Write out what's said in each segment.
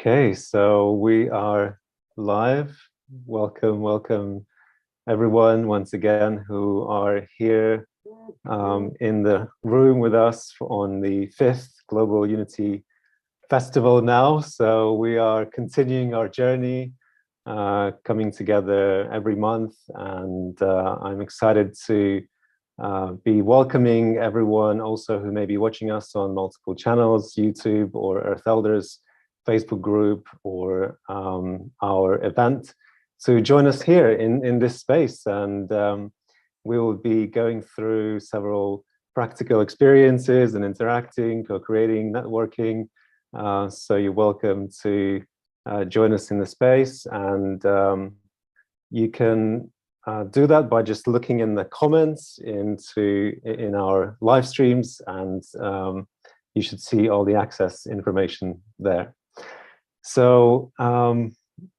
Okay, so we are live. Welcome everyone once again who are here in the room with us on the 5th Global Unity Festival now. So we are continuing our journey, coming together every month, and I'm excited to be welcoming everyone also who may be watching us on multiple channels, YouTube or Earth Elders Facebook group or our event, to join us here in this space. And we will be going through several practical experiences and interacting, co-creating, networking. So you're welcome to join us in the space, and you can do that by just looking in the comments in our live streams, and you should see all the access information there. So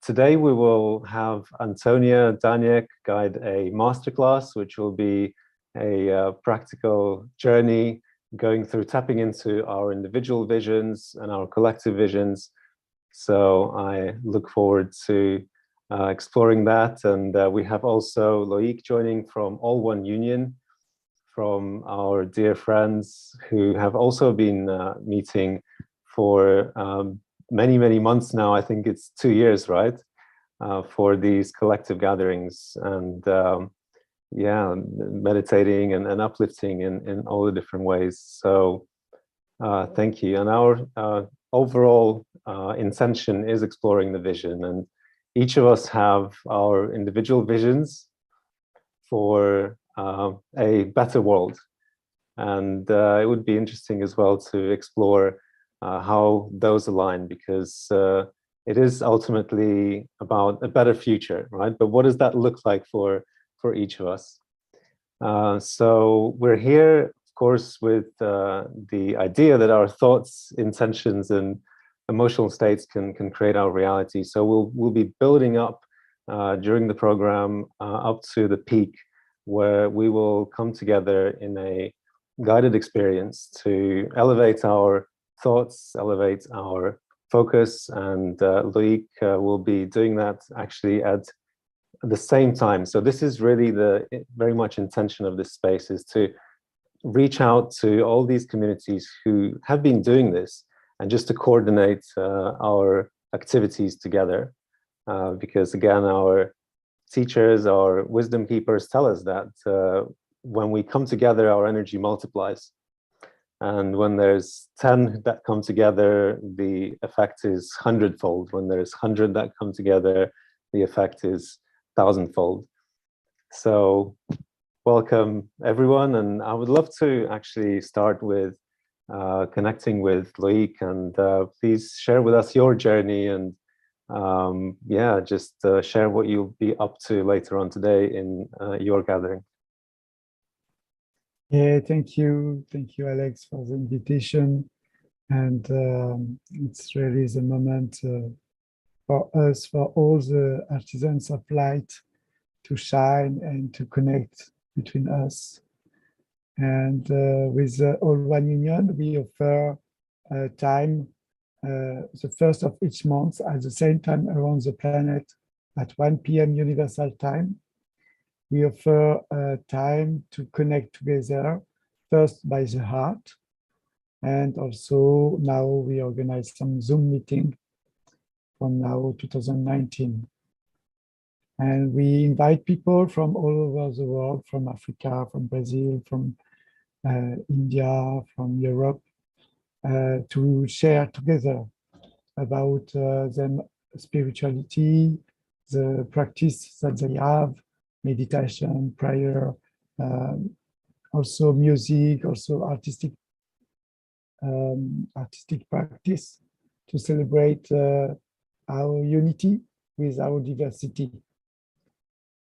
today we will have Antonia Daniek guide a masterclass, which will be a practical journey going through tapping into our individual visions and our collective visions. So I look forward to exploring that. And we have also Loic joining from All One Union, from our dear friends who have also been meeting for many months now. I think it's 2 years, right, for these collective gatherings, and yeah, meditating and uplifting in all the different ways. So thank you. And our overall intention is exploring the vision, and each of us have our individual visions for a better world, and it would be interesting as well to explore how those align, because it is ultimately about a better future, right? But what does that look like for each of us? So we're here, of course, with the idea that our thoughts, intentions, and emotional states can create our reality. So we'll be building up during the program up to the peak, where we will come together in a guided experience to elevate our thoughts, elevate our focus, and Loic will be doing that actually at the same time. So this is really the very much intention of this space, is to reach out to all these communities who have been doing this, and just to coordinate our activities together. Because again, our teachers, our wisdom keepers tell us that when we come together, our energy multiplies. And when there's 10 that come together, the effect is 100-fold. When there's 100 that come together, the effect is 1,000-fold. So welcome everyone. And I would love to actually start with connecting with Loic, and please share with us your journey, and yeah, just share what you'll be up to later on today in your gathering. Yeah, thank you, Alex, for the invitation. And it's really the moment for us, for all the artisans of light, to shine and to connect between us. And with All One Union, we offer time, the first of each month, at the same time around the planet, at 1 p.m. Universal Time. We offer time to connect together, first by the heart, and also now we organize some Zoom meeting from now 2019. And we invite people from all over the world, from Africa, from Brazil, from India, from Europe, to share together about their spirituality, the practice that they have, meditation, prayer, also music, also artistic practice, to celebrate our unity with our diversity.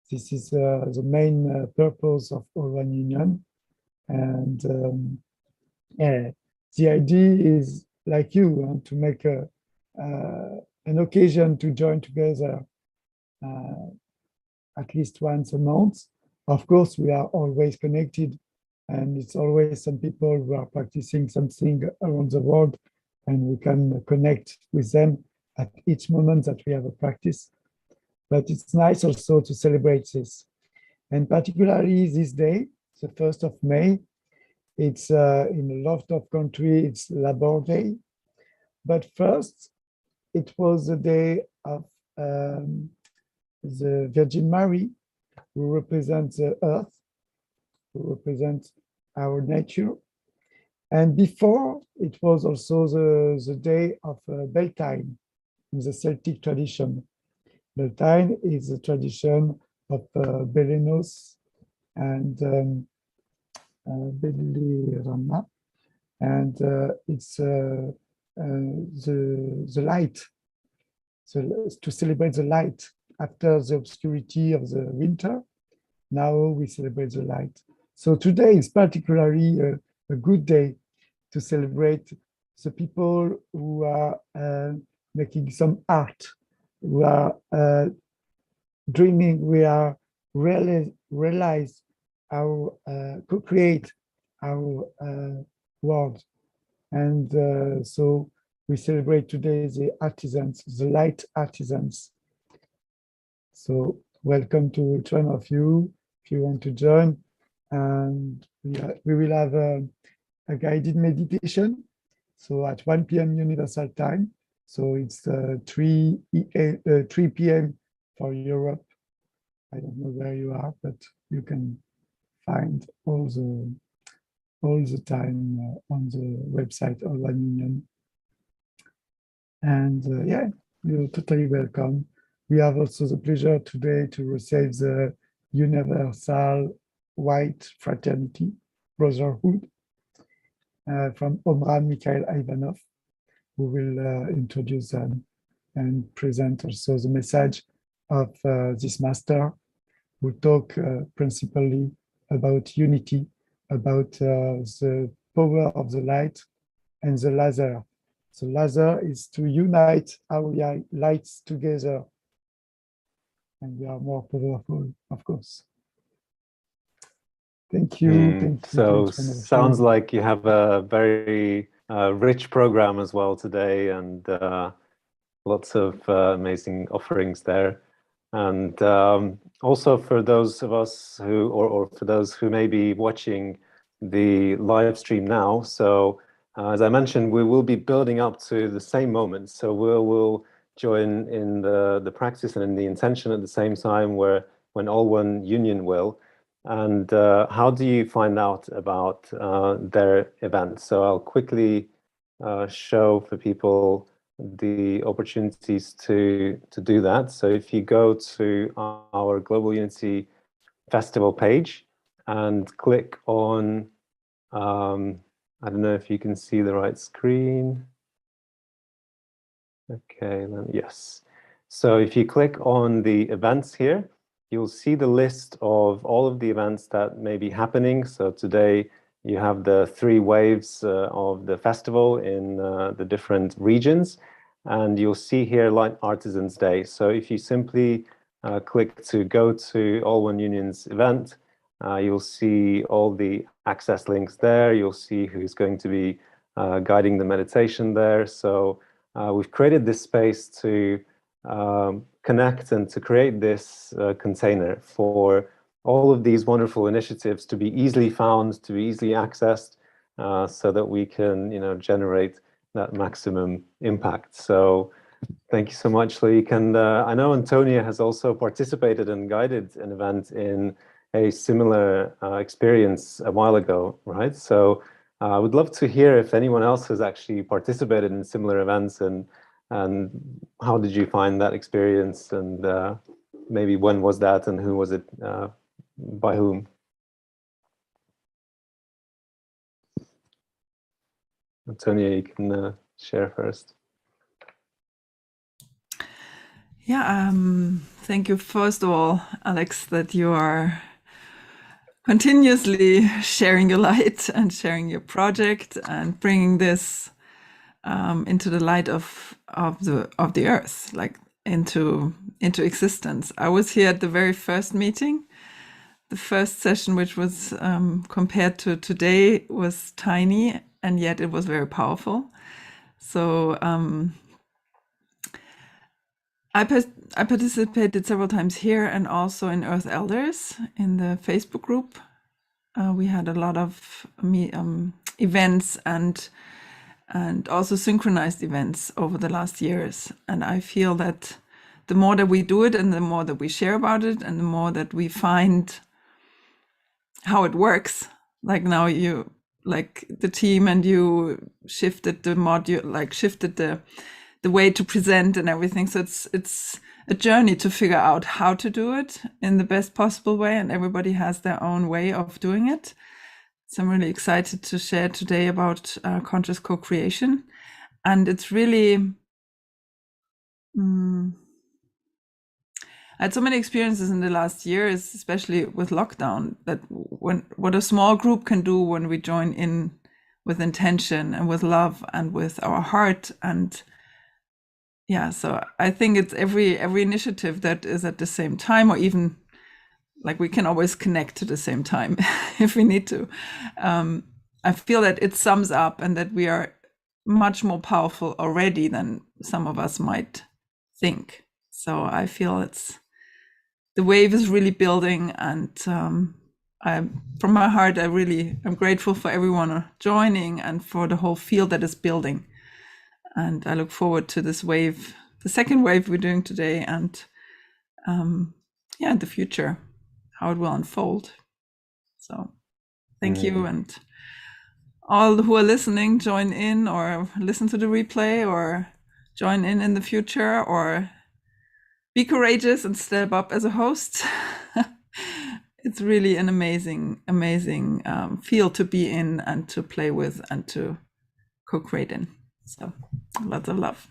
This is the main purpose of All One Union. And the idea is, like you, to make an occasion to join together at least once a month. Of course, we are always connected, and it's always some people who are practicing something around the world, and we can connect with them at each moment that we have a practice. But it's nice also to celebrate this. And particularly this day, the 1st of May, it's in a lot of countries, it's Labor Day. But first, it was the day of the Virgin Mary, who represents the earth, who represents our nature. And before, it was also the day of Beltane in the Celtic tradition. Beltane is a tradition of Belenos and Belirama, and it's the light, so to celebrate the light after the obscurity of the winter. Now we celebrate the light. So today is particularly a good day to celebrate the people who are making some art, who are dreaming, we are realize our co-create our world. And so we celebrate today the artisans, the light artisans. So welcome to each one of you if you want to join. And we will have a guided meditation. So at 1 p.m. Universal Time. So it's 3 p.m. for Europe. I don't know where you are, but you can find all the time on the website of One Union. And yeah, you're totally welcome. We have also the pleasure today to receive the Universal White Fraternity, Brotherhood, from Omran Mikhail Ivanov, who will introduce them and present also the message of this master, who talk principally about unity, about the power of the light and the laser. So laser is to unite our lights together, and we are more powerful, of course. Thank you. Thank you. So sounds like you have a very rich program as well today, and lots of amazing offerings there. And also for those of us who, or for those who may be watching the live stream now, so as I mentioned, we will be building up to the same moment. So we'll join in the practice and in the intention at the same time, when All One Union will. And how do you find out about their event? So I'll quickly show for people the opportunities to do that. So if you go to our Global Unity Festival page and click on, I don't know if you can see the right screen. Okay, yes. So if you click on the events here, you'll see the list of all of the events that may be happening. So today you have the 3 waves of the festival in the different regions. And you'll see here Light Artisans Day. So if you simply click to go to All One Union's event, you'll see all the access links there. You'll see who's going to be guiding the meditation there. So we've created this space to connect and to create this container for all of these wonderful initiatives to be easily found, to be easily accessed, so that we can, generate that maximum impact. So thank you so much, Loïc. And I know Antonia has also participated and guided an event in a similar experience a while ago, right? So I would love to hear if anyone else has actually participated in similar events, and how did you find that experience, and maybe when was that, and who was it, by whom? Antonia, you can share first. Yeah, thank you, first of all, Alex, that you are continuously sharing your light and sharing your project and bringing this into the light of the earth, like into existence. I was here at the very first meeting. The first session, which was compared to today, was tiny, and yet it was very powerful. So I participated several times here and also in Earth Elders in the Facebook group. We had a lot of events and also synchronized events over the last years. And I feel that the more that we do it and the more that we share about it and the more that we find how it works, like now you, like the team and you shifted the module, like shifted the way to present and everything. So it's a journey to figure out how to do it in the best possible way. And everybody has their own way of doing it. So I'm really excited to share today about conscious co-creation. And it's really, I had so many experiences in the last years, especially with lockdown, that what a small group can do when we join in with intention and with love and with our heart. And yeah, so I think it's every initiative that is at the same time, or even like we can always connect to the same time if we need to. I feel that it sums up and that we are much more powerful already than some of us might think. So I feel the wave is really building, and from my heart, I'm grateful for everyone joining and for the whole field that is building. And I look forward to this wave, the second wave we're doing today, and the future, how it will unfold. So thank you, and all who are listening, join in or listen to the replay or join in the future, or be courageous and step up as a host. It's really an amazing field to be in and to play with and to co-create in. So lots of love.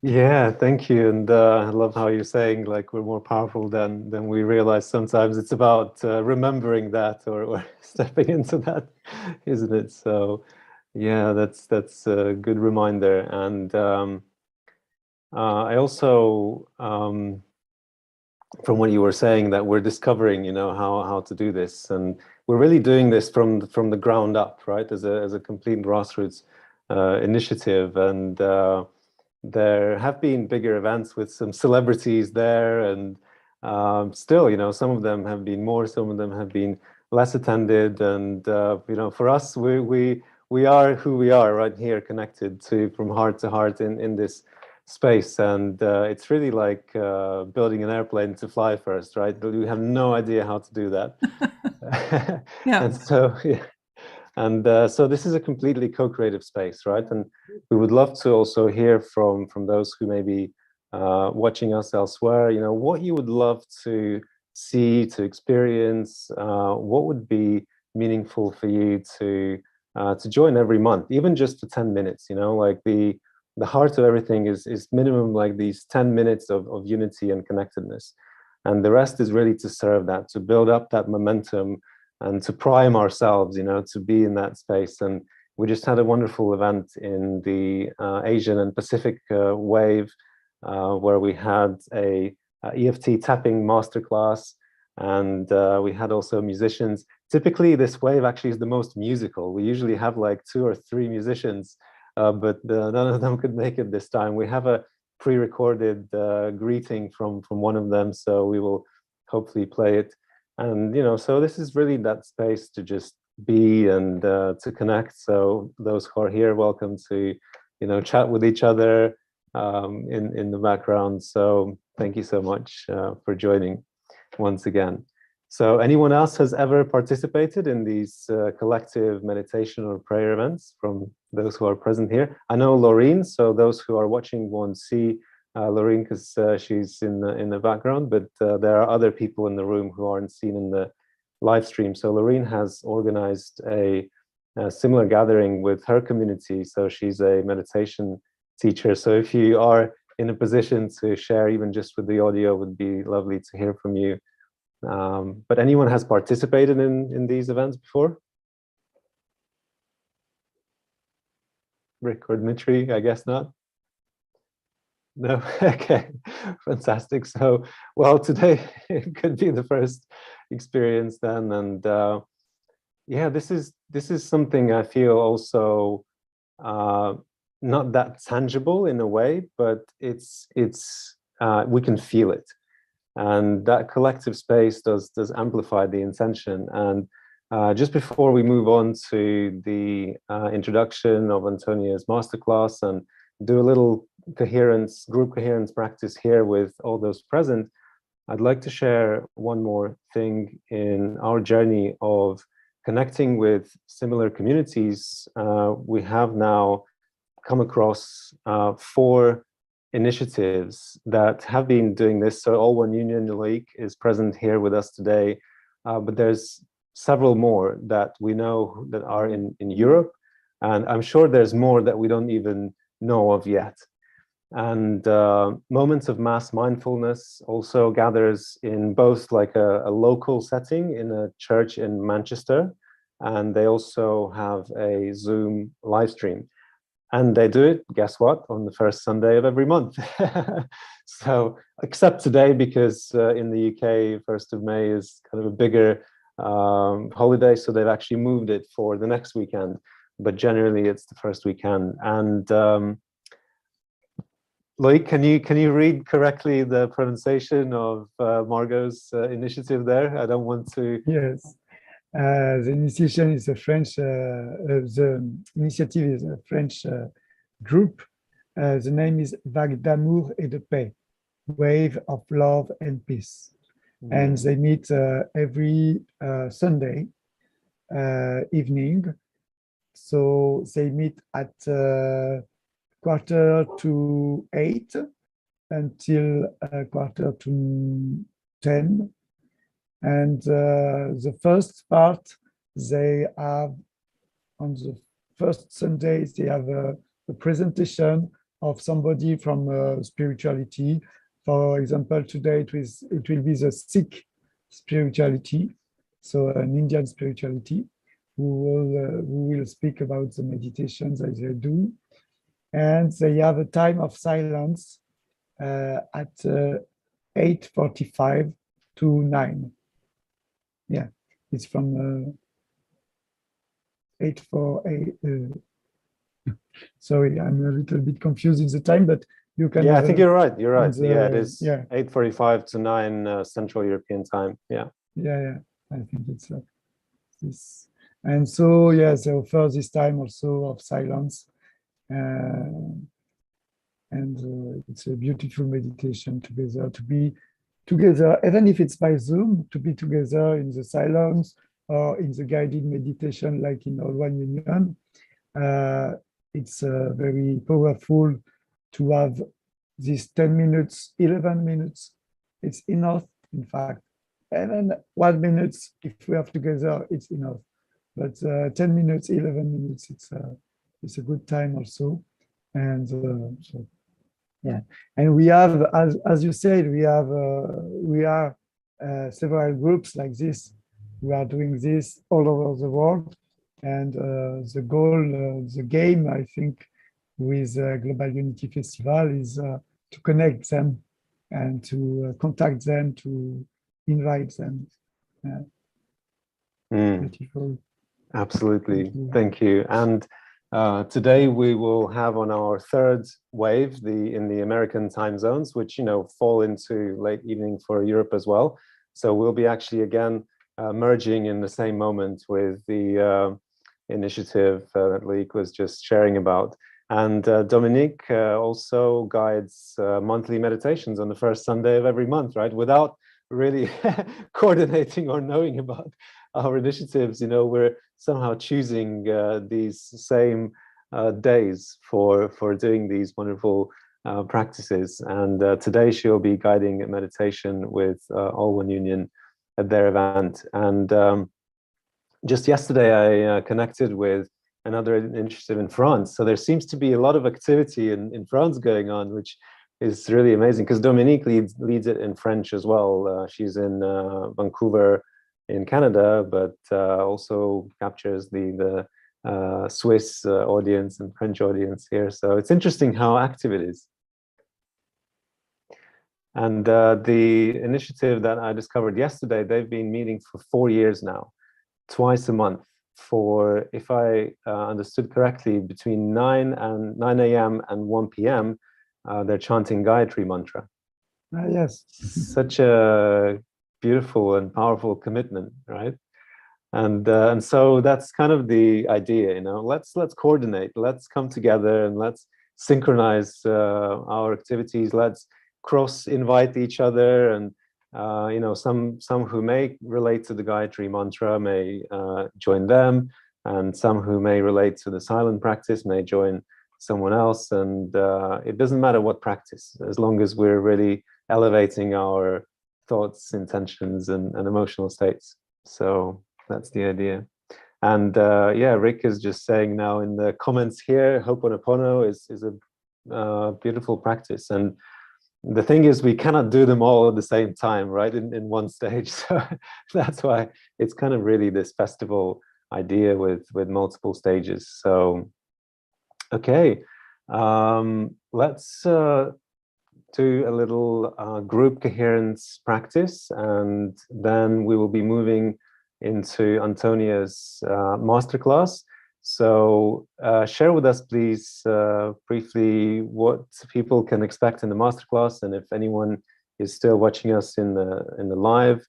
Yeah, thank you. And I love how you're saying like we're more powerful than we realize. Sometimes it's about remembering that or stepping into that, isn't it? So yeah, that's a good reminder. And I also from what you were saying, that we're discovering, how to do this, and we're really doing this from the ground up, right? As a complete grassroots initiative, and there have been bigger events with some celebrities there, and still, some of them have been more, some of them have been less attended, and for us, we are who we are right here, connected from heart to heart in this space, and it's really like building an airplane to fly first, right? But we have no idea how to do that. Yeah. And so so this is a completely co-creative space, right? And we would love to also hear from those who may be watching us elsewhere, what you would love to see, to experience, what would be meaningful for you to join every month, even just for 10 minutes, like the heart of everything is minimum like these 10 minutes of unity and connectedness. And the rest is really to serve that, to build up that momentum and to prime ourselves, to be in that space. And we just had a wonderful event in the Asian and Pacific wave where we had a EFT tapping masterclass, and we had also musicians. Typically, this wave actually is the most musical. We usually have like 2 or 3 musicians, but none of them could make it this time. We have a pre-recorded greeting from one of them, so we will hopefully play it. And so this is really that space to just be and to connect. So those who are here, welcome to chat with each other in the background. So thank you so much for joining once again. So anyone else has ever participated in these collective meditation or prayer events from those who are present here? I know Laureen, so those who are watching won't see Laureen because she's in the background, but there are other people in the room who aren't seen in the live stream. So Laureen has organized a similar gathering with her community. So she's a meditation teacher. So if you are in a position to share even just with the audio, it would be lovely to hear from you. But anyone has participated in these events before? Rick or Dmitry? I guess not. No. Okay, fantastic. So, well, today it could be the first experience then, and yeah, this is something I feel also not that tangible in a way, but it's we can feel it. And that collective space does amplify the intention. And just before we move on to the introduction of Antonia's masterclass and do a little group coherence practice here with all those present, I'd like to share one more thing in our journey of connecting with similar communities. We have now come across 4 initiatives that have been doing this. So All One Union League is present here with us today, but there's several more that we know that are in Europe, and I'm sure there's more that we don't even know of yet. And Moments of Mass Mindfulness also gathers in both like a local setting in a church in Manchester, and they also have a Zoom live stream. And they do it, guess what, on the first Sunday of every month. So, except today, because in the UK, 1st of May is kind of a bigger holiday, so they've actually moved it for the next weekend. But generally, it's the first weekend. And Loïc, can you read correctly the pronunciation of Margot's initiative there? I don't want to. Yes. The initiation is a French, the initiative is a French group. The name is Vague d'amour et de paix, Wave of Love and Peace. And they meet every Sunday evening. So they meet at 7:45 until 9:45. And the first part, they have, on the first Sunday, they have a presentation of somebody from spirituality. For example, today it will be the Sikh spirituality, so an Indian spirituality, who will speak about the meditations that they do. And they have a time of silence at 8:45 to 9. Yeah, it's from 8:48. Sorry, I'm a little bit confused in the time, but you can. Yeah, I think you're right. You're right. The, it is 8:45 to 9 Central European time. Yeah. Yeah. I think it's this. And so, they offer this time also of silence. And it's a beautiful meditation together, to be together, even if it's by Zoom, to be together in the silence or in the guided meditation like in All One Union. It's very powerful to have these 10 minutes, 11 minutes. It's enough, in fact. Even 1 minute, if we have together, it's enough. But 10 minutes, 11 minutes, it's a good time also. And so, yeah. And we have, as you said, we are several groups like this. We are doing this all over the world. And the goal, the game, I think, with Global Unity Festival is to connect them and to contact them, to invite them. Beautiful. Absolutely. Thank you. And today we will have on our third wave in the American time zones, which fall into late evening for Europe as well. So we'll be actually again merging in the same moment with the initiative that Loïc was just sharing about. And Dominique also guides monthly meditations on the first Sunday of every month, right? Without really coordinating or knowing about our initiatives, we're somehow choosing these same days for doing these wonderful practices. And today she'll be guiding a meditation with All One Union at their event. And just yesterday, I connected with another initiative in France. So there seems to be a lot of activity in France going on, which is really amazing, because Dominique leads it in French as well. She's in Vancouver in Canada, but also captures the Swiss audience and French audience here. So it's interesting how active it is. And the initiative that I discovered yesterday, they've been meeting for 4 years now, twice a month for, if I understood correctly, between 9 a.m. and 1 p.m. They're chanting Gayatri mantra. Yes. Such a beautiful and powerful commitment, right? And so that's kind of the idea, you know. Let's coordinate. Let's come together and let's synchronize our activities. Let's cross-invite each other, and you know, some who may relate to the Gayatri mantra may join them, and some who may relate to the silent practice may join someone else. And it doesn't matter what practice, as long as we're really elevating our thoughts, intentions, and emotional states. So that's the idea. And yeah, Rick is just saying now in the comments here, Ho'oponopono is a beautiful practice. And the thing is, we cannot do them all at the same time, right, in one stage. So that's why it's kind of really this festival idea with multiple stages. So, okay, let's do a little group coherence practice, and then we will be moving into Antonia's masterclass. So share with us, please, briefly what people can expect in the masterclass, and if anyone is still watching us in the live,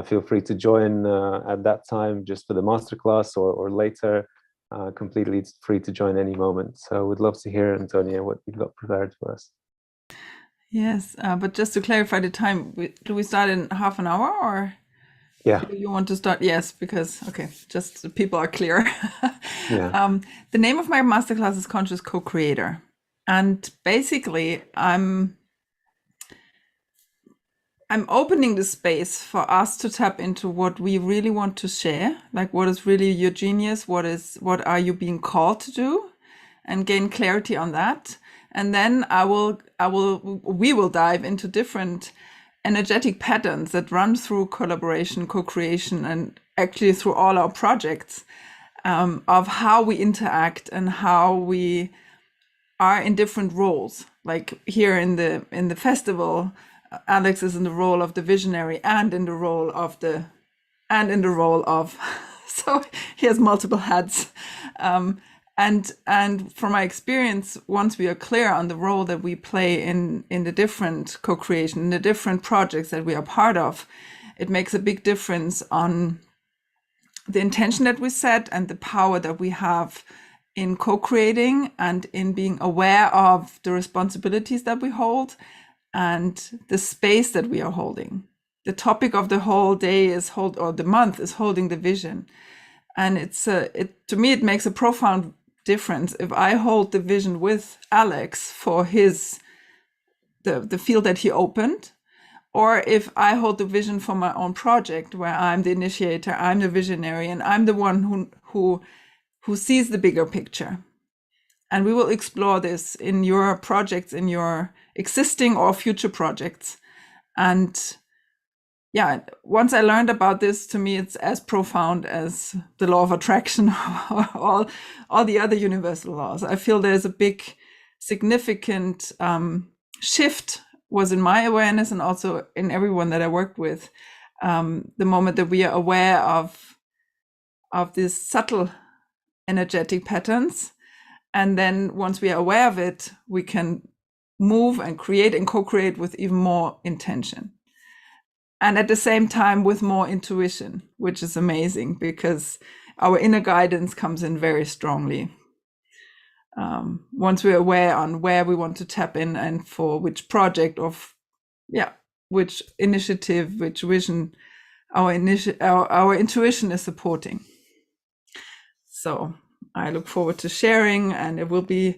feel free to join at that time just for the masterclass, or later, completely free to join any moment. So we'd love to hear, Antonia, what you've got prepared for us. Yes, but just to clarify the time, do we start in half an hour, or Yeah. do you want to start? Yes, because, okay, just so people are clear. Yeah. The name of my masterclass is Conscious Co-Creator. And basically, I'm opening the space for us to tap into what we really want to share, like what is really your genius, what are you being called to do, and gain clarity on that. And then we will dive into different energetic patterns that run through collaboration, co-creation, and actually through all our projects, of how we interact and how we are in different roles. Like here in the festival, Alex is in the role of the visionary and in the role of so he has multiple hats. And from my experience, once we are clear on the role that we play in the different co-creation, in the different projects that we are part of, it makes a big difference on the intention that we set and the power that we have in co-creating and in being aware of the responsibilities that we hold and the space that we are holding. The topic of the whole day or the month is holding the vision. And to me, it makes a profound difference if I hold the vision with Alex for the field that he opened, or if I hold the vision for my own project where I'm the initiator, I'm the visionary, and I'm the one who sees the bigger picture. And we will explore this in your projects, in your existing or future projects. And yeah, once I learned about this, to me, it's as profound as the law of attraction or all the other universal laws. I feel there's a big, significant shift was in my awareness and also in everyone that I worked with. The moment that we are aware of these subtle energetic patterns, and then once we are aware of it, we can move and create and co-create with even more intention. And at the same time with more intuition, which is amazing because our inner guidance comes in very strongly. Once we're aware on where we want to tap in and for which project which initiative, which vision our intuition is supporting. So I look forward to sharing, and it will be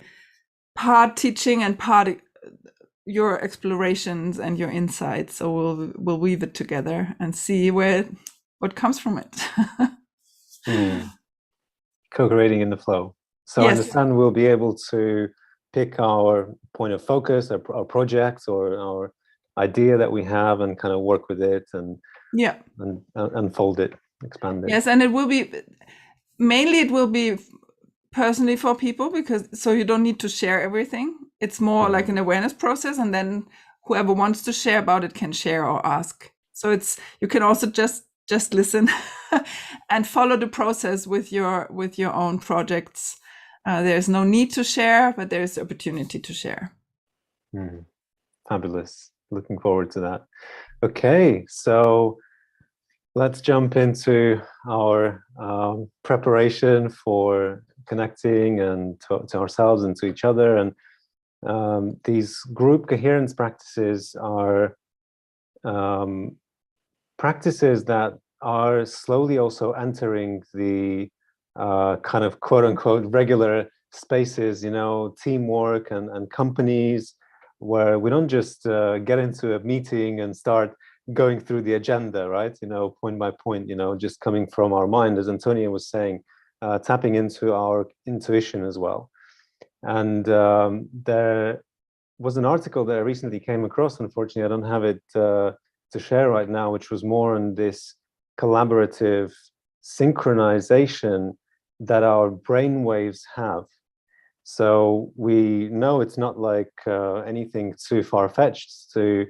part teaching and part your explorations and your insights. So we'll weave it together and see what comes from it. Co-creating in the flow. So yes. I understand we'll be able to pick our point of focus, our projects, or our idea that we have, and kind of work with it and unfold it, expand it. Yes, and it will be mainly personally for people, because so you don't need to share everything. It's more like an awareness process, and then whoever wants to share about it can share or ask. So you can also just listen and follow the process with your own projects. There's no need to share, but there's opportunity to share. Fabulous. looking forward to that. Okay, so let's jump into our preparation for connecting and to ourselves and to each other. And these group coherence practices are practices that are slowly also entering the kind of quote unquote regular spaces, you know, teamwork and companies, where we don't just get into a meeting and start going through the agenda, right? You know, point by point, you know, just coming from our mind, as Antonia was saying, tapping into our intuition as well. And there was an article that I recently came across. Unfortunately, I don't have it to share right now, which was more on this collaborative synchronization that our brain waves have. So we know it's not like anything too far-fetched to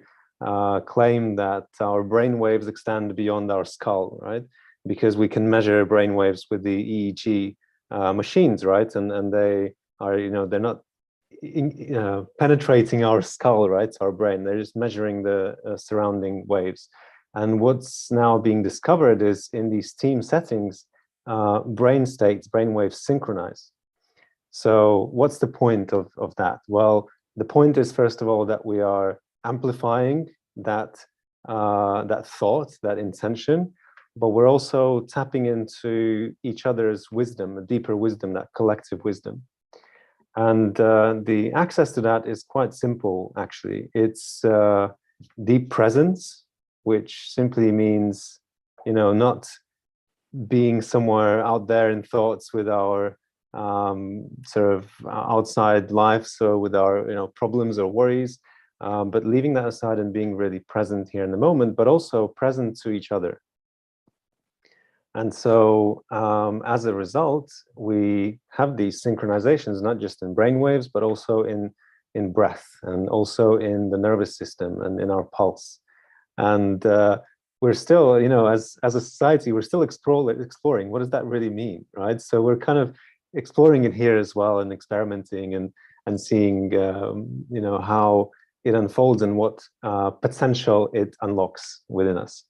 claim that our brain waves extend beyond our skull, right? Because we can measure brain waves with the EEG machines, right? And they are, you know, they're not penetrating our skull, right? Our brain. They're just measuring the surrounding waves. And what's now being discovered is in these team settings, brain states, brain waves synchronize. So what's the point of that? Well, the point is, first of all, that we are amplifying that that thought, that intention, but we're also tapping into each other's wisdom, a deeper wisdom, that collective wisdom. And the access to that is quite simple, actually. It's deep presence, which simply means, you know, not being somewhere out there in thoughts with our sort of outside life, so with our, you know, problems or worries, but leaving that aside and being really present here in the moment, but also present to each other. And so as a result, we have these synchronizations, not just in brainwaves, but also in breath, and also in the nervous system and in our pulse. And we're still, you know, as a society, we're still exploring what does that really mean, right? So we're kind of exploring it here as well, and experimenting and seeing, you know, how it unfolds and what potential it unlocks within us.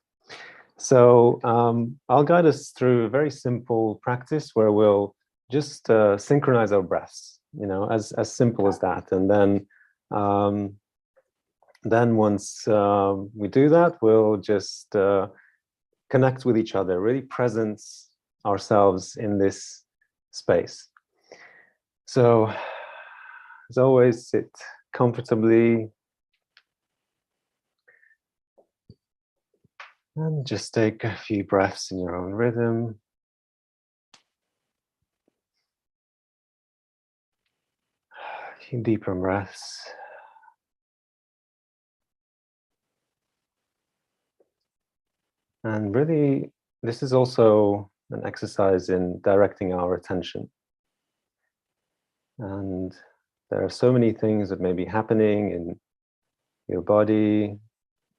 So I'll guide us through a very simple practice where we'll just synchronize our breaths, you know, as simple as that. And then once we do that, we'll just connect with each other, really presence ourselves in this space. So as always, sit comfortably. And just take a few breaths in your own rhythm. A few deeper breaths. And really, this is also an exercise in directing our attention. And there are so many things that may be happening in your body,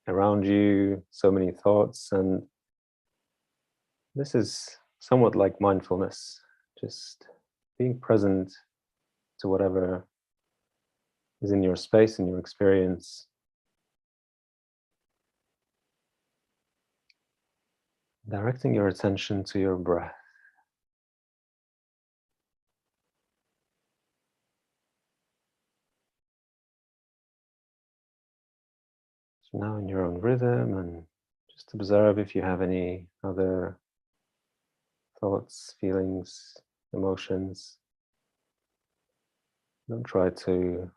around you, so many thoughts. And this is somewhat like mindfulness, just being present to whatever is in your space, in your experience. Directing your attention to your breath. So now in your own rhythm, and just observe if you have any other thoughts, feelings, emotions. Don't try to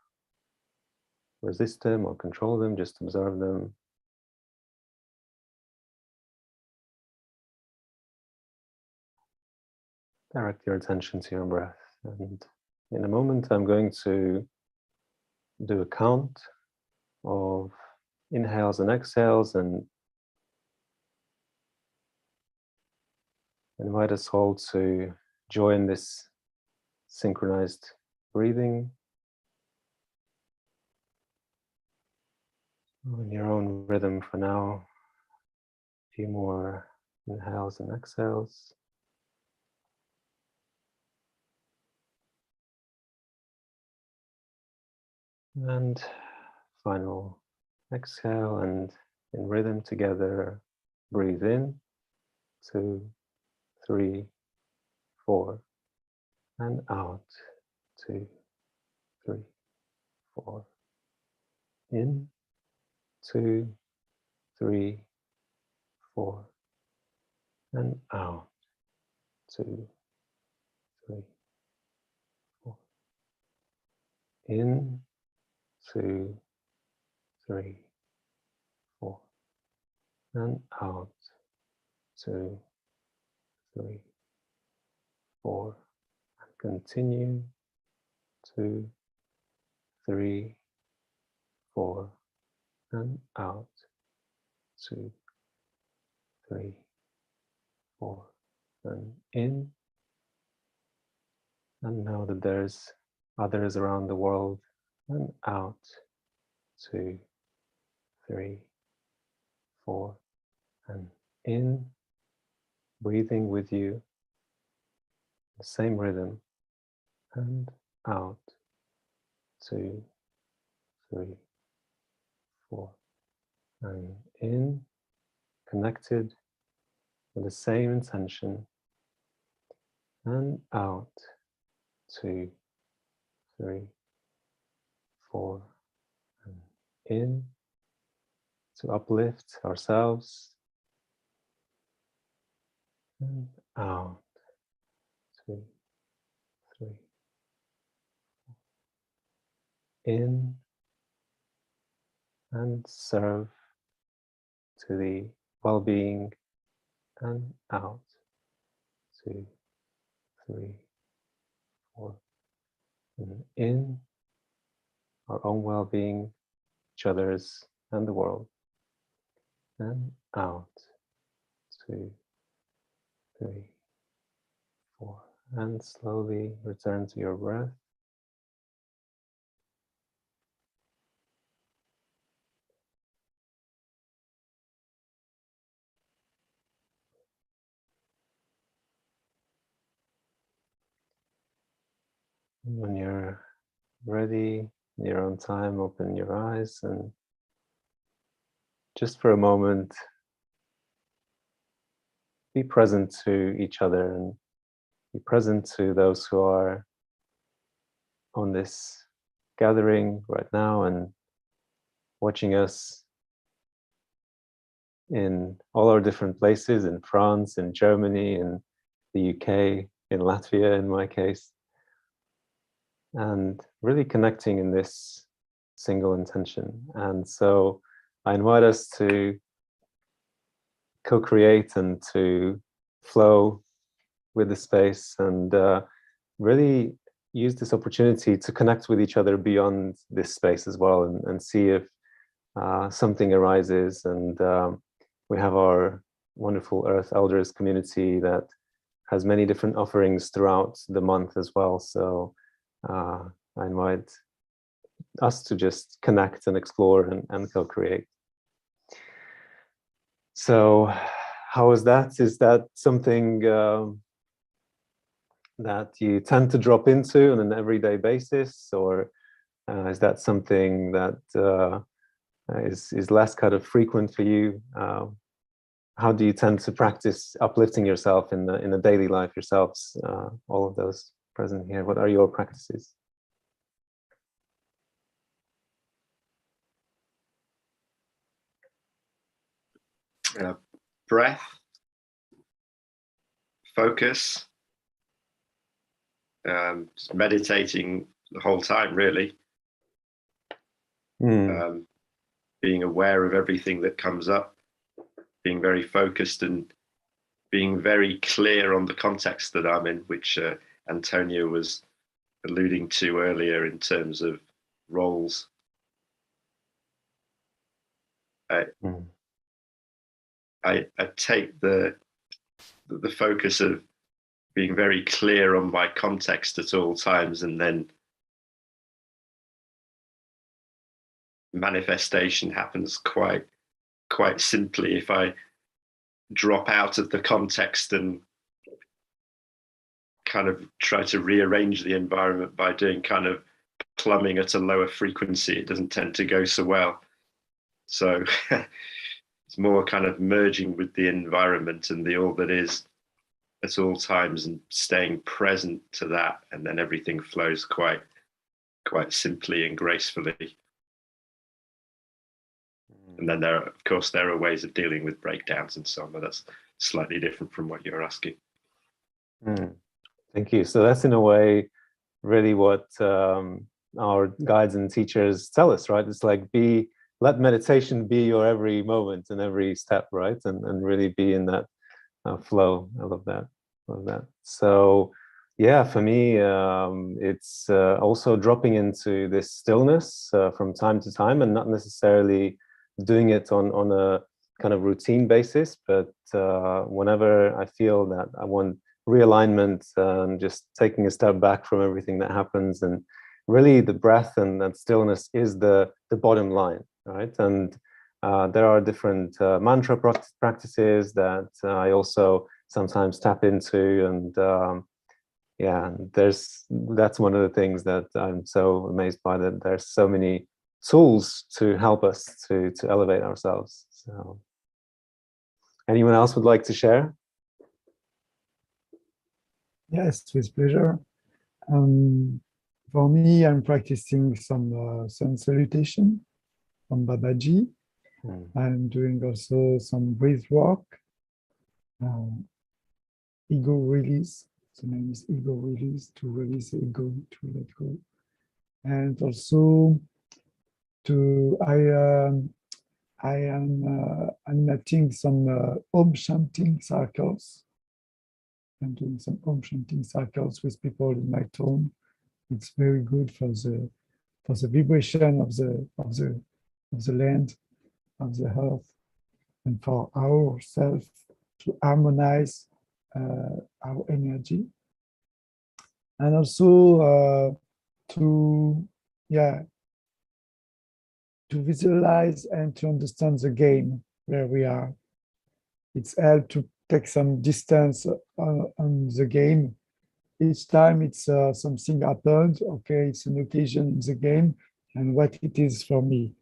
resist them or control them, just observe them. Direct your attention to your breath. And in a moment, I'm going to do a count of inhales and exhales, and invite us all to join this synchronized breathing in your own rhythm for now. A few more inhales and exhales. And final exhale, and in rhythm together, breathe in, 2, 3, 4, and out, 2, 3, 4, in, 2, 3, 4, and out, 2, 3, 4, in, 2, 3, 4, and out, 2, 3, 4, and continue, 2, 3, 4, and out, 2, 3, 4, and in. And now that there's others around the world, and out, 2, 3, 4, and in, breathing with you, the same rhythm, and out, 2, 3, 4, and in, connected with the same intention, and out, 2, 3, 4, and in, to uplift ourselves, and out, 2, 3, in, and serve to the well-being, and out, 2, 3, 4, and in, our own well-being, each other's, and the world, and out, 2, 3, 4, and slowly return to your breath. And when you're ready, in your own time, open your eyes, and just for a moment, be present to each other and be present to those who are on this gathering right now and watching us in all our different places, in France, in Germany, in the UK, in Latvia in my case, and really connecting in this single intention. And so I invite us to co-create and to flow with the space, and really use this opportunity to connect with each other beyond this space as well, and see if something arises. And we have our wonderful Earth Elders community that has many different offerings throughout the month as well. So I invite us to just connect and explore and co-create. So how is that? Is that something that you tend to drop into on an everyday basis, or is that something that is less kind of frequent for you? How do you tend to practice uplifting yourself in the daily life yourselves? All of those present here, what are your practices? Breath, focus, just meditating the whole time, really. Being aware of everything that comes up, being very focused and being very clear on the context that I'm in, which Antonio was alluding to earlier in terms of roles. I take the focus of being very clear on my context at all times, and then manifestation happens quite simply if I drop out of the context and kind of try to rearrange the environment by doing kind of plumbing at a lower frequency. It doesn't tend to go so well. So it's more kind of merging with the environment and the all that is at all times and staying present to that, and then everything flows quite simply and gracefully. And then there are ways of dealing with breakdowns and so on, but that's slightly different from what you're asking. Thank you. So that's in a way really what our guides and teachers tell us, right? It's like let meditation be your every moment and every step, right? And really be in that flow. I love that. Love that. So yeah, for me, it's also dropping into this stillness from time to time, and not necessarily doing it on a kind of routine basis, but whenever I feel that I want realignment, just taking a step back from everything that happens, and really the breath and that stillness is the bottom line, right? And there are different mantra practices that I also sometimes tap into, and yeah, that's one of the things that I'm so amazed by, that there's so many tools to help us to elevate ourselves. So anyone else would like to share? Yes, with pleasure. For me, I'm practicing some sun salutation from Babaji. I'm doing also some breath work, ego release. The name is ego release, to release the ego, to let go. And also I am animating some Om chanting circles. I'm doing some Om chanting circles with people in my tone. It's very good for the vibration of the land, of the earth, and for ourselves to harmonize our energy, and also to visualize and to understand the game where we are. It's helped to take some distance on the game. Each time it's something happens, okay, it's an occasion in the game, and what it is for me,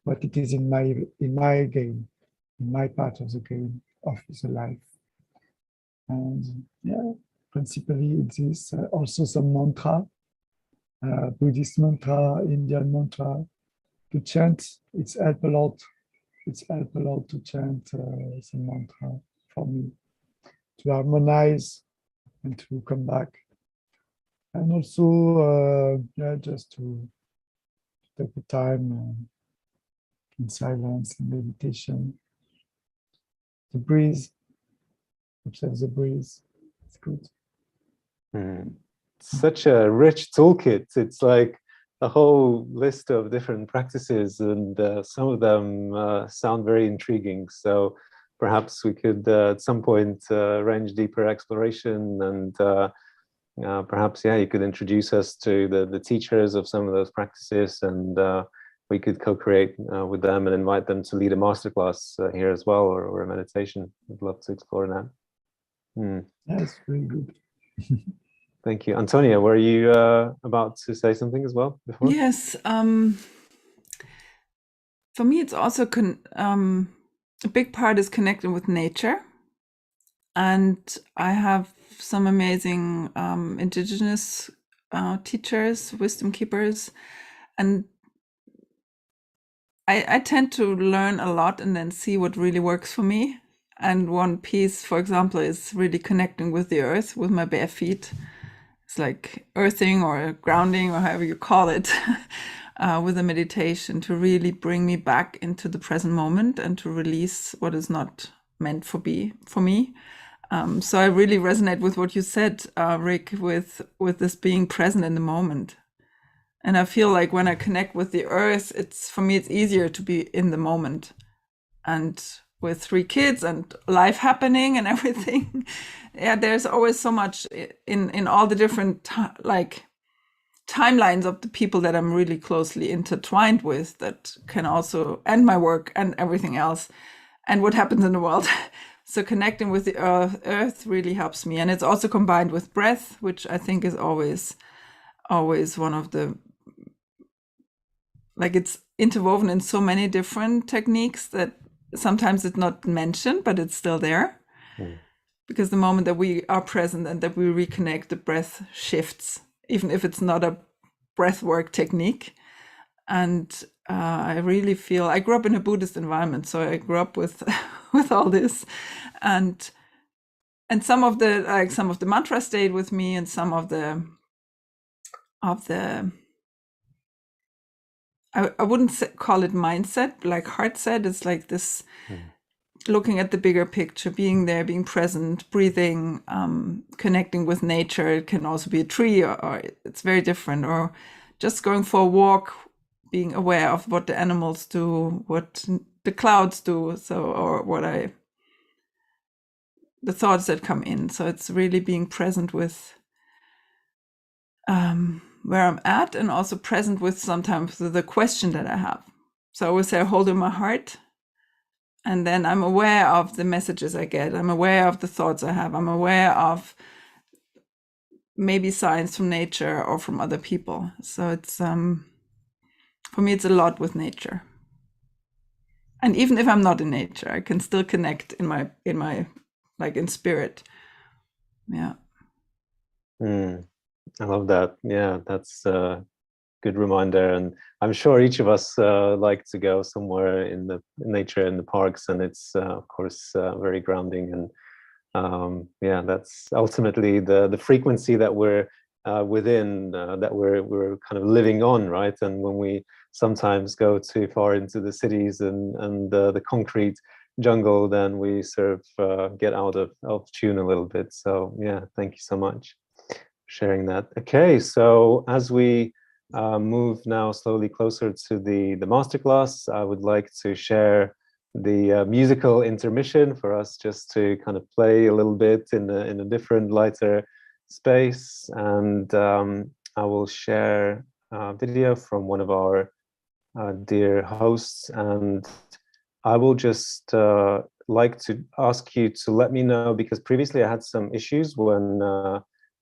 what it is in my game, in my part of the game, of the life. And yeah, principally it is also some mantra, Buddhist mantra, Indian mantra, to chant. It's helped a lot. It's helped a lot to chant some mantra for me, to harmonize and to come back. And also, just to take the time in silence, in meditation, to breathe, observe the breeze. It's good. Such a rich toolkit. It's like a whole list of different practices, and some of them sound very intriguing. So perhaps we could at some point arrange deeper exploration, and perhaps, yeah, you could introduce us to the teachers of some of those practices, and we could co-create with them and invite them to lead a masterclass here as well, or a meditation. I'd love to explore that. Yes, very good. Thank you. Antonia, were you about to say something as well before? Yes. For me, it's also a big part is connecting with nature. And I have some amazing indigenous teachers, wisdom keepers. And I tend to learn a lot and then see what really works for me. And one piece, for example, is really connecting with the earth with my bare feet. It's like earthing or grounding, or however you call it, with a meditation to really bring me back into the present moment and to release what is not meant for me. So I really resonate with what you said, Rick, with this being present in the moment. And I feel like when I connect with the earth, for me, it's easier to be in the moment. And with 3 kids and life happening and everything, yeah, there's always so much in all the different timelines of the people that I'm really closely intertwined with, that can also end my work and everything else and what happens in the world. So connecting with the earth really helps me. And it's also combined with breath, which I think is always one of the, it's interwoven in so many different techniques that sometimes it's not mentioned, but it's still there. Mm. Because the moment that we are present and that we reconnect, the breath shifts, even if it's not a breathwork technique. And I really feel, I grew up in a Buddhist environment, so I grew up with with all this, and some of the mantras stayed with me, and some of the I wouldn't call it mindset, like heart set. It's like this looking at the bigger picture, being there, being present, breathing, connecting with nature. It can also be a tree, or it's very different, or just going for a walk, being aware of what the animals do, what the clouds do, so, or the thoughts that come in. So it's really being present with where I'm at, and also present with sometimes the question that I have. So I always say I hold in my heart, and then I'm aware of the messages I get. I'm aware of the thoughts I have. I'm aware of maybe signs from nature or from other people. So it's for me, it's a lot with nature. And even if I'm not in nature, I can still connect in my like in spirit. Yeah. I love that. Yeah, that's a good reminder. And I'm sure each of us like to go somewhere in the nature, in the parks, and it's of course very grounding. And yeah, that's ultimately the frequency that we're within, that we're kind of living on, right? And when we sometimes go too far into the cities and the concrete jungle, then we sort of get out of tune a little bit. So yeah, thank you so much for sharing that. Okay, so as we move now slowly closer to the masterclass, I would like to share the musical intermission for us just to kind of play a little bit in a different, lighter space. And I will share a video from one of our dear hosts, and I will just like to ask you to let me know, because previously I had some issues when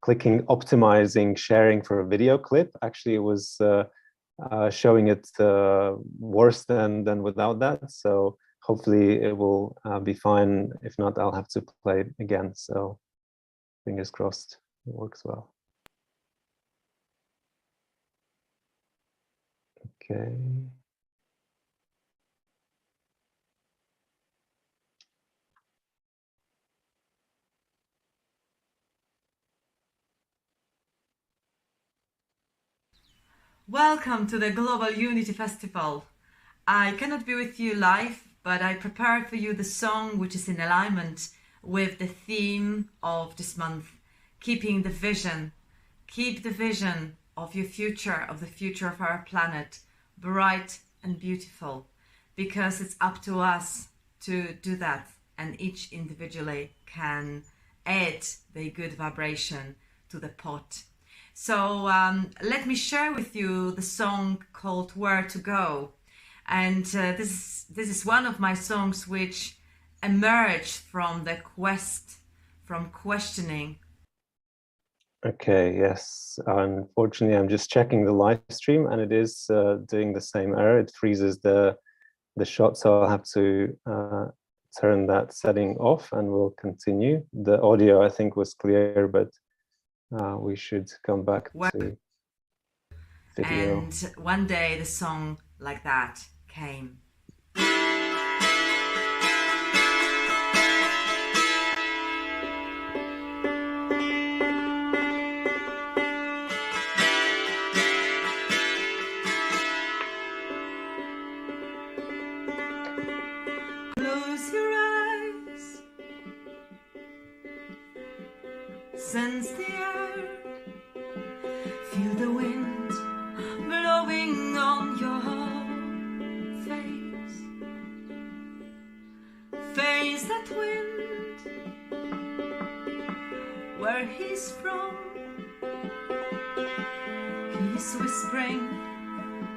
clicking optimizing sharing for a video clip. Actually, it was showing it worse than without that. So hopefully it will be fine. If not, I'll have to play it again. So fingers crossed it works well. Okay. Welcome to the Global Unity Festival. I cannot be with you live, but I prepared for you the song which is in alignment with the theme of this month, keeping the vision. Keep the vision of your future, of the future of our planet, bright and beautiful, because it's up to us to do that, and each individually can add the good vibration to the pot. So let me share with you the song called Where to Go. And this is one of my songs which emerged from the quest, from questioning. Okay, yes. Unfortunately, I'm just checking the live stream, and it is doing the same error. It freezes the shot, so I'll have to turn that setting off, and we'll continue. The audio, I think, was clear, but we should come back to video. And one day the song like that came. Close your eyes, sense the air, feel the wind blowing on your face. Face that wind, where he's from. He's whispering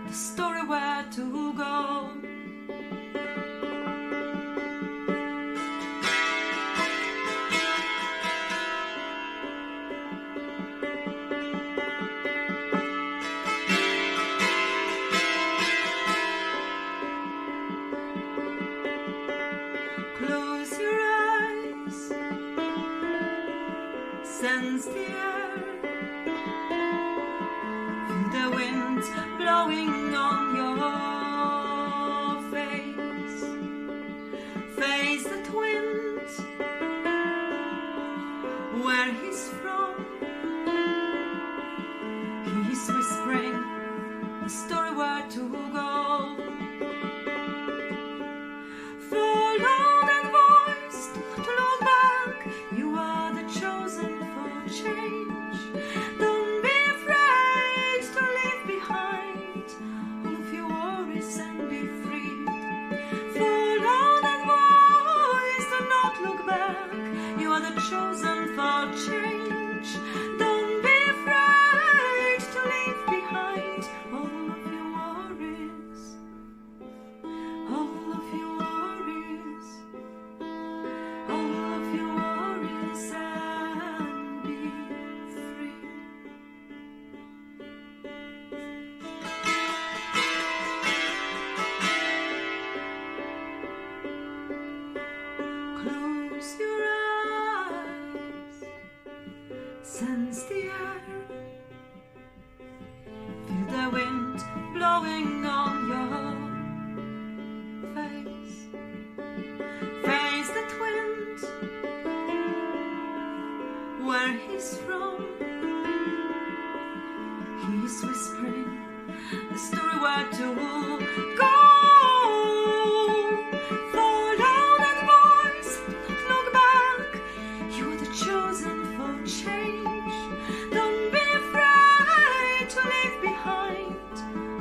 the story where to go. Close your eyes, sense the air, feel the wind blowing on your face. Face that wind, where he's from. He's whispering the story where to go. Follow that voice, don't look back. You are the chosen for change. Don't be afraid to leave behind all of your worries and be free. Follow that voice, do not look back. You are the chosen for change. Don't be afraid to leave behind all of your worries. All of your worries. All of your worries and be free. Close your eyes, sense the air, feel the wind blowing on your face. Face that wind, where he's from. He's whispering the story where to go. Follow that voice, don't look back. You are the chosen for change. Don't be afraid to leave behind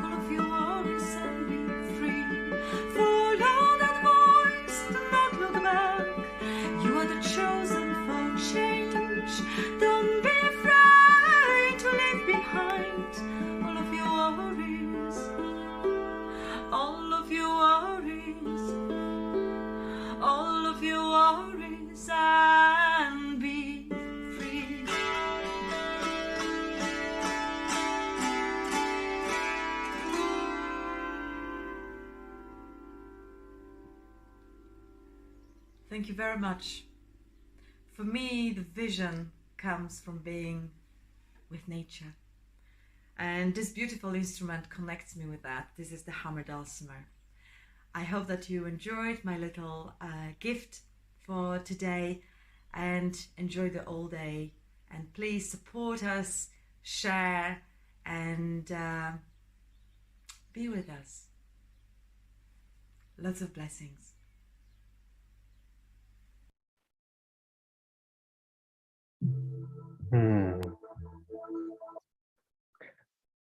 all of your worries and be free. Follow that voice, do not look back. You are the chosen for change. Don't be afraid to leave behind all of your worries. All of your worries. All of your worries and be free. Thank you very much. For me, the vision comes from being with nature. And this beautiful instrument connects me with that. This is the hammer dulcimer. I hope that you enjoyed my little gift for today and enjoy the all day. And please support us, share, and be with us. Lots of blessings.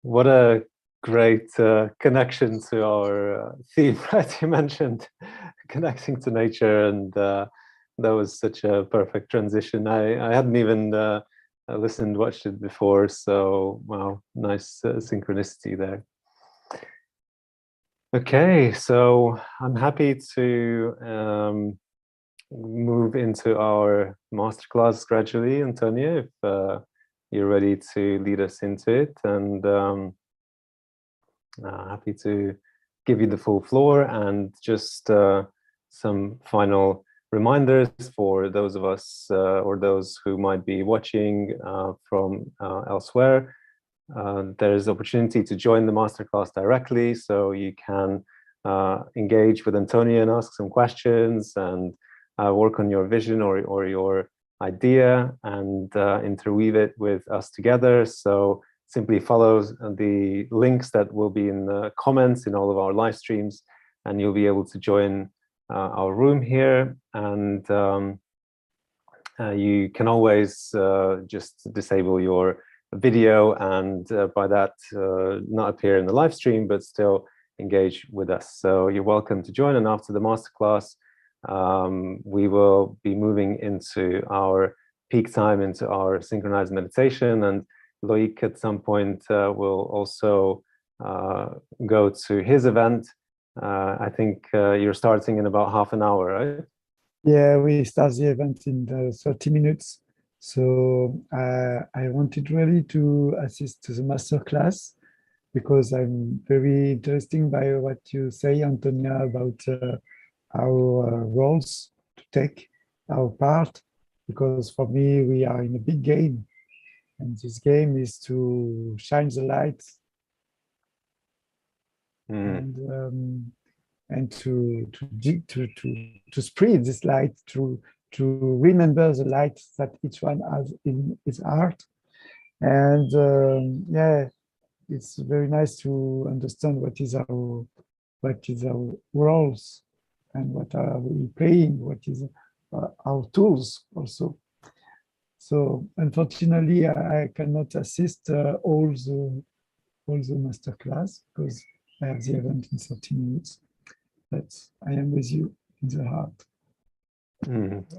What a great connection to our theme, right? You mentioned connecting to nature, and that was such a perfect transition. I hadn't even watched it before, so wow, nice synchronicity there. Okay, so I'm happy to move into our masterclass gradually, Antonia, if you're ready to lead us into it, and happy to give you the full floor. And just some final reminders for those of us or those who might be watching from elsewhere. There's opportunity to join the masterclass directly, so you can engage with Antonia and ask some questions and work on your vision or your idea and interweave it with us together. So simply follow the links that will be in the comments in all of our live streams, and you'll be able to join our room here. And you can always just disable your video and by that not appear in the live stream, but still engage with us. So you're welcome to join. And after the masterclass, we will be moving into our peak time, into our synchronized meditation, and Loic at some point will also go to his event. I think you're starting in about half an hour, right? Yeah, we start the event in 30 minutes. So I wanted really to assist to the masterclass because I'm very interested by what you say, Antonia, about our roles to take our part, because for me, we are in a big game. And this game is to shine the light and to spread this light, to remember the light that each one has in his heart. And yeah, it's very nice to understand what is our roles and what are we playing, what is our tools also. So unfortunately, I cannot assist all the masterclass because I have the event in 30 minutes, but I am with you in the heart.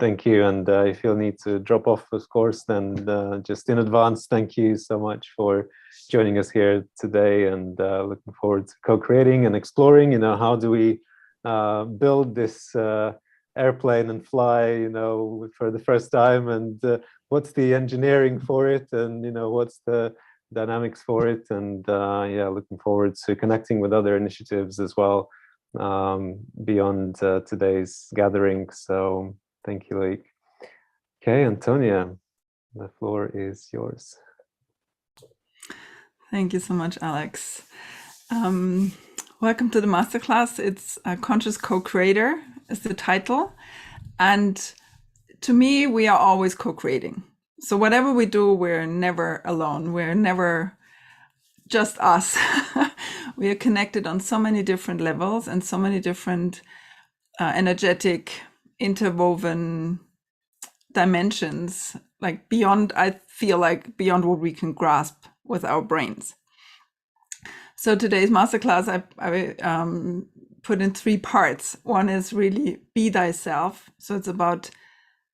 Thank you. And if you'll need to drop off, of course, then just in advance, thank you so much for joining us here today, and looking forward to co-creating and exploring, how do we build this airplane and fly, for the first time, and what's the engineering for it, and what's the dynamics for it, and yeah, looking forward to connecting with other initiatives as well beyond today's gathering. So thank you, Loic. Okay, Antonia, the floor is yours. Thank you so much, Alex. Welcome to the masterclass. It's a Conscious Co-Creator is the title. And to me, we are always co-creating. So whatever we do, we're never alone. We're never just us. We are connected on so many different levels and so many different energetic, interwoven dimensions, like beyond, I feel like beyond what we can grasp with our brains. So today's masterclass, I put in 3 parts. One is really be thyself. So it's about,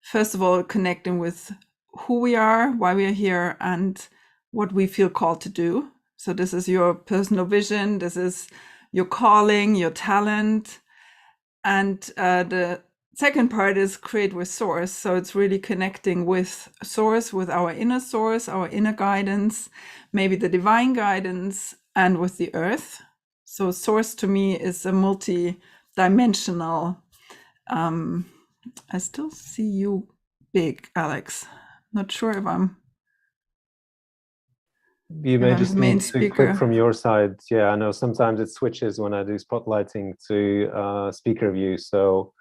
first of all, connecting with who we are, why we are here, and what we feel called to do. So this is your personal vision. This is your calling, your talent. And the second part is create with source. So it's really connecting with source, with our inner source, our inner guidance, maybe the divine guidance, and with the earth. So source to me is a multi-dimensional. I still see you big, Alex. Not sure if I'm. You may just need to click from your side. Yeah, I know sometimes it switches when I do spotlighting to speaker view. So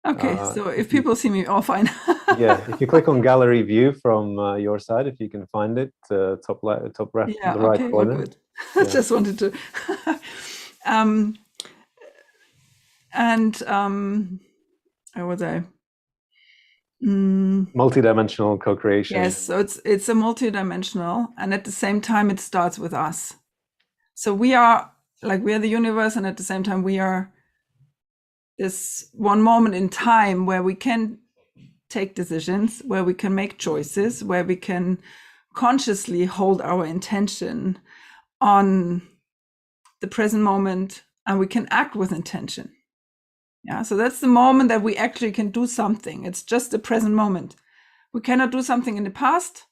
okay, so if people see me, all fine. Yeah, if you click on gallery view from your side, if you can find it, top left, yeah, the right okay, corner. Good. Yeah. Just wanted to. Where was I? Multidimensional co-creation. Yes, so it's a multidimensional, and at the same time it starts with us. So we are the universe, and at the same time we are this one moment in time where we can take decisions, where we can make choices, where we can consciously hold our intention on the present moment, and we can act with intention. Yeah, so that's the moment that we actually can do something. It's just the present moment. We cannot do something in the past.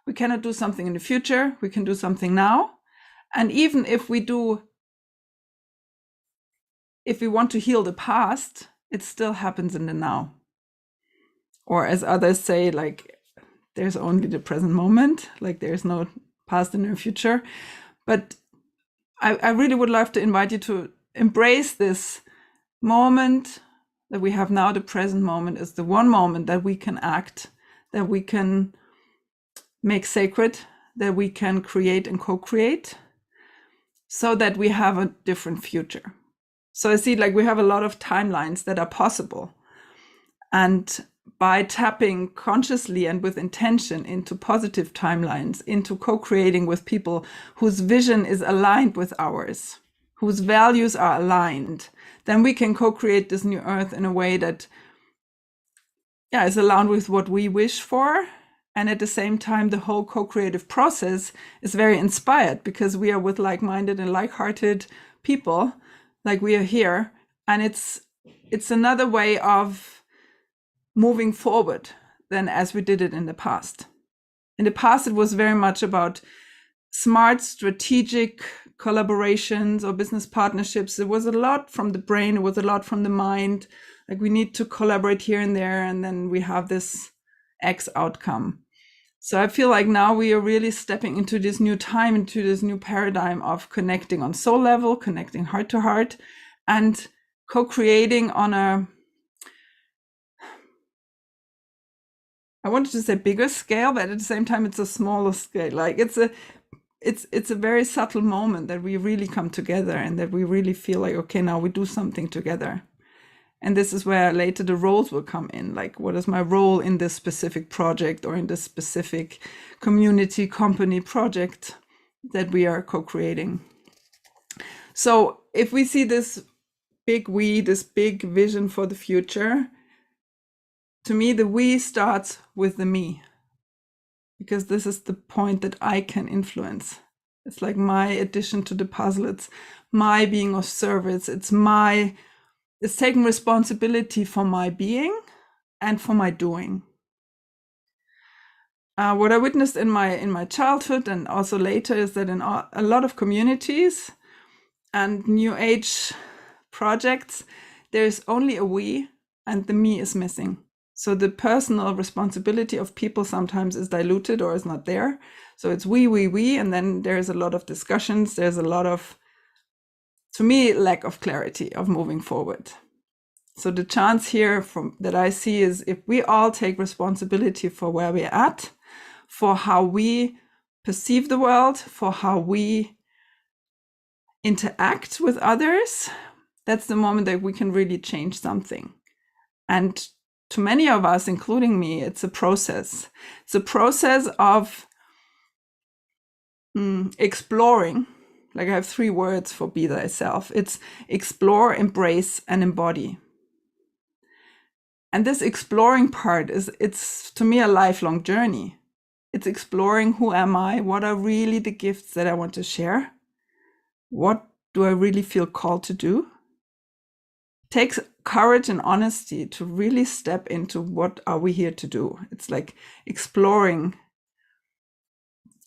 We cannot do something in the future. We can do something now. And even if we want to heal the past, it still happens in the now. Or as others say, there's only the present moment, there's no past and no future. But I really would love to invite you to embrace this moment that we have now. The present moment is the one moment that we can act, that we can make sacred, that we can create and co-create, so that we have a different future. So I see we have a lot of timelines that are possible. And by tapping consciously and with intention into positive timelines, into co-creating with people whose vision is aligned with ours, whose values are aligned, then we can co-create this new earth in a way that is aligned with what we wish for. And at the same time, the whole co-creative process is very inspired because we are with like-minded and like-hearted people, like we are here. And it's another way of moving forward than as we did it in the past. In the past, it was very much about smart, strategic collaborations or business partnerships. It was a lot from the brain, it was a lot from the mind, Like we need to collaborate here and there, and then we have this X outcome. So I feel like now we are really stepping into this new time, into this new paradigm of connecting on soul level, connecting heart to heart, and co-creating on a, I wanted to say bigger scale, but at the same time, it's a smaller scale. Like it's a very subtle moment that we really come together and that we really feel like, okay, now we do something together. And this is where later the roles will come in. Like, what is my role in this specific project or in this specific community, company project that we are co-creating? So if we see this big we, this big vision for the future, to me, the we starts with the me, because this is the point that I can influence. It's like my addition to the puzzle. It's my being of service. It's taking responsibility for my being and for my doing. What I witnessed in my childhood and also later is that in a lot of communities and new age projects, there's only a we and the me is missing. So the personal responsibility of people sometimes is diluted or is not there. So it's we, and then there's a lot of discussions. There's a lot of, to me, lack of clarity of moving forward. So the chance here that I see is if we all take responsibility for where we're at, for how we perceive the world, for how we interact with others, that's the moment that we can really change something. And to many of us, including me, it's a process. It's a process of exploring. Like I have 3 words for be thyself. It's explore, embrace, and embody. And this exploring part it's to me a lifelong journey. It's exploring who am I? What are really the gifts that I want to share? What do I really feel called to do? It takes courage and honesty to really step into what are we here to do. It's like exploring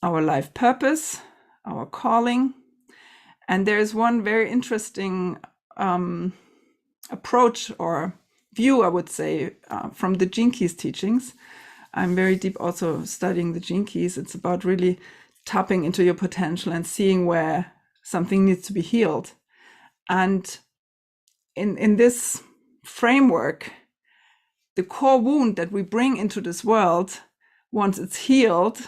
our life purpose, our calling. And there's one very interesting approach or view, I would say, from the Gene Keys teachings. I'm very deep also studying the Gene Keys. It's about really tapping into your potential and seeing where something needs to be healed. And in this framework, the core wound that we bring into this world, once it's healed,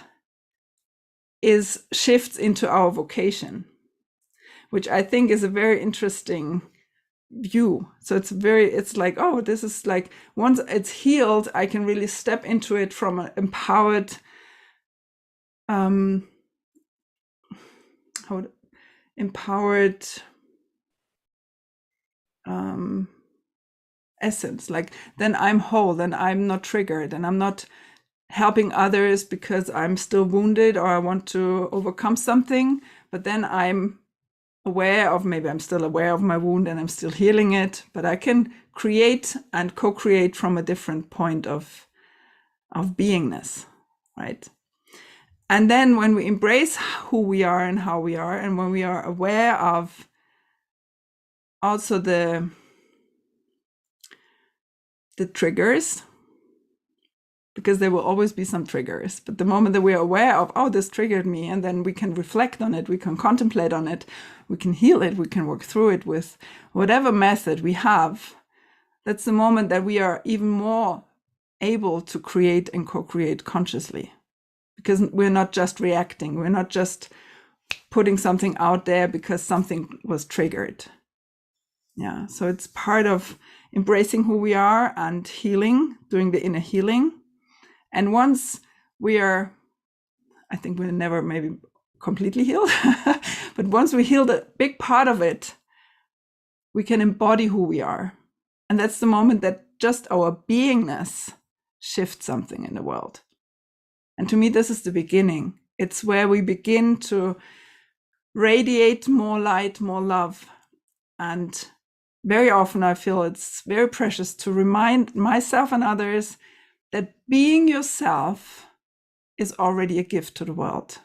shifts into our vocation, which I think is a very interesting view. So it's like, oh, this is like, once it's healed, I can really step into it from an empowered essence. Like, then I'm whole, then I'm not triggered, and I'm not helping others because I'm still wounded or I want to overcome something, but then I'm aware of, maybe I'm still aware of my wound and I'm still healing it, but I can create and co-create from a different point of beingness, right? And then when we embrace who we are and how we are, and when we are aware of also the triggers, because there will always be some triggers, but the moment that we are aware of, oh, this triggered me, and then we can reflect on it, we can contemplate on it, we can heal it, we can work through it with whatever method we have, that's the moment that we are even more able to create and co-create consciously, because we're not just reacting, we're not just putting something out there because something was triggered. Yeah, so it's part of embracing who we are and healing, doing the inner healing. And once we are, I think we're never maybe completely healed, but once we healed a big part of it, we can embody who we are. And that's the moment that just our beingness shifts something in the world. And to me, this is the beginning. It's where we begin to radiate more light, more love. And very often I feel it's very precious to remind myself and others that being yourself is already a gift to the world.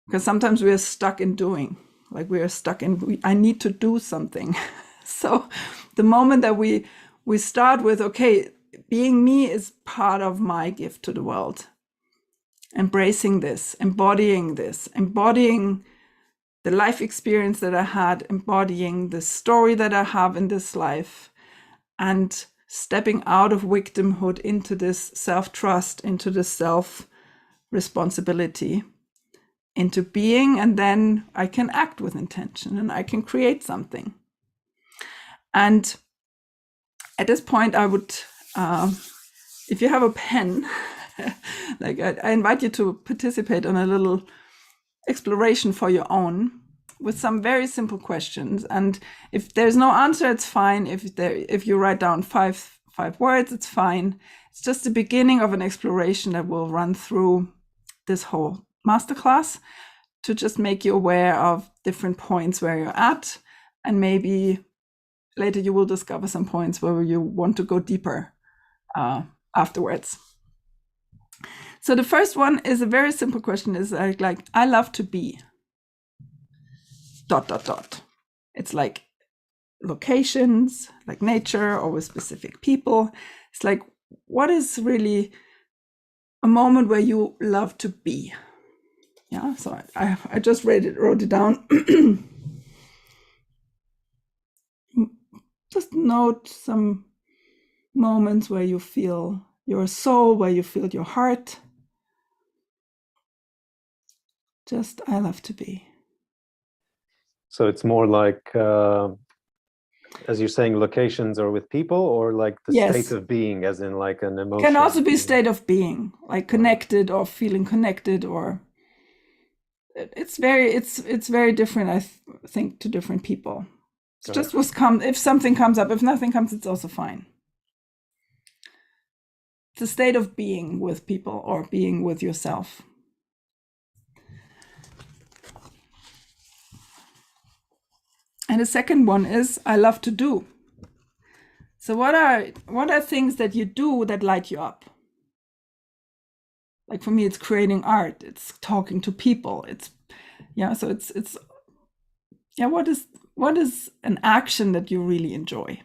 Because sometimes we are stuck in doing, like we are stuck in, I need to do something. So the moment that we start with, okay, being me is part of my gift to the world. Embracing this, embodying the life experience that I had, embodying the story that I have in this life, and stepping out of victimhood into this self-trust, into this self-responsibility, into being, and then I can act with intention and I can create something. And at this point, I would, if you have a pen, like I invite you to participate on a little exploration for your own with some very simple questions. And if there's no answer, it's fine. If you write down five words, it's fine. It's just the beginning of an exploration that will run through this whole masterclass to just make you aware of different points where you're at. And maybe later you will discover some points where you want to go deeper afterwards. So the first one is a very simple question, is like I love to be ... It's like locations, like nature, or with specific people. It's like, what is really a moment where you love to be? Yeah, so I just wrote it down. Just note some moments where you feel your soul, where you feel your heart. Just, I love to be. So it's more like, as you're saying, locations or with people, or like the state of being, as in like an emotion? Can also be state of being, like connected or feeling connected, or it's very different, I think, to different people. It's just what's come. If something comes up, if nothing comes, it's also fine. It's a state of being with people or being with yourself. And the second one is, I love to do. So what are things that you do that light you up? Like for me, it's creating art, it's talking to people, it's what is an action that you really enjoy?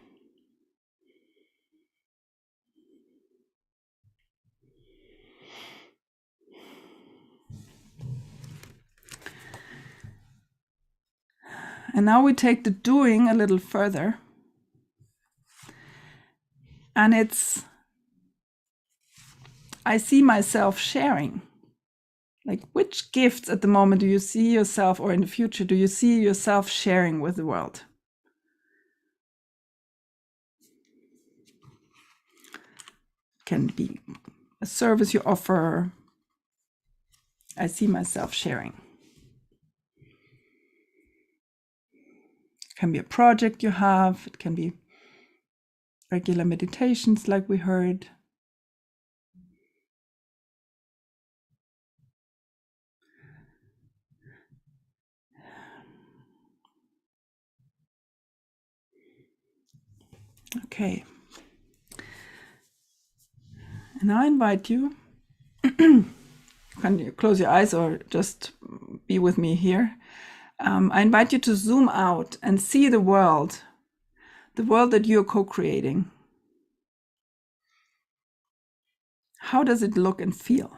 And now we take the doing a little further. And it's, I see myself sharing. Like, which gifts at the moment do you see yourself, or in the future, do you see yourself sharing with the world? Can be a service you offer. I see myself sharing. It can be a project you have. It can be regular meditations like we heard. Okay. And I invite you, can you close your eyes or just be with me here? I invite you to zoom out and see the world that you're co-creating. How does it look and feel?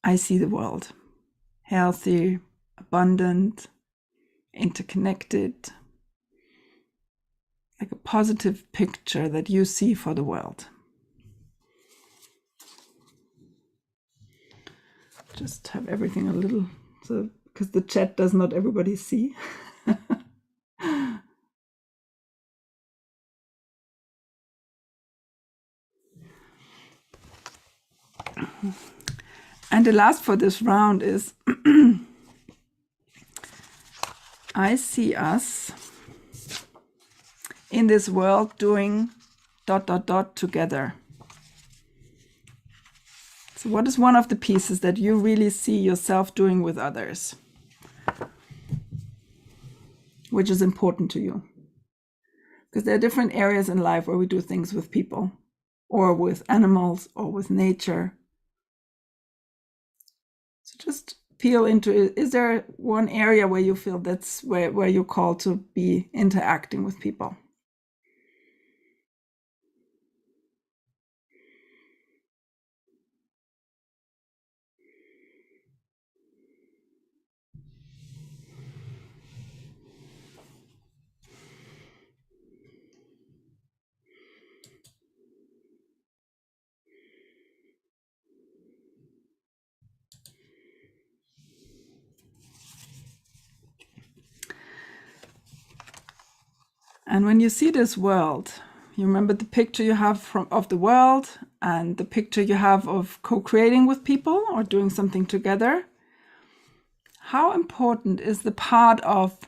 I see the world healthy, abundant, interconnected, like a positive picture that you see for the world. Just have everything a little, so because the chat does not everybody see. And the last for this round is, I see us in this world doing ... together. So what is one of the pieces that you really see yourself doing with others, which is important to you? Because there are different areas in life where we do things with people, or with animals, or with nature. So just feel into, is there one area where you feel that's where you're called to be interacting with people? And when you see this world, you remember the picture you have of the world and the picture you have of co-creating with people or doing something together. How important is the part of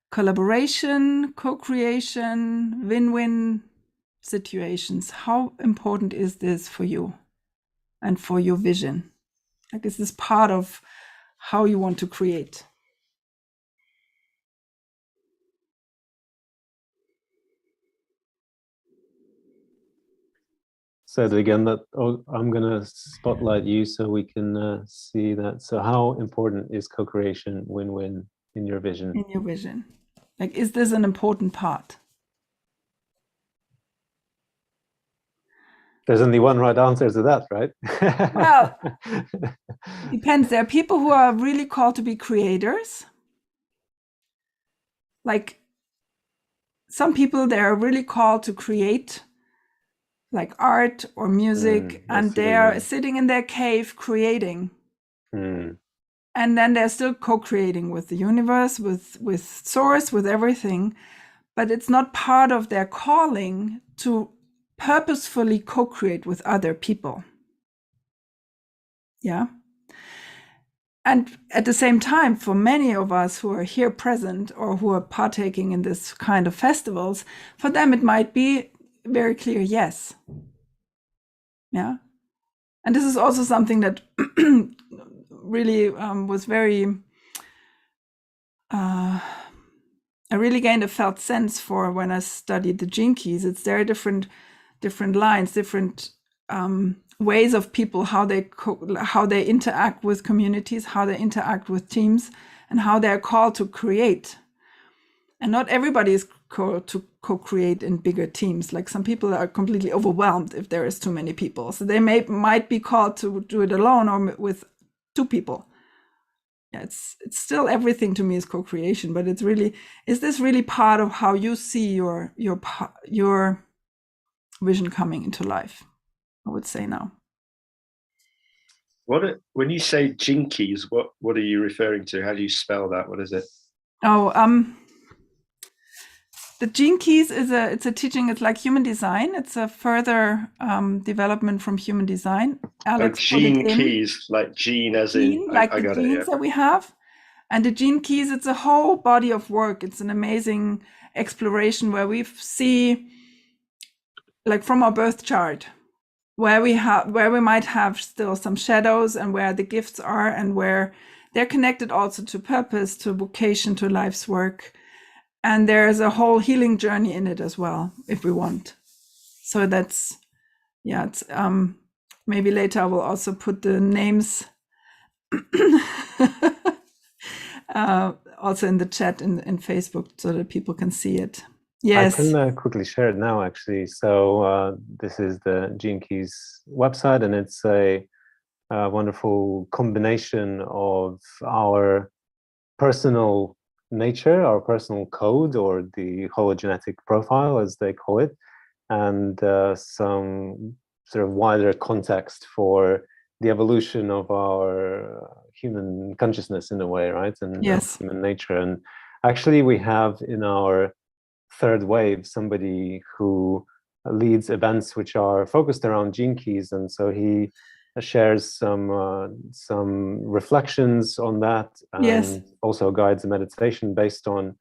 collaboration, co-creation, win-win situations? How important is this for you and for your vision? Like, is this part of how you want to create? So again, I'm going to spotlight you so we can see that. So how important is co-creation, win-win in your vision? In your vision. Like, is this an important part? There's only one right answer to that, right? Well, it depends. There are people who are really called to be creators. Like, some people, they are really called to create, like art or music, and they're sitting in their cave creating. And then they're still co-creating with the universe, with source, with everything. But it's not part of their calling to purposefully co-create with other people. Yeah. And at the same time, for many of us who are here present or who are partaking in this kind of festivals, for them it might be very clear, yes. Yeah. And this is also something that really was very, I really gained a felt sense for when I studied the Gene Keys. It's there are different lines, different ways of people, how they interact with communities, how they interact with teams, and how they're called to create. And not everybody is called to co-create in bigger teams. Like, some people are completely overwhelmed if there is too many people. So they might be called to do it alone or with 2 people. Yeah, it's still, everything to me is co-creation, but it's really, is this really part of how you see your vision coming into life? I would say now. When you say Gene Keys, what are you referring to? How do you spell that? What is it? The Gene Keys it's a teaching. It's like human design. It's a further development from human design. Alex, Gene Keys, like gene as in, like the genes that we have. And the Gene Keys, it's a whole body of work. It's an amazing exploration where we see, like, from our birth chart, where we might have still some shadows and where the gifts are, and where they're connected also to purpose, to vocation, to life's work. And there's a whole healing journey in it as well, if we want. So that's, yeah, it's maybe later I will also put the names also in the chat in Facebook so that people can see it. Yes. I can quickly share it now, actually. So this is the Gene Keys website, and it's a wonderful combination of our personal nature, our personal code, or the hologenetic profile, as they call it, and some sort of wider context for the evolution of our human consciousness, in a way, right? And yes, human nature. And actually, we have in our third wave somebody who leads events which are focused around Gene Keys, and so he shares some reflections on that, and yes, also guides a meditation based on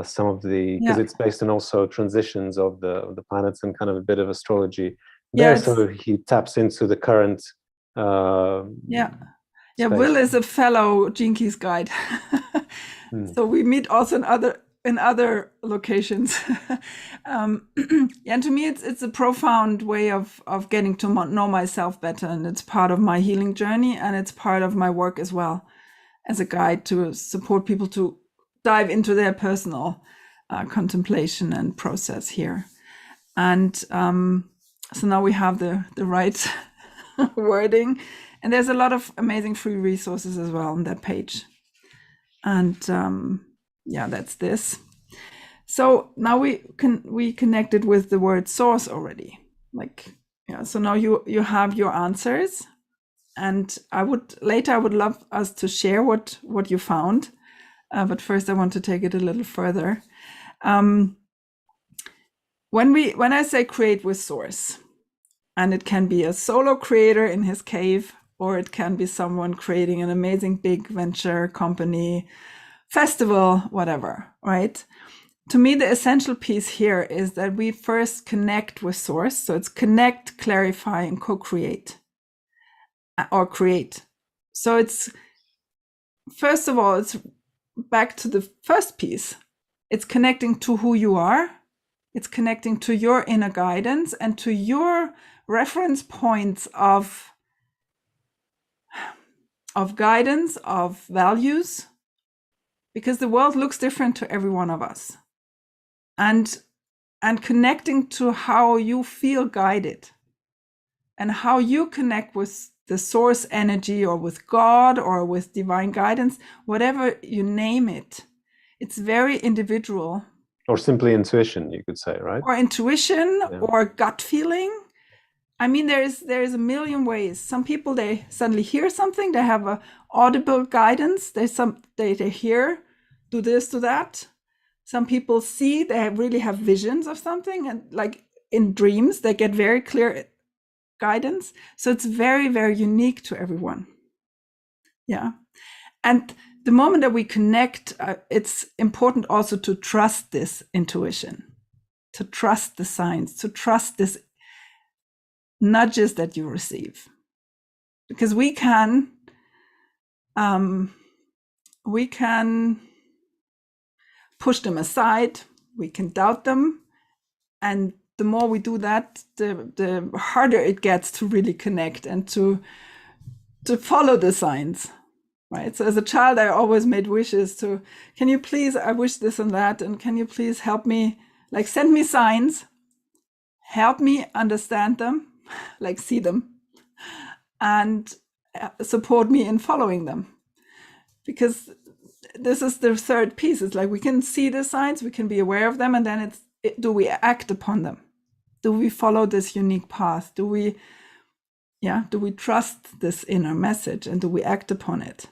some of the, because it's based on also transitions of the planets and kind of a bit of astrology there. So he taps into the current space. Will is a fellow Gene Keys guide. So we meet also in other locations. And to me, it's a profound way of getting to know myself better, and it's part of my healing journey, and it's part of my work as well. as a guide to support people to dive into their personal contemplation and process here. And so now we have the right wording, and there's a lot of amazing free resources as well on that page. And yeah, that's this. So now we connected with the word source already. Like, yeah, so now you have your answers, and I would love us to share what you found. But first I want to take it a little further. When I say create with source, and it can be a solo creator in his cave, or it can be someone creating an amazing big venture company, festival, whatever, right? To me, the essential piece here is that we first connect with source. So it's connect, clarify, and co-create or create. So it's, first of all, it's back to the first piece. It's connecting to who you are. It's connecting to your inner guidance and to your reference points of guidance, of values, because the world looks different to every one of us. And connecting to how you feel guided and how you connect with the source energy or with God or with divine guidance, whatever you name it. It's very individual. Or simply intuition, you could say, right? Or intuition, yeah. Or gut feeling. I mean, there is a million ways. Some people, they suddenly hear something, they have a audible guidance. They hear, do this, do that. Some people see, they really have visions of something, and like in dreams, they get very clear guidance. So it's very, very unique to everyone. Yeah. And the moment that we connect, it's important also to trust this intuition, to trust the signs, to trust this nudges that you receive. Because we can push them aside, we can doubt them, and the more we do that, the harder it gets to really connect and to follow the signs, right? So as a child, I always made wishes to, can you please, I wish this and that, and can you please help me, like send me signs, help me understand them, like see them, and support me in following them. Because this is the third piece. It's like we can see the signs, we can be aware of them, and then do we act upon them? Do we follow this unique path? Do we trust this inner message, and do we act upon it?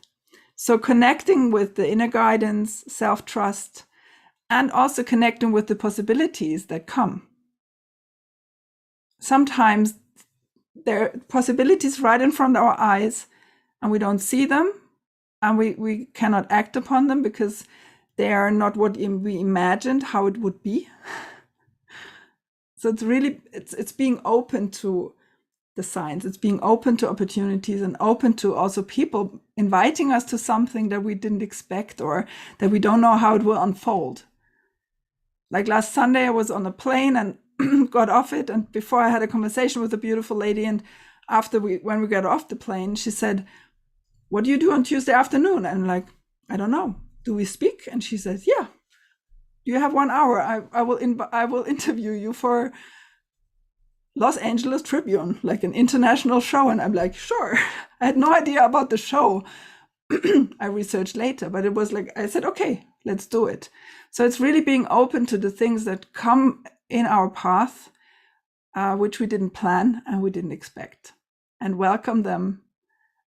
So connecting with the inner guidance, self-trust, and also connecting with the possibilities that come. Sometimes there are possibilities right in front of our eyes, and we don't see them, and we cannot act upon them because they are not what we imagined how it would be. So it's really, it's being open to the signs, it's being open to opportunities, and open to also people inviting us to something that we didn't expect or that we don't know how it will unfold. Like last Sunday, I was on a plane and got off it, and before I had a conversation with a beautiful lady, and when we got off the plane, she said, what do you do on Tuesday afternoon? And I'm like, I don't know. Do we speak? And she says, yeah. Do you have 1 hour? I will interview you for Los Angeles Tribune, like an international show. And I'm like, sure. I had no idea about the show. I researched later, but it was like, I said, okay, let's do it. So it's really being open to the things that come in our path, which we didn't plan and we didn't expect, and welcome them.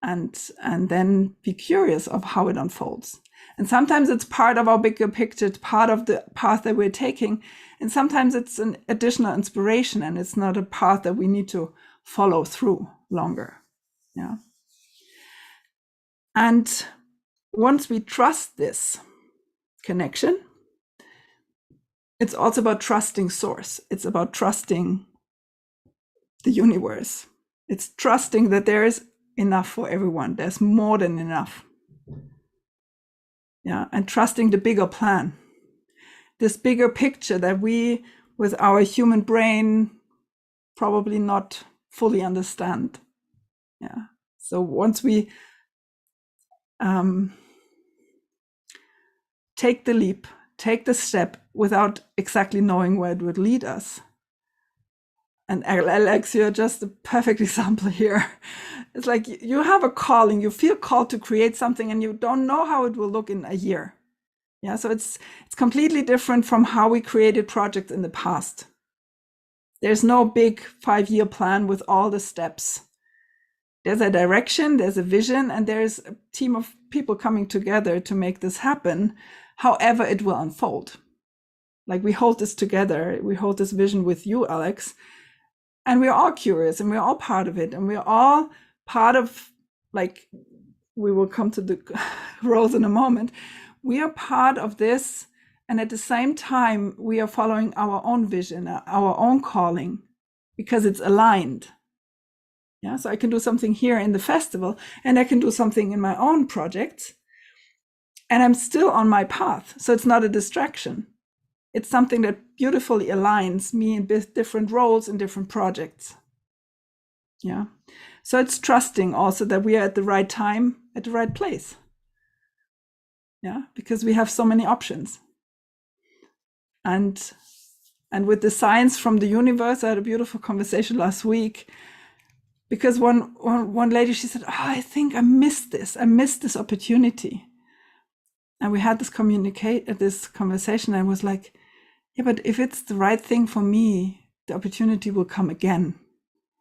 And then be curious of how it unfolds. And sometimes it's part of our bigger picture, it's part of the path that we're taking. And sometimes it's an additional inspiration, and it's not a path that we need to follow through longer. Yeah. And once we trust this connection, it's also about trusting source. It's about trusting the universe. It's trusting that there is enough for everyone. There's more than enough. Yeah, and trusting the bigger plan, this bigger picture that we, with our human brain, probably not fully understand. Yeah. So once we take the leap, take the step without exactly knowing where it would lead us. And Alex, you're just a perfect example here. It's like you have a calling, you feel called to create something and you don't know how it will look in a year. Yeah, so it's completely different from how we created projects in the past. There's no big 5-year plan with all the steps. There's a direction, there's a vision, and there's a team of people coming together to make this happen, however it will unfold. Like we hold this together, we hold this vision with you, Alex, and we're all curious and we're all part of it. And we're all part of, like, we will come to the roles in a moment. We are part of this. And at the same time, we are following our own vision, our own calling, because it's aligned. Yeah, so I can do something here in the festival and I can do something in my own projects. And I'm still on my path. So it's not a distraction. It's something that beautifully aligns me in different roles in different projects. Yeah. So it's trusting also that we are at the right time, at the right place. Yeah, because we have so many options. And with the science from the universe, I had a beautiful conversation last week. Because one lady, she said, I think I missed this opportunity. And we had this conversation. I was like, yeah, but if it's the right thing for me, the opportunity will come again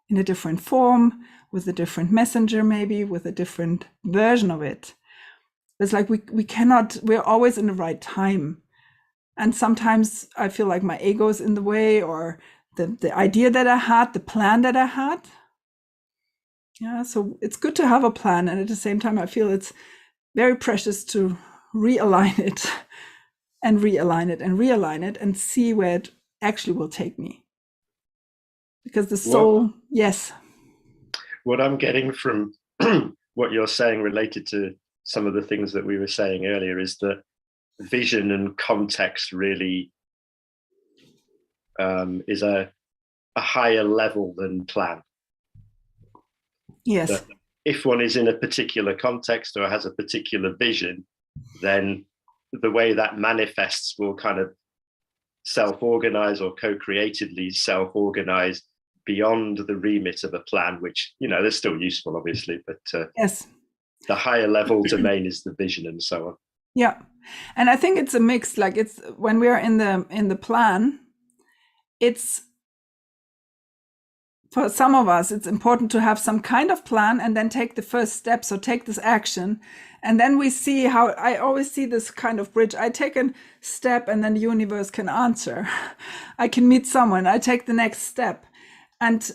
in a different form, with a different messenger, maybe with a different version of it. It's like we're always in the right time. And sometimes I feel like my ego is in the way, or the idea that I had, the plan that I had. Yeah, so it's good to have a plan. And at the same time, I feel it's very precious to realign it and realign it and realign it and see where it actually will take me. Because the soul, yes. What I'm getting from what you're saying related to some of the things that we were saying earlier is that vision and context really is a higher level than plan. Yes. That if one is in a particular context or has a particular vision, then the way that manifests will kind of self-organize or co-createdly self-organize beyond the remit of a plan, which, they're still useful, obviously, but yes, the higher level domain is the vision and so on. Yeah. And I think it's a mix. Like it's when we are in the plan, it's for some of us, it's important to have some kind of plan and then take the first step. So take this action. And then we see how I always see this kind of bridge. I take a step and then the universe can answer. I can meet someone. I take the next step. And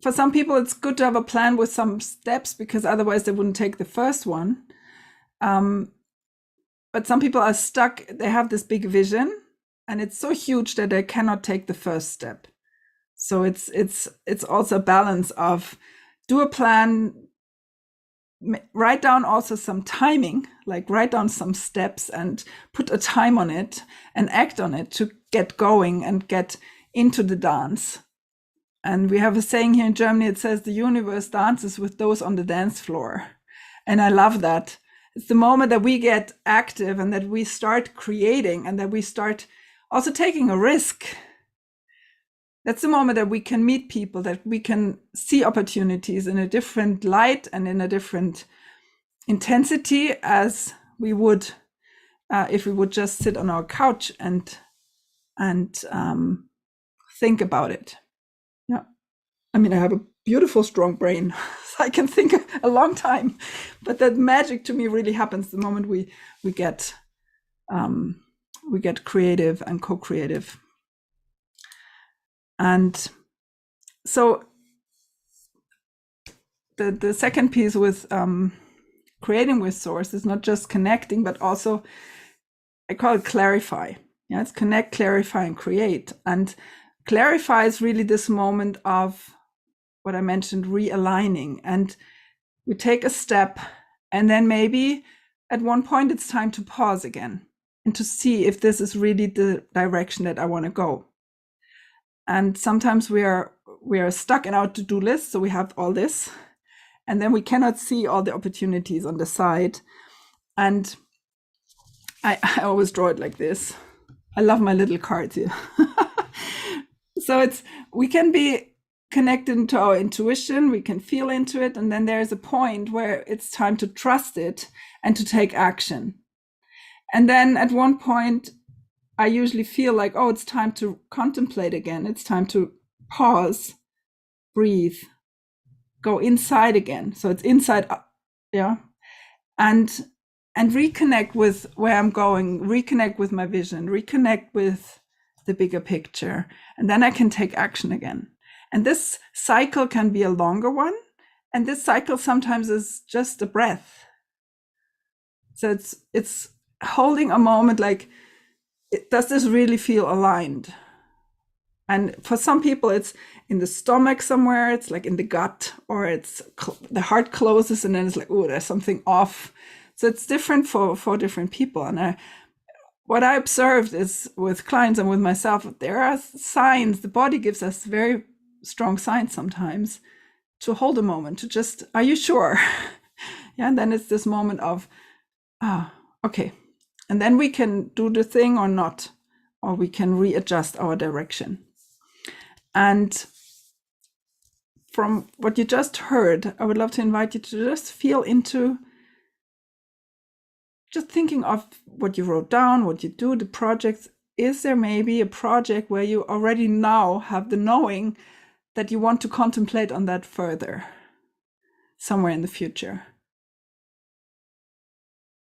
for some people, it's good to have a plan with some steps because otherwise they wouldn't take the first one. But some people are stuck. They have this big vision and it's so huge that they cannot take the first step. So it's also a balance of do a plan, write down also some timing, like write down some steps and put a time on it and act on it to get going and get into the dance. And we have a saying here in Germany, it says the universe dances with those on the dance floor. And I love that. It's the moment that we get active and that we start creating and that we start also taking a risk. That's the moment that we can meet people, that we can see opportunities in a different light and in a different intensity as we would if we would just sit on our couch and think about it. Yeah, I mean, I have a beautiful, strong brain, so I can think a long time. But that magic to me really happens the moment we get creative and co-creative. And so the second piece with creating with source is not just connecting, but also I call it clarify. Yeah, it's connect, clarify, and create. And clarify is really this moment of what I mentioned, realigning. And we take a step, and then maybe at one point it's time to pause again and to see if this is really the direction that I want to go. And sometimes we are stuck in our to-do list. So we have all this, and then we cannot see all the opportunities on the side. And I always draw it like this. I love my little cards here. So we can be connected to our intuition, we can feel into it, and then there's a point where it's time to trust it and to take action. And then at one point, I usually feel like, oh, it's time to contemplate again. It's time to pause, breathe, go inside again. So it's inside, yeah. And reconnect with where I'm going, reconnect with my vision, reconnect with the bigger picture. And then I can take action again. And this cycle can be a longer one. And this cycle sometimes is just a breath. So it's holding a moment like, does this really feel aligned? And for some people, it's in the stomach somewhere, it's like in the gut, or it's the heart closes and then it's like, oh, there's something off. So it's different for different people. And what I observed is with clients and with myself, there are signs, the body gives us very strong signs sometimes to hold a moment, to just, are you sure? Yeah, and then it's this moment of, okay. And then we can do the thing or not, or we can readjust our direction. And from what you just heard, I would love to invite you to just feel into just thinking of what you wrote down, what you do, the projects. Is there maybe a project where you already now have the knowing that you want to contemplate on that further somewhere in the future?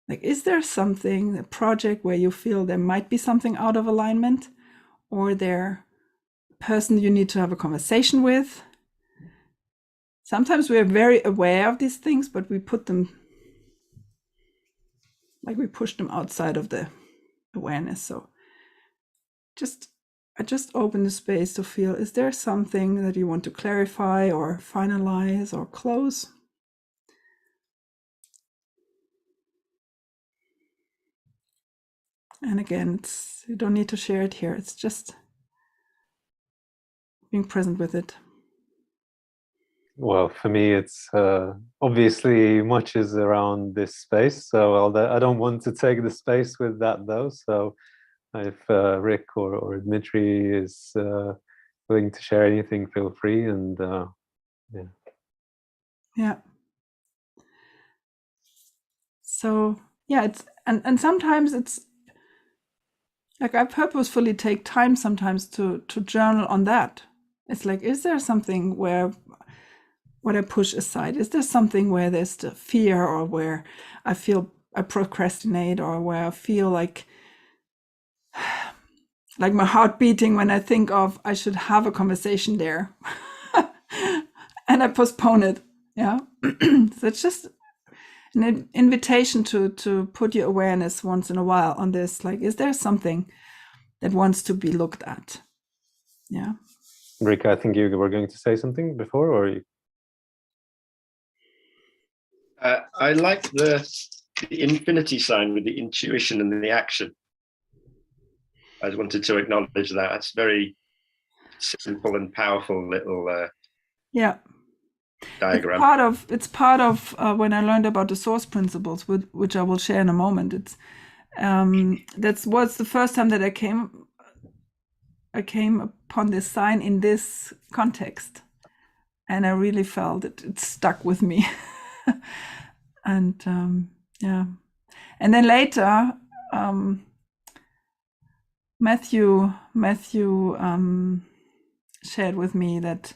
Like, is there something, a project where you feel there might be something out of alignment, or there a person you need to have a conversation with? Sometimes we are very aware of these things, but we put them, like we push them outside of the awareness. So I just open the space to feel, is there something that you want to clarify or finalize or close? And again, you don't need to share it here. It's just being present with it. Well, for me, it's obviously much is around this space. So I don't want to take the space with that though. So if Rick or Dmitry is willing to share anything, feel free. And yeah. So yeah, it's and sometimes it's like I purposefully take time sometimes to journal on that. It's like, is there something where what I push aside? Is there something where there's the fear, or where I feel I procrastinate, or where I feel like my heart beating when I think of I should have a conversation there and I postpone it. Yeah. So it's just an invitation to put your awareness once in a while on this. Like, is there something that wants to be looked at? Yeah. Rick, I think you were going to say something before, or you... I like the infinity sign with the intuition and the action. I just wanted to acknowledge that. That's very simple and powerful little yeah diagram. It's part of when I learned about the source principles, which I will share in a moment. It's that's what's the first time that I came upon this sign in this context, and I really felt it stuck with me. And yeah, and then later Matthew shared with me that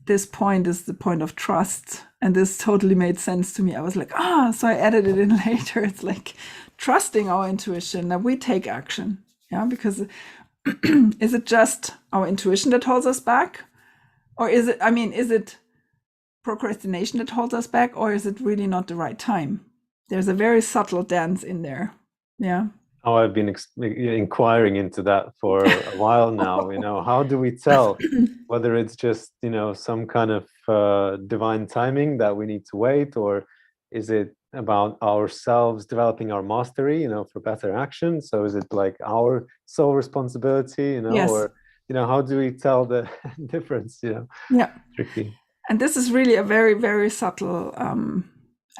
this point is the point of trust, and this totally made sense to me. I was like, so I added it in later. It's like trusting our intuition that we take action. Yeah, because is it just our intuition that holds us back, or is it procrastination that holds us back, or is it really not the right time? There's a very subtle dance in there. Yeah. Oh, I've been inquiring into that for a while now. How do we tell whether it's just, some kind of divine timing that we need to wait, or is it about ourselves developing our mastery, for better action? So is it like our sole responsibility, Yes. or, how do we tell the difference? Yeah. Tricky. And this is really a very, very subtle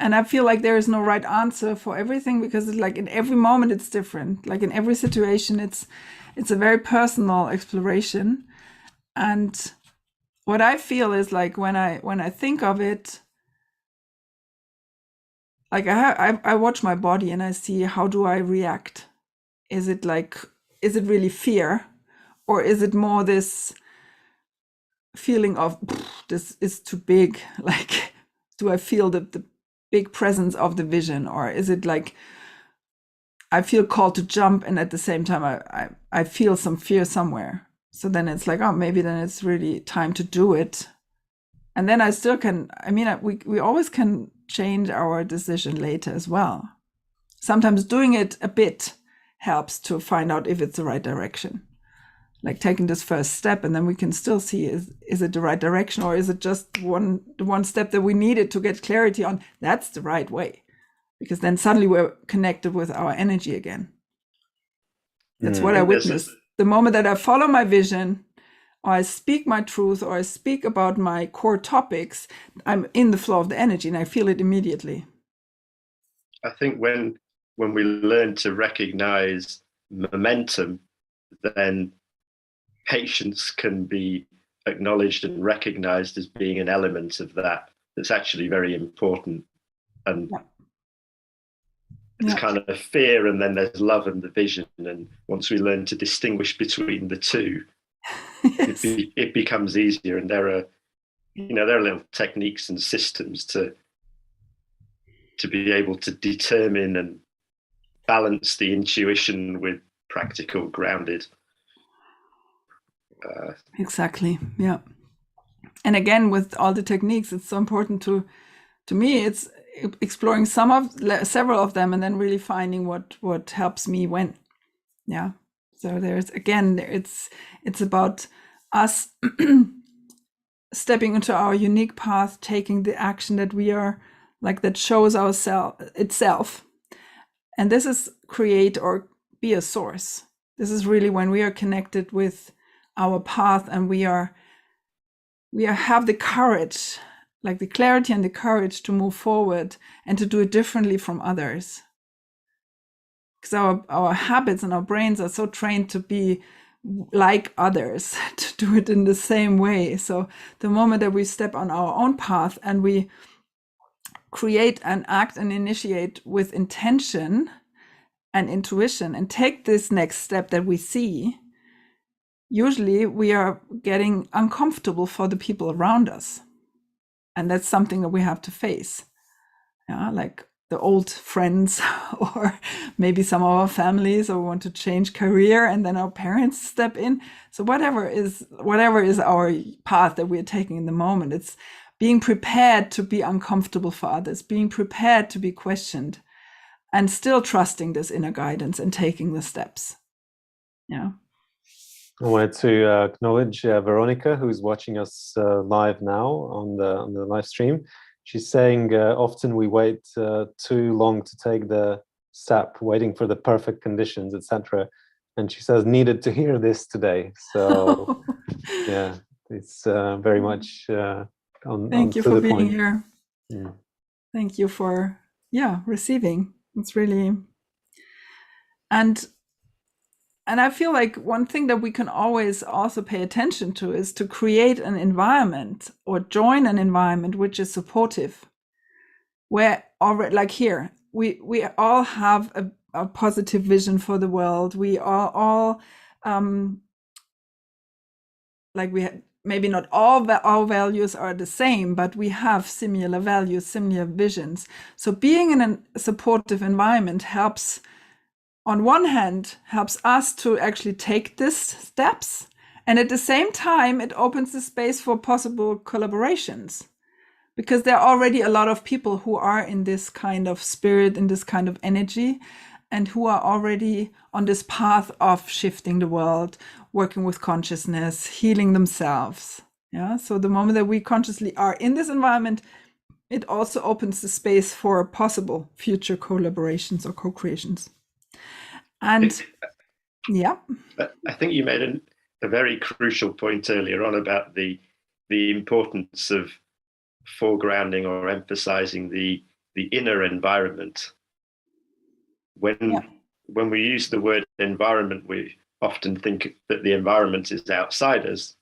And I feel like there is no right answer for everything, because it's like in every moment it's different. Like in every situation, it's a very personal exploration. And what I feel is like when I think of it, like I watch my body and I see, how do I react? Is it really fear, or is it more this feeling of this is too big? Like, do I feel the big presence of the vision, or is it like I feel called to jump, and at the same time I feel some fear somewhere? So then it's like, oh, maybe then it's really time to do it. And then I still can, I mean, we always can change our decision later as well. Sometimes doing it a bit helps to find out if it's the right direction. Like taking this first step, and then we can still see, is it the right direction, or is it just the one step that we needed to get clarity on? That's the right way, because then suddenly we're connected with our energy again. That's what I witnessed. The moment that I follow my vision, or I speak my truth, or I speak about my core topics, I'm in the flow of the energy and I feel it immediately. I think when we learn to recognize momentum, then patience can be acknowledged and recognized as being an element of that that's actually very important. And there's kind of fear, and then there's love and the vision. And once we learn to distinguish between the two, yes, it becomes easier. And there are little techniques and systems to be able to determine and balance the intuition with practical, grounded. Exactly. Yeah. And again, with all the techniques, it's so important to me, it's exploring several of them, and then really finding what helps me when. Yeah. So it's about us stepping into our unique path, taking the action that we are like, that shows itself. And this is create or be a source. This is really when we are connected with our path, and we have the courage, like the clarity and the courage to move forward and to do it differently from others. Because our habits and our brains are so trained to be like others, to do it in the same way. So the moment that we step on our own path and we create and act and initiate with intention and intuition, and take this next step that we see, usually we are getting uncomfortable for the people around us. And that's something that we have to face. Yeah, like the old friends, or maybe some of our families, or we want to change career, and then our parents step in. So whatever is our path that we're taking in the moment, it's being prepared to be uncomfortable for others, being prepared to be questioned, and still trusting this inner guidance and taking the steps. Yeah. I wanted to acknowledge Veronica, who's watching us live now on the live stream. She's saying often we wait too long to take the step, waiting for the perfect conditions, etc. And she says, needed to hear this today. So yeah, it's very much on. Thank you for being point. here. Yeah. Thank you for receiving. It's really, and I feel like one thing that we can always also pay attention to is to create an environment, or join an environment which is supportive, where already, like here, we all have a positive vision for the world. We are all like, we have, maybe not all our values are the same, but we have similar values, similar visions. So being in a supportive environment helps, on one hand, helps us to actually take these steps. And at the same time, it opens the space for possible collaborations, because there are already a lot of people who are in this kind of spirit, in this kind of energy, and who are already on this path of shifting the world, working with consciousness, healing themselves. Yeah. So the moment that we consciously are in this environment, it also opens the space for possible future collaborations or co-creations. And I think you made a very crucial point earlier on about the importance of foregrounding or emphasizing the the inner environment. When we use the word environment, we often think that the environment is outside us,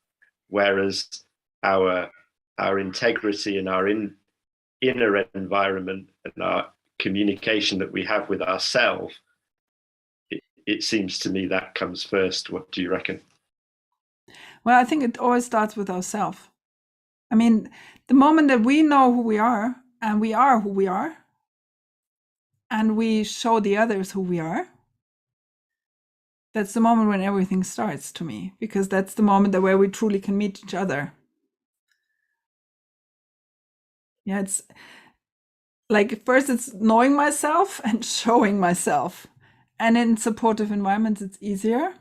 whereas our integrity and our inner environment and our communication that we have with ourselves, it seems to me that comes first. What do you reckon? Well, I think it always starts with ourselves. I mean, the moment that we know who we are, and we are who we are, and we show the others who we are, that's the moment when everything starts, to me, because that's the moment that where we truly can meet each other. Yeah, it's like, first it's knowing myself and showing myself. And in supportive environments, it's easier.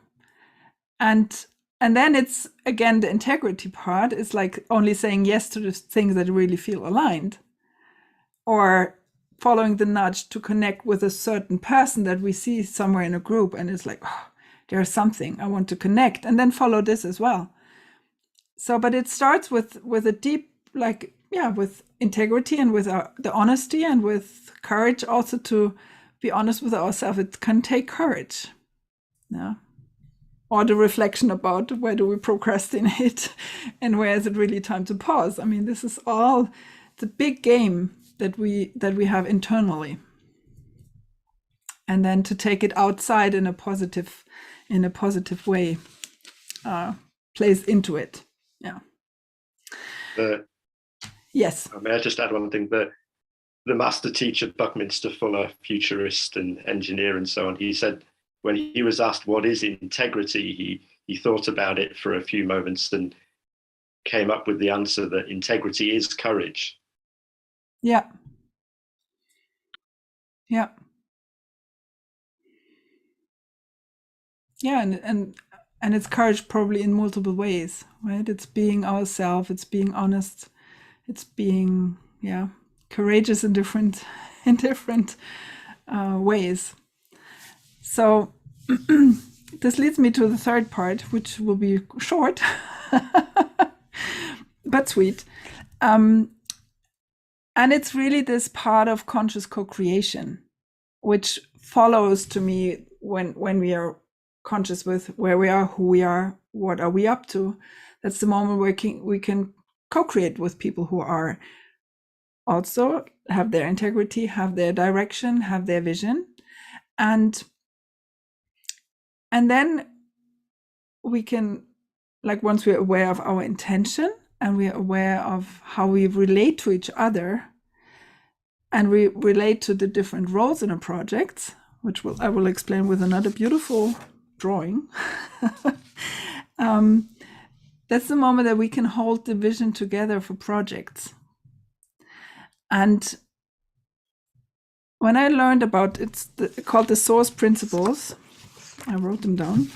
And then it's, again, the integrity part is like only saying yes to the things that really feel aligned, or following the nudge to connect with a certain person that we see somewhere in a group, and it's like, oh, there's something I want to connect, and then follow this as well. So, but it starts with a deep, like, yeah, with integrity and with the honesty and with courage also to be honest with ourselves. It can take courage. Yeah. Or the reflection about where do we procrastinate and where is it really time to pause. I mean, this is all the big game that we have internally. And then to take it outside in a positive way, plays into it. Yeah. Yes. May I just add one thing? The master teacher, Buckminster Fuller, futurist and engineer and so on, he said when he was asked what is integrity, he thought about it for a few moments and came up with the answer that integrity is courage. Yeah. Yeah. Yeah, and it's courage probably in multiple ways, right? It's being ourselves, it's being honest, it's being, yeah, courageous in different ways. So this leads me to the third part, which will be short but sweet. And it's really this part of conscious co-creation, which follows to me when we are conscious with where we are, who we are, what are we up to. That's the moment where we can co-create with people who are also have their integrity, have their direction, have their vision. And then we can, like, once we're aware of our intention and we're aware of how we relate to each other and we relate to the different roles in a project, which I will explain with another beautiful drawing. That's the moment that we can hold the vision together for projects. And when I learned about it's called the source principles, I wrote them down.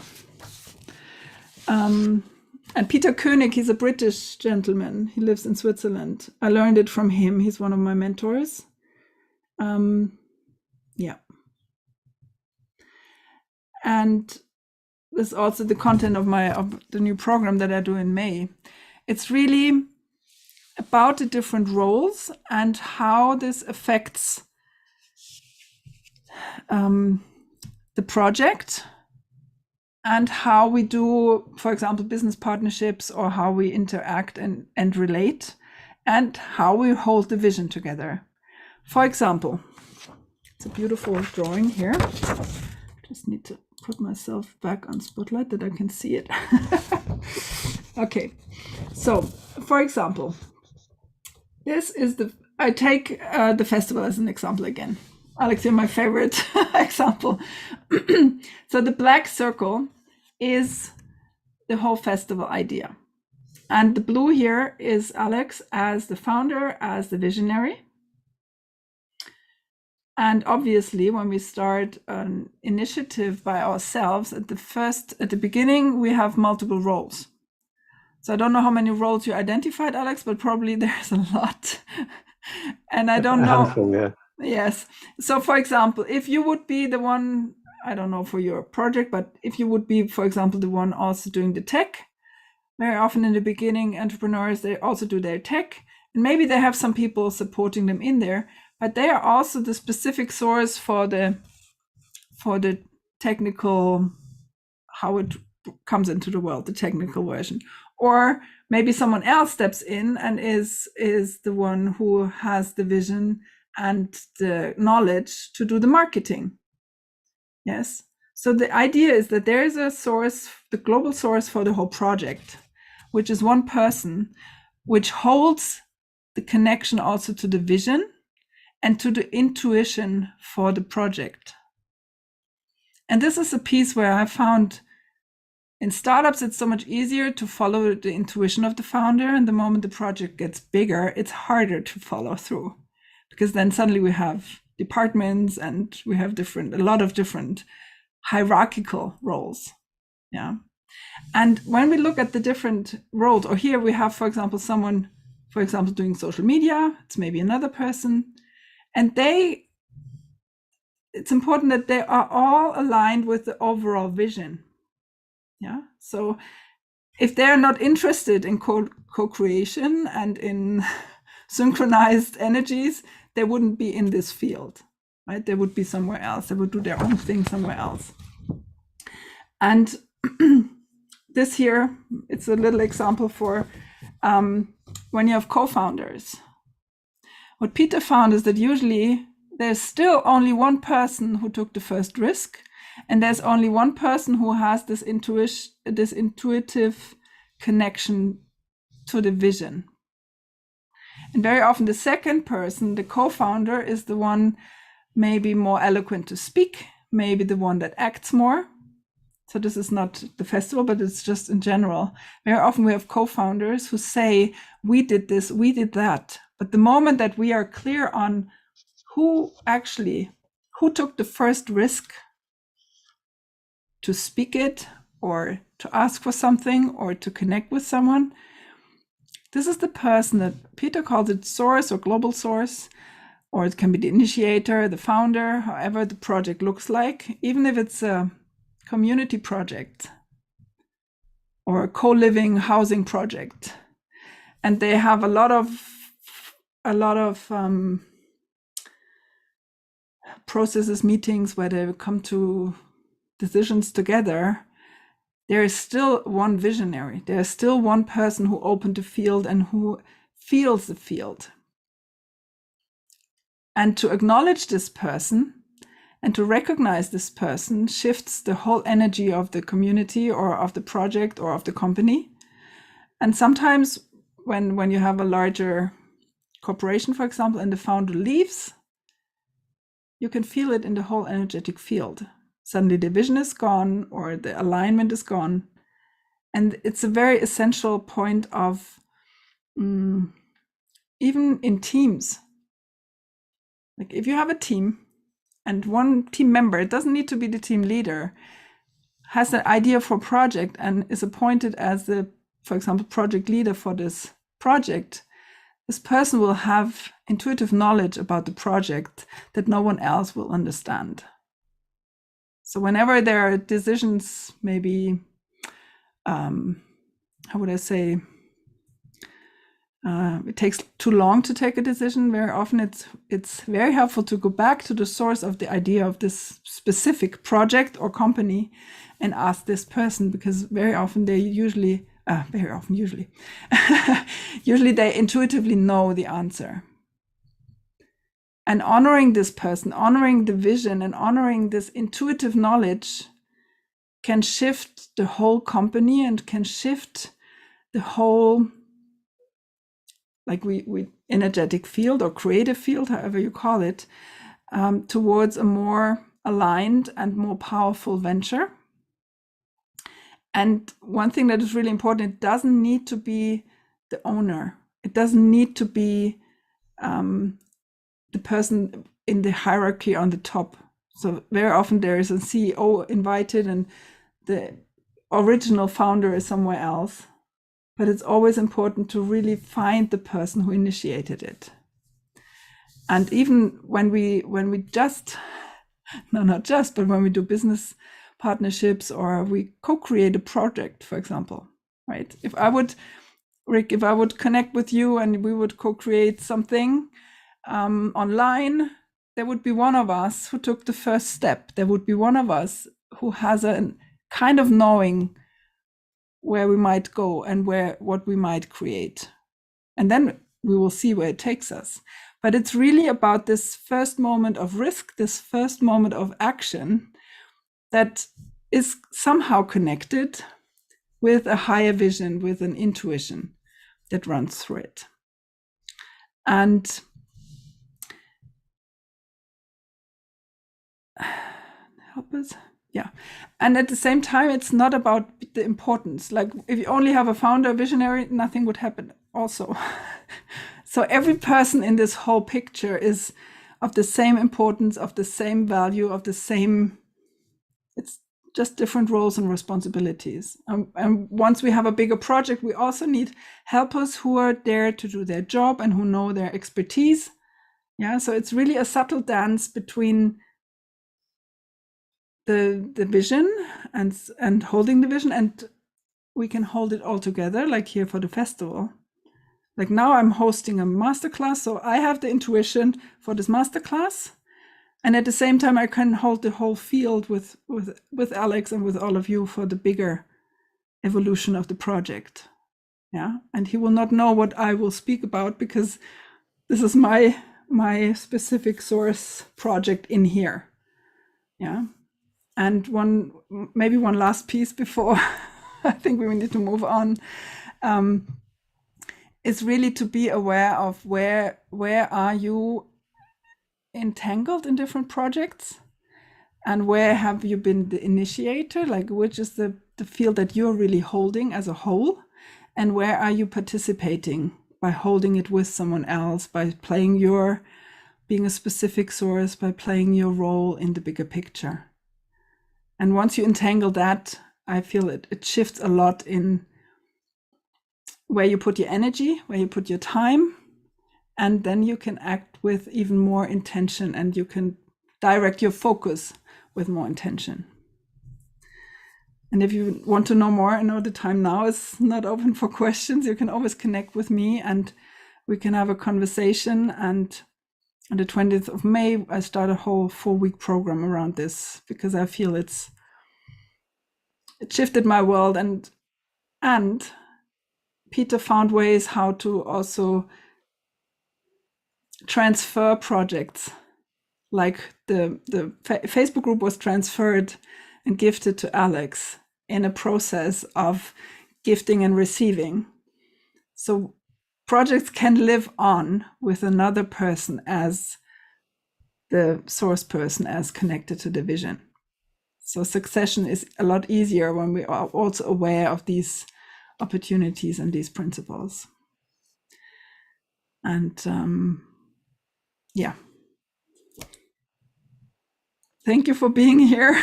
And Peter Koenig, he's a British gentleman. He lives in Switzerland. I learned it from him. He's one of my mentors. Yeah. And this is also the content of the new program that I do in May. It's really about the different roles and how this affects the project and how we do, for example, business partnerships, or how we interact and relate, and how we hold the vision together. For example, it's a beautiful drawing here. Just need to put myself back on Spotlight that I can see it. Okay, so for example, this is I take the festival as an example again. Alex, you're my favorite example. So the black circle is the whole festival idea. And the blue here is Alex as the founder, as the visionary. And obviously, when we start an initiative by ourselves, at the beginning, we have multiple roles. So I don't know how many roles you identified, Alex, but probably there's a lot. And I don't know. Handful, yeah. Yes. So for example, if you would be the one, I don't know for your project, but if you would be, for example, the one also doing the tech, very often in the beginning, entrepreneurs, they also do their tech. And maybe they have some people supporting them in there, but they are also the specific source for the technical, how it comes into the world, the technical version. Or maybe someone else steps in and is the one who has the vision and the knowledge to do the marketing. Yes. So the idea is that there is a source, the global source for the whole project, which is one person, which holds the connection also to the vision and to the intuition for the project. And this is a piece where I found in startups, it's so much easier to follow the intuition of the founder. And the moment the project gets bigger, it's harder to follow through, because then suddenly we have departments and we have a lot of different hierarchical roles. Yeah. And when we look at the different roles, or here we have, for example, someone, for example, doing social media, it's maybe another person, and it's important that they are all aligned with the overall vision. Yeah. So if they're not interested in co-creation and in synchronized energies, they wouldn't be in this field, right? They would be somewhere else. They would do their own thing somewhere else. And this here, it's a little example for when you have co-founders. What Peter found is that usually there's still only one person who took the first risk, and there's only one person who has this intuitive connection to the vision. And very often the second person, the co-founder, is the one maybe more eloquent to speak, maybe the one that acts more. So this is not the festival, but it's just in general. Very often we have co-founders who say, we did this, we did that. But the moment that we are clear on who took the first risk to speak it, or to ask for something, or to connect with someone, this is the person that Peter calls it source or global source, or it can be the initiator, the founder, however the project looks like, even if it's a community project or a co-living housing project. And they have a lot of processes, meetings where they come to decisions together. There is still one visionary. There is still one person who opened the field and who feels the field. And to acknowledge this person and to recognize this person shifts the whole energy of the community or of the project or of the company. And sometimes when you have a larger corporation, for example, and the founder leaves, you can feel it in the whole energetic field. Suddenly the vision is gone or the alignment is gone. And it's a very essential point of even in teams. Like if you have a team and one team member, it doesn't need to be the team leader, has an idea for a project and is appointed as the, for example, project leader for this project, this person will have intuitive knowledge about the project that no one else will understand. So whenever there are decisions, maybe, how would I say, it takes too long to take a decision. Very often it's very helpful to go back to the source of the idea of this specific project or company and ask this person, because very often they usually they intuitively know the answer. And honoring this person, honoring the vision and honoring this intuitive knowledge can shift the whole company and can shift the whole, like we energetic field or creative field, however you call it, towards a more aligned and more powerful venture. And one thing that is really important, it doesn't need to be the owner. It doesn't need to be the person in the hierarchy on the top. So very often there is a CEO invited and the original founder is somewhere else. But it's always important to really find the person who initiated it. And even when we just, no, not just, but when we do business partnerships or we co-create a project, for example, right? If I would, Rick, if I would connect with you and we would co-create something, online, there would be one of us who took the first step. There would be one of us who has a kind of knowing where we might go and what we might create. And then we will see where it takes us. But it's really about this first moment of risk, this first moment of action that is somehow connected with a higher vision, with an intuition that runs through it. And help us. Yeah. And at the same time, it's not about the importance. Like if you only have a founder, visionary, nothing would happen also. So every person in this whole picture is of the same importance, of the same value, of the same, it's just different roles and responsibilities. And once we have a bigger project, we also need helpers who are there to do their job and who know their expertise. Yeah, so it's really a subtle dance between the vision and holding the vision, and we can hold it all together, like here for the festival. Like now I'm hosting a masterclass, so I have the intuition for this masterclass, and at the same time I can hold the whole field with Alex and with all of you for the bigger evolution of the project. Yeah, and he will not know what I will speak about because this is my specific source project in here. Yeah. And maybe one last piece before I think we need to move on, is really to be aware of where are you entangled in different projects, and where have you been the initiator, like which is the field that you're really holding as a whole, and where are you participating by holding it with someone else, by being a specific source, by playing your role in the bigger picture. And once you entangle that, I feel it shifts a lot in where you put your energy, where you put your time, and then you can act with even more intention, and you can direct your focus with more intention. And if you want to know more, I know the time now is not open for questions. You can always connect with me and we can have a conversation. And on the 20th of May, I start a whole 4-week program around this because I feel it shifted my world, and Peter found ways how to also transfer projects. Like the Facebook group was transferred and gifted to Alex in a process of gifting and receiving. So projects can live on with another person as the source person, as connected to the vision. So succession is a lot easier when we are also aware of these opportunities and these principles. And yeah. Thank you for being here.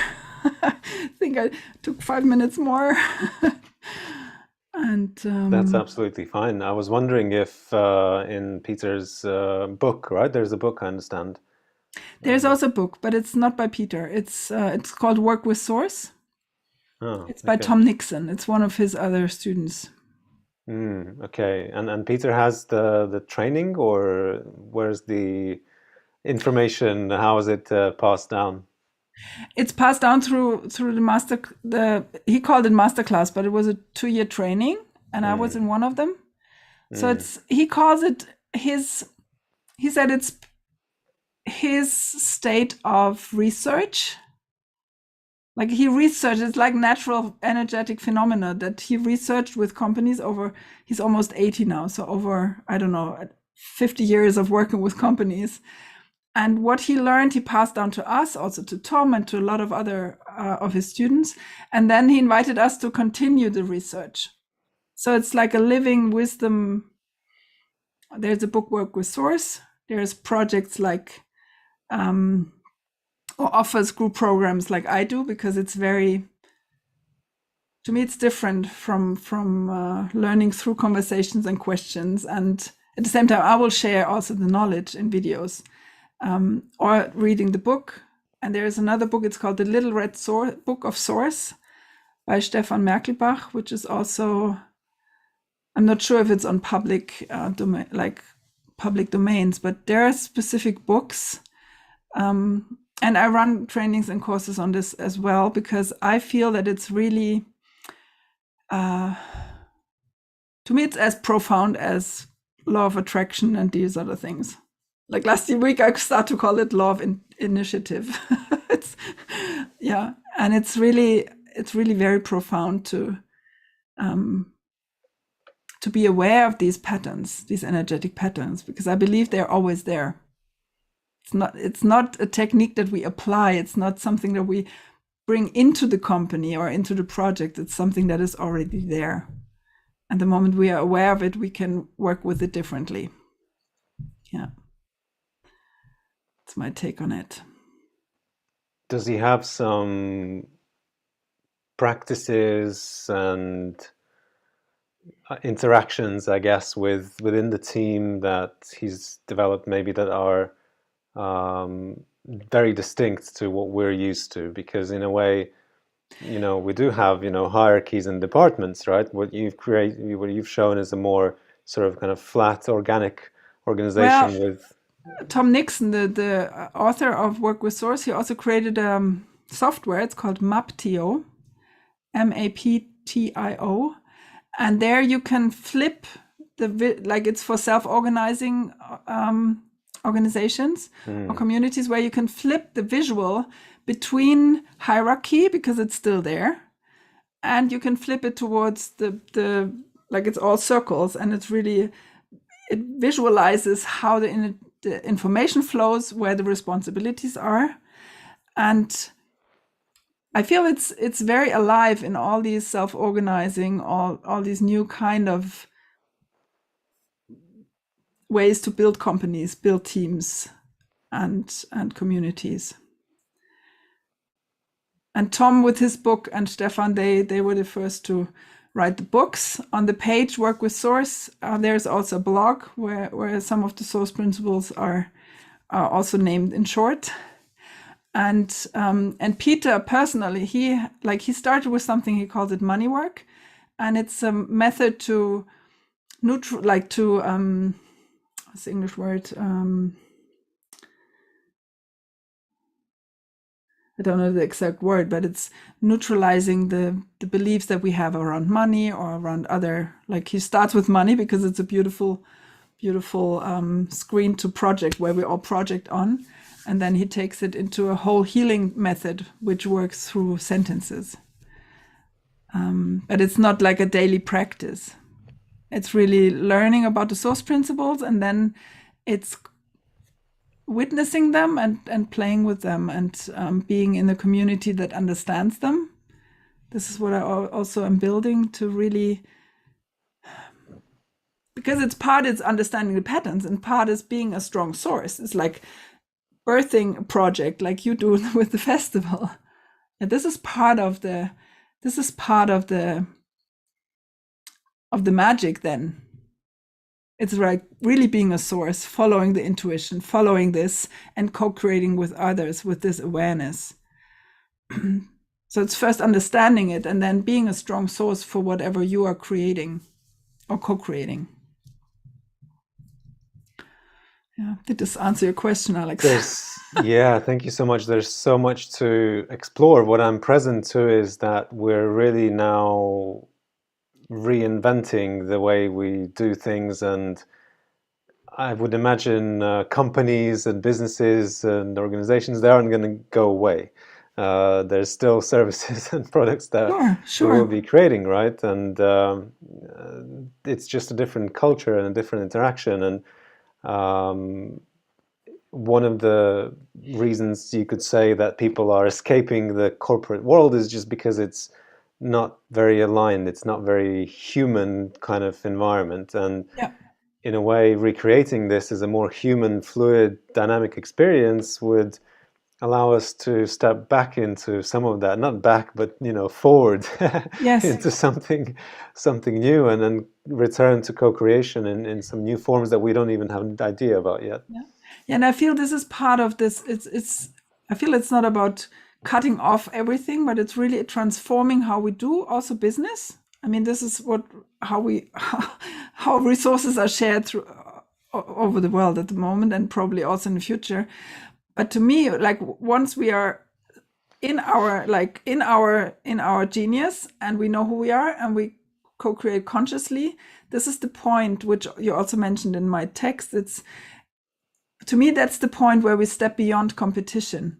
I think I took 5 minutes more. And that's absolutely fine. I was wondering if in Peter's book, right? There's a book, I understand. There's also a book, but it's not by Peter. It's called Work with Source. Oh, it's by Tom Nixon. It's one of his other students. Okay, and Peter has the training, or where's the information? How is it passed down? It's passed down through he called it masterclass, but it was a 2-year training, and I was in one of them. So he calls it he said it's his state of research. Like he researched, it's like natural energetic phenomena that he researched with companies over, he's almost 80 now. So over, 50 years of working with companies. And what he learned, he passed down to us, also to Tom and to a lot of other of his students. And then he invited us to continue the research. So it's like a living wisdom. There's a book, Work with Source. There's projects like, or offers group programs like I do, because it's to me, it's different from learning through conversations and questions. And at the same time, I will share also the knowledge in videos. Or reading the book. And there is another book, it's called The Little Red Book of Source by Stefan Merkelbach, which is also, I'm not sure if it's on public domain, like public domains, but there are specific books. And I run trainings and courses on this as well, because I feel that it's really, to me, it's as profound as law of attraction and these other things. Like last week, I started to call it law of initiative. It's, yeah, and it's really very profound to be aware of these patterns, these energetic patterns, because I believe they're always there. It's not a technique that we apply. It's not something that we bring into the company or into the project. It's something that is already there. And the moment we are aware of it, we can work with it differently. Yeah. That's my take on it. Does he have some practices and interactions, I guess, within the team that he's developed maybe that are very distinct to what we're used to? Because in a way, we do have, hierarchies and departments, right? What you've shown is a more sort of kind of flat, organic organization with... Tom Nixon, the author of Work with Source, he also created software. It's called MAPTIO, MAPTIO. And there you can flip it's for self-organizing organizations or communities, where you can flip the visual between hierarchy, because it's still there, and you can flip it towards the it's all circles, and it visualizes how the information flows, where the responsibilities are. And I feel it's very alive in all these self-organizing, all these new kind of ways to build companies, build teams and communities. And Tom with his book, and Stefan, they were the first to write the books. On the page Work with Source, there's also a blog where some of the source principles are also named in short. And Peter personally, he started with something, he calls it money work, and it's a method to what's the English word? I don't know the exact word, but it's neutralizing the beliefs that we have around money or around other, he starts with money because it's a beautiful screen to project, where we all project on. And then he takes it into a whole healing method, which works through sentences. But it's not like a daily practice. It's really learning about the source principles, and then it's witnessing them and playing with them, and being in a community that understands them. This is what I also am building, to really, because it's understanding the patterns, and part is being a strong source. It's like birthing a project, like you do with the festival. And this is part of the magic. Then it's like really being a source, following the intuition, following this, and co-creating with others with this awareness. So it's first understanding it, and then being a strong source for whatever you are creating or co-creating. Yeah, did this answer your question, Alex? Yeah, thank you so much. There's so much to explore. What I'm present to is that we're really now reinventing the way we do things, and I would imagine companies and businesses and organizations, they aren't going to go away. There's still services and products that we will be creating, right? And it's just a different culture and a different interaction. And one of the reasons you could say that people are escaping the corporate world is just because it's not very aligned. It's not very human kind of environment. And in a way, recreating this as a more human, fluid, dynamic experience would allow us to step back into some of that, not back, but forward into something new, and then return to co-creation in some new forms that we don't even have an idea about yet. And I feel this is part of this. I feel it's not about cutting off everything, but it's really transforming how we do also business. I mean, this is how resources are shared over the world at the moment, and probably also in the future. But to me, like once we are in our genius and we know who we are and we co-create consciously, this is the point which you also mentioned in my text. It's, to me, that's the point where we step beyond competition.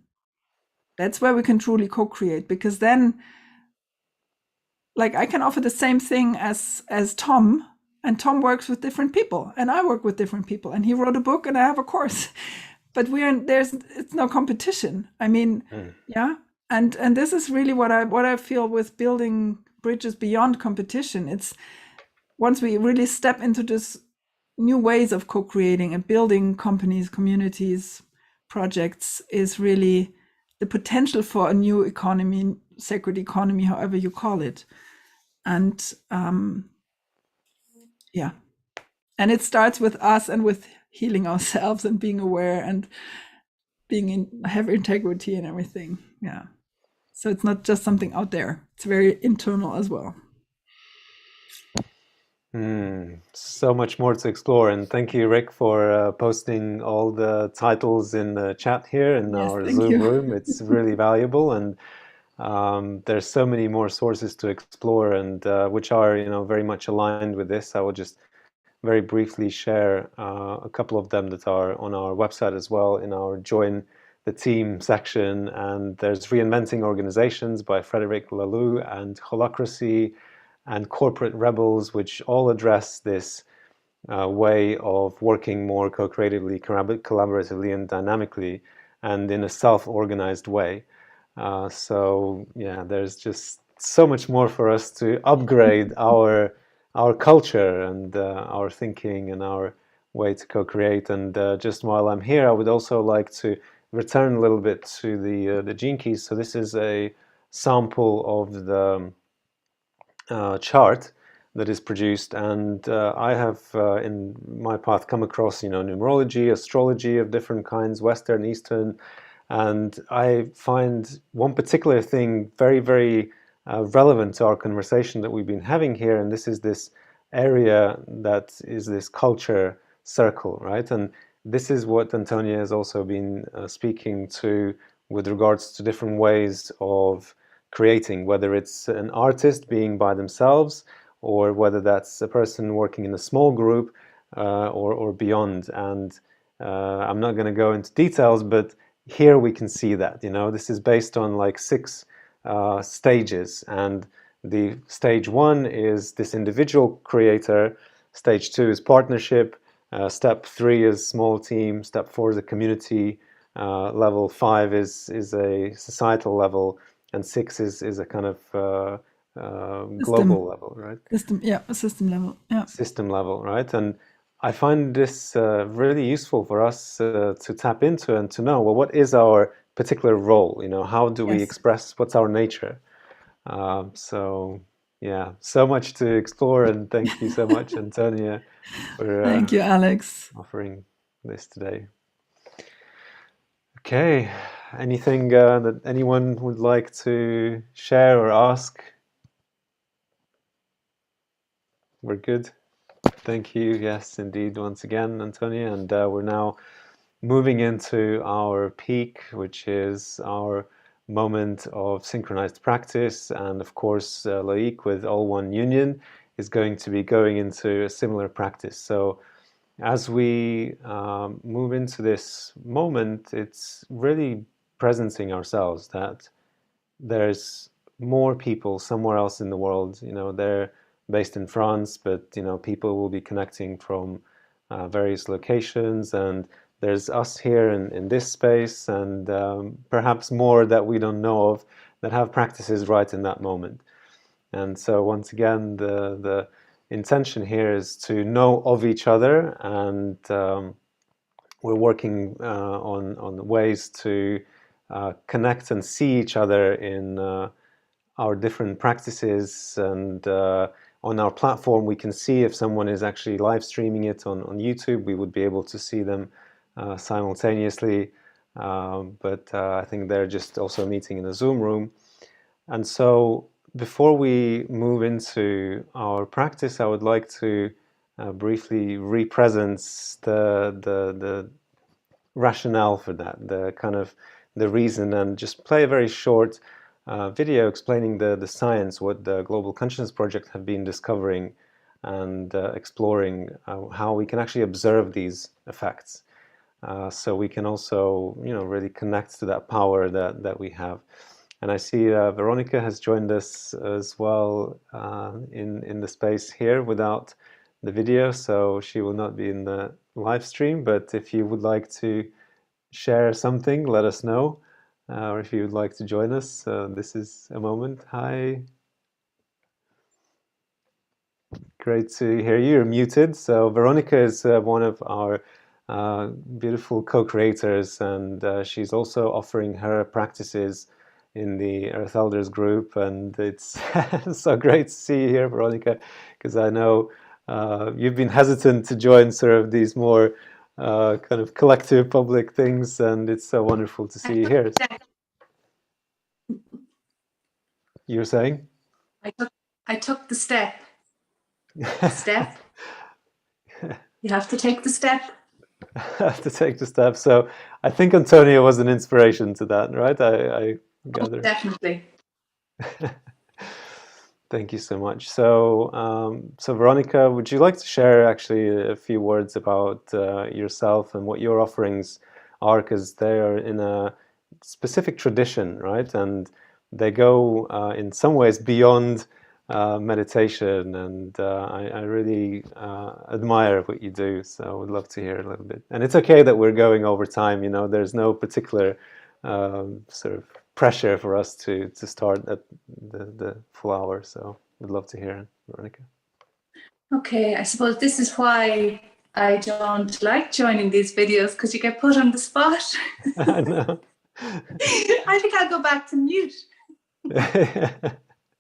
That's where we can truly co-create, because then, like, I can offer the same thing as Tom, and Tom works with different people, and I work with different people, and he wrote a book and I have a course, but it's no competition. I mean, yeah. And this is really what I feel with building bridges beyond competition. It's once we really step into this new ways of co-creating and building companies, communities, projects, is really the potential for a new economy, sacred economy, however you call it. And yeah, and it starts with us and with healing ourselves and being aware and have integrity and everything. Yeah. So it's not just something out there. It's very internal as well. So much more to explore, and thank you, Rick, for posting all the titles in the chat here in our Zoom room. It's really valuable, and there's so many more sources to explore, and which are, very much aligned with this. I will just very briefly share a couple of them that are on our website as well, in our Join the Team section. And there's Reinventing Organizations by Frederic Laloux, and Holacracy, and Corporate Rebels, which all address this way of working more co-creatively, collaboratively, and dynamically, and in a self-organized way. So yeah, there's just so much more for us to upgrade our culture and our thinking and our way to co-create. And just while I'm here, I would also like to return a little bit to the gene keys. So this is a sample of the chart that is produced, and I have in my path come across numerology, astrology of different kinds, Western, Eastern, and I find one particular thing very, very relevant to our conversation that we've been having here, and this is this area that is this culture circle, right? And this is what Antonia has also been speaking to with regards to different ways of creating, whether it's an artist being by themselves, or whether that's a person working in a small group, or beyond. And I'm not going to go into details, but here we can see that, this is based on like 6 stages. And the stage 1 is this individual creator, stage 2 is partnership, step 3 is small team, step 4 is a community, level 5 is a societal level, and 6 is a kind of global level, right? System level. Yeah. System level, right? And I find this really useful for us to tap into and to know, well, what is our particular role? How do we express, what's our nature? So yeah, so much to explore, and thank you so much, Antonia, for thank you, Alex, offering this today. Okay, anything that anyone would like to share or ask? We're good. Thank you. Yes, indeed, once again, Antonia. And we're now moving into our peak, which is our moment of synchronized practice. And of course, Loic with All One Union is going to be going into a similar practice. So as we move into this moment, it's really presencing ourselves that there's more people somewhere else in the world. They're based in France, but people will be connecting from various locations, and there's us here in this space, and perhaps more that we don't know of, that have practices right in that moment. And so once again, the intention here is to know of each other, and we're working on ways to connect and see each other in our different practices. And on our platform, we can see if someone is actually live streaming it on YouTube. We would be able to see them simultaneously, but I think they're just also meeting in a Zoom room. And so before we move into our practice, I would like to briefly represents the rationale for that, the kind of the reason, and just play a very short video explaining the science, what the Global Consciousness Project have been discovering and exploring how we can actually observe these effects. So we can also, really connect to that power that we have. And I see Veronica has joined us as well in the space here without the video, so she will not be in the live stream. But if you would like to share something, let us know. Or if you would like to join us, this is a moment. Hi. Great to hear you. You're muted. So Veronica is one of our beautiful co-creators, and she's also offering her practices in the Earth Elders group, and it's so great to see you here, Veronica, because I know you've been hesitant to join sort of these more kind of collective public things, and it's so wonderful to see you here. You're saying? I took the step. Step. You have to take the step. Have to take the step. So I think Antonio was an inspiration to that, right? I gather. Oh, definitely. Thank you so much. So, so Veronica, would you like to share actually a few words about yourself and what your offerings are? Because they are in a specific tradition, right? And they go in some ways beyond meditation, and I really admire what you do, so I would love to hear a little bit. And it's okay that we're going over time, there's no particular sort of pressure for us to start at the full hour, so we'd love to hear, Veronica. Okay, I suppose this is why I don't like joining these videos, because you get put on the spot. I know. I think I'll go back to mute.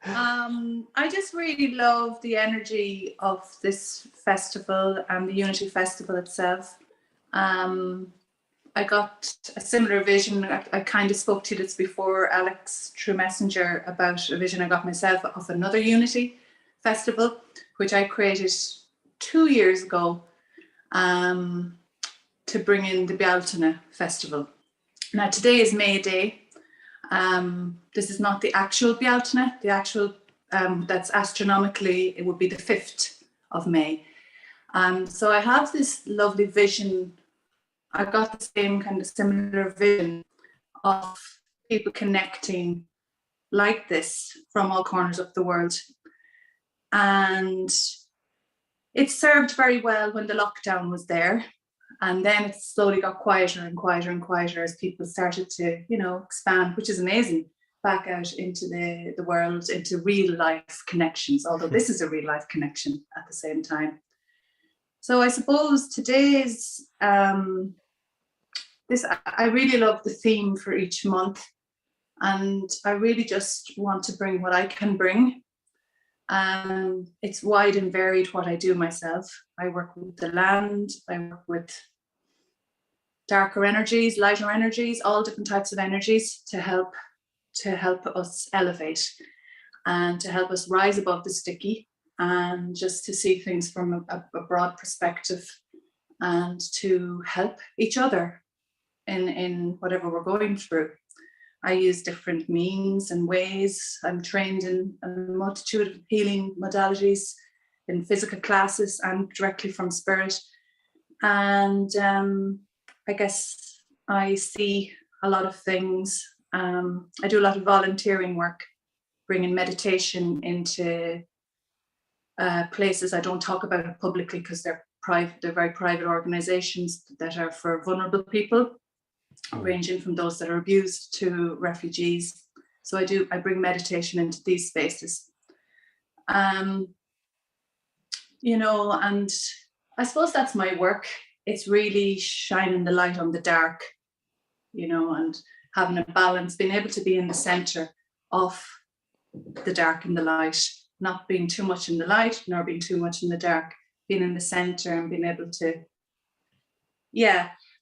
I just really love the energy of this festival and the Unity Festival itself. I got a similar vision. I kind of spoke to this before, Alex, through Messenger, about a vision I got myself of another Unity Festival, which I created 2 years ago to bring in the Bealtaine Festival. Now, today is May Day. This is not the actual Bealtaine. The actual, that's astronomically, it would be the 5th of May. So I have this lovely vision. I got the same kind of similar vision of people connecting like this from all corners of the world. And it served very well when the lockdown was there. And then it slowly got quieter and quieter and quieter as people started to, expand, which is amazing, back out into the world, into real life connections, although this is a real life connection at the same time. So I suppose today's, I really love the theme for each month, and I really just want to bring what I can bring. It's wide and varied what I do myself. I work with the land, I work with darker energies, lighter energies, all different types of energies to help us elevate and to help us rise above the sticky, and just to see things from a broad perspective, and to help each other in whatever we're going through. I use different means and ways. I'm trained in a multitude of healing modalities, in physical classes and directly from spirit. And I guess I see a lot of things. I do a lot of volunteering work, bringing meditation into places. I don't talk about it publicly because they're private. They're very private organizations that are for vulnerable people, ranging from those that are abused to refugees. So I bring meditation into these spaces. And I suppose that's my work. It's really shining the light on the dark, and having a balance, being able to be in the center of the dark and the light, not being too much in the light nor being too much in the dark, being in the center and being able to,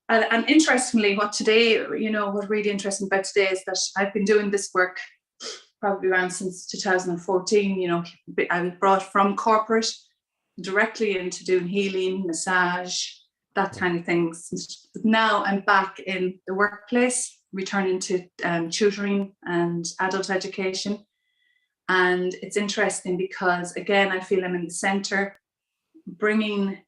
And interestingly, what really interesting about today is that I've been doing this work probably around since 2014. I was brought from corporate directly into doing healing, massage, that kind of things. But now I'm back in the workplace, returning to tutoring and adult education. And it's interesting because, again, I feel I'm in the center, bringing,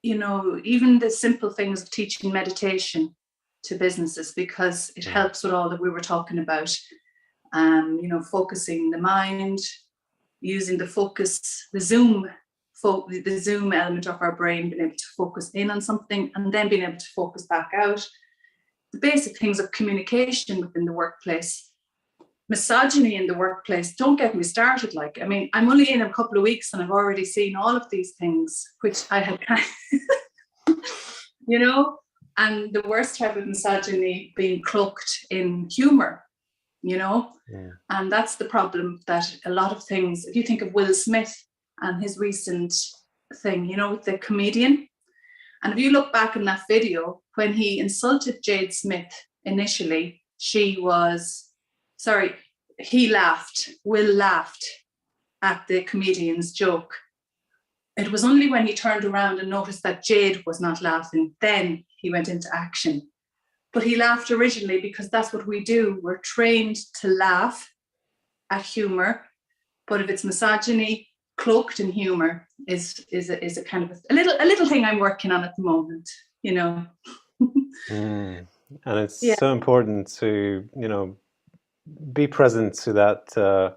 you know, even the simple things of teaching meditation to businesses, because it helps with all that we were talking about. You know, focusing the mind, using the focus, the zoom element of our brain, being able to focus in on something and then being able to focus back out. The basic things of communication within the workplace. Misogyny in the workplace, don't get me started. Like, I mean, I'm only in a couple of weeks and I've already seen all of these things, which I had kind of, you know, and the worst type of misogyny being cloaked in humor, you know. Yeah. And that's the problem, that a lot of things, if you think of Will Smith and his recent thing, you know, with the comedian, and if you look back in that video, when he insulted Jade Smith initially, he laughed, Will laughed at the comedian's joke. It was only when he turned around and noticed that Jade was not laughing, then he went into action. But he laughed originally because that's what we do. We're trained to laugh at humor, but if it's misogyny cloaked in humor, is a kind of a little thing I'm working on at the moment, you know. And it's so important to, you know, be present to that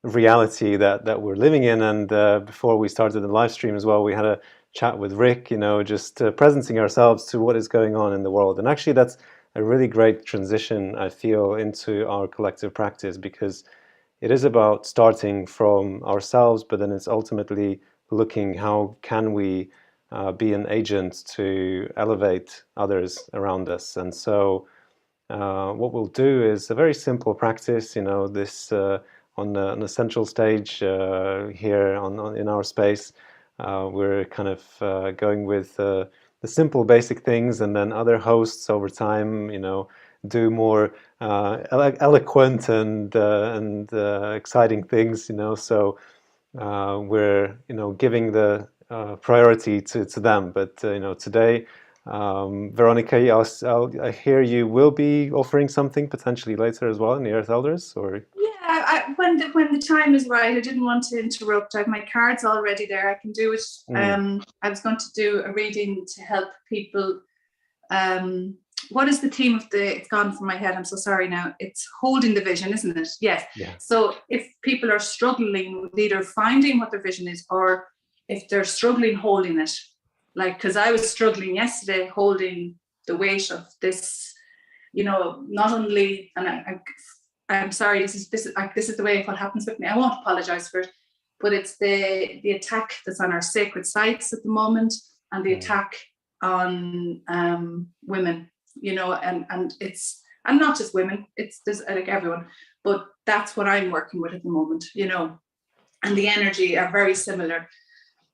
reality that we're living in. And before we started the live stream as well, we had a chat with Rick, you know, just presenting ourselves to what is going on in the world. And actually that's a really great transition, I feel, into our collective practice, because it is about starting from ourselves, but then it's ultimately looking how can we be an agent to elevate others around us. And so what we'll do is a very simple practice, you know, this on the central stage here in our space. We're kind of going with the simple basic things, and then other hosts over time, you know, do more eloquent and exciting things, you know. So we're, you know, giving the priority to them. But you know, today, Veronica, I hear you will be offering something potentially later as well in the Earth Elders, or? Yeah, when the time is right. I didn't want to interrupt. I have my cards already there. I can do it. I was going to do a reading to help people. What is the theme of it's gone from my head. I'm so sorry now. It's holding the vision, isn't it? Yes. Yeah. So if people are struggling with either finding what their vision is, or if they're struggling holding it, like, because I was struggling yesterday holding the weight of this, you know, not only, and I'm sorry, this is the way of what happens with me. I won't apologize for it, but it's the attack that's on our sacred sites at the moment, and the attack on women, you know, and not just women, there's like everyone, but that's what I'm working with at the moment, you know, and the energy are very similar.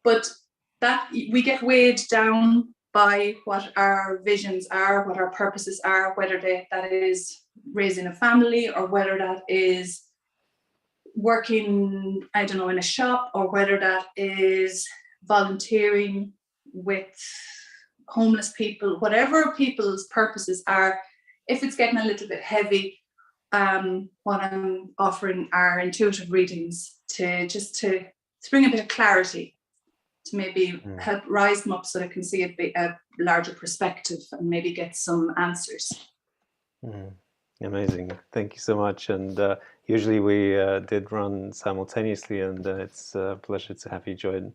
But that we get weighed down by what our visions are, what our purposes are, whether that is raising a family, or whether that is working, I don't know, in a shop, or whether that is volunteering with homeless people, whatever people's purposes are. If it's getting a little bit heavy, what I'm offering are intuitive readings to bring a bit of clarity, to maybe help rise them up so they can see a larger perspective and maybe get some answers. Amazing. Thank you so much. And usually we did run simultaneously, and it's a pleasure to have you join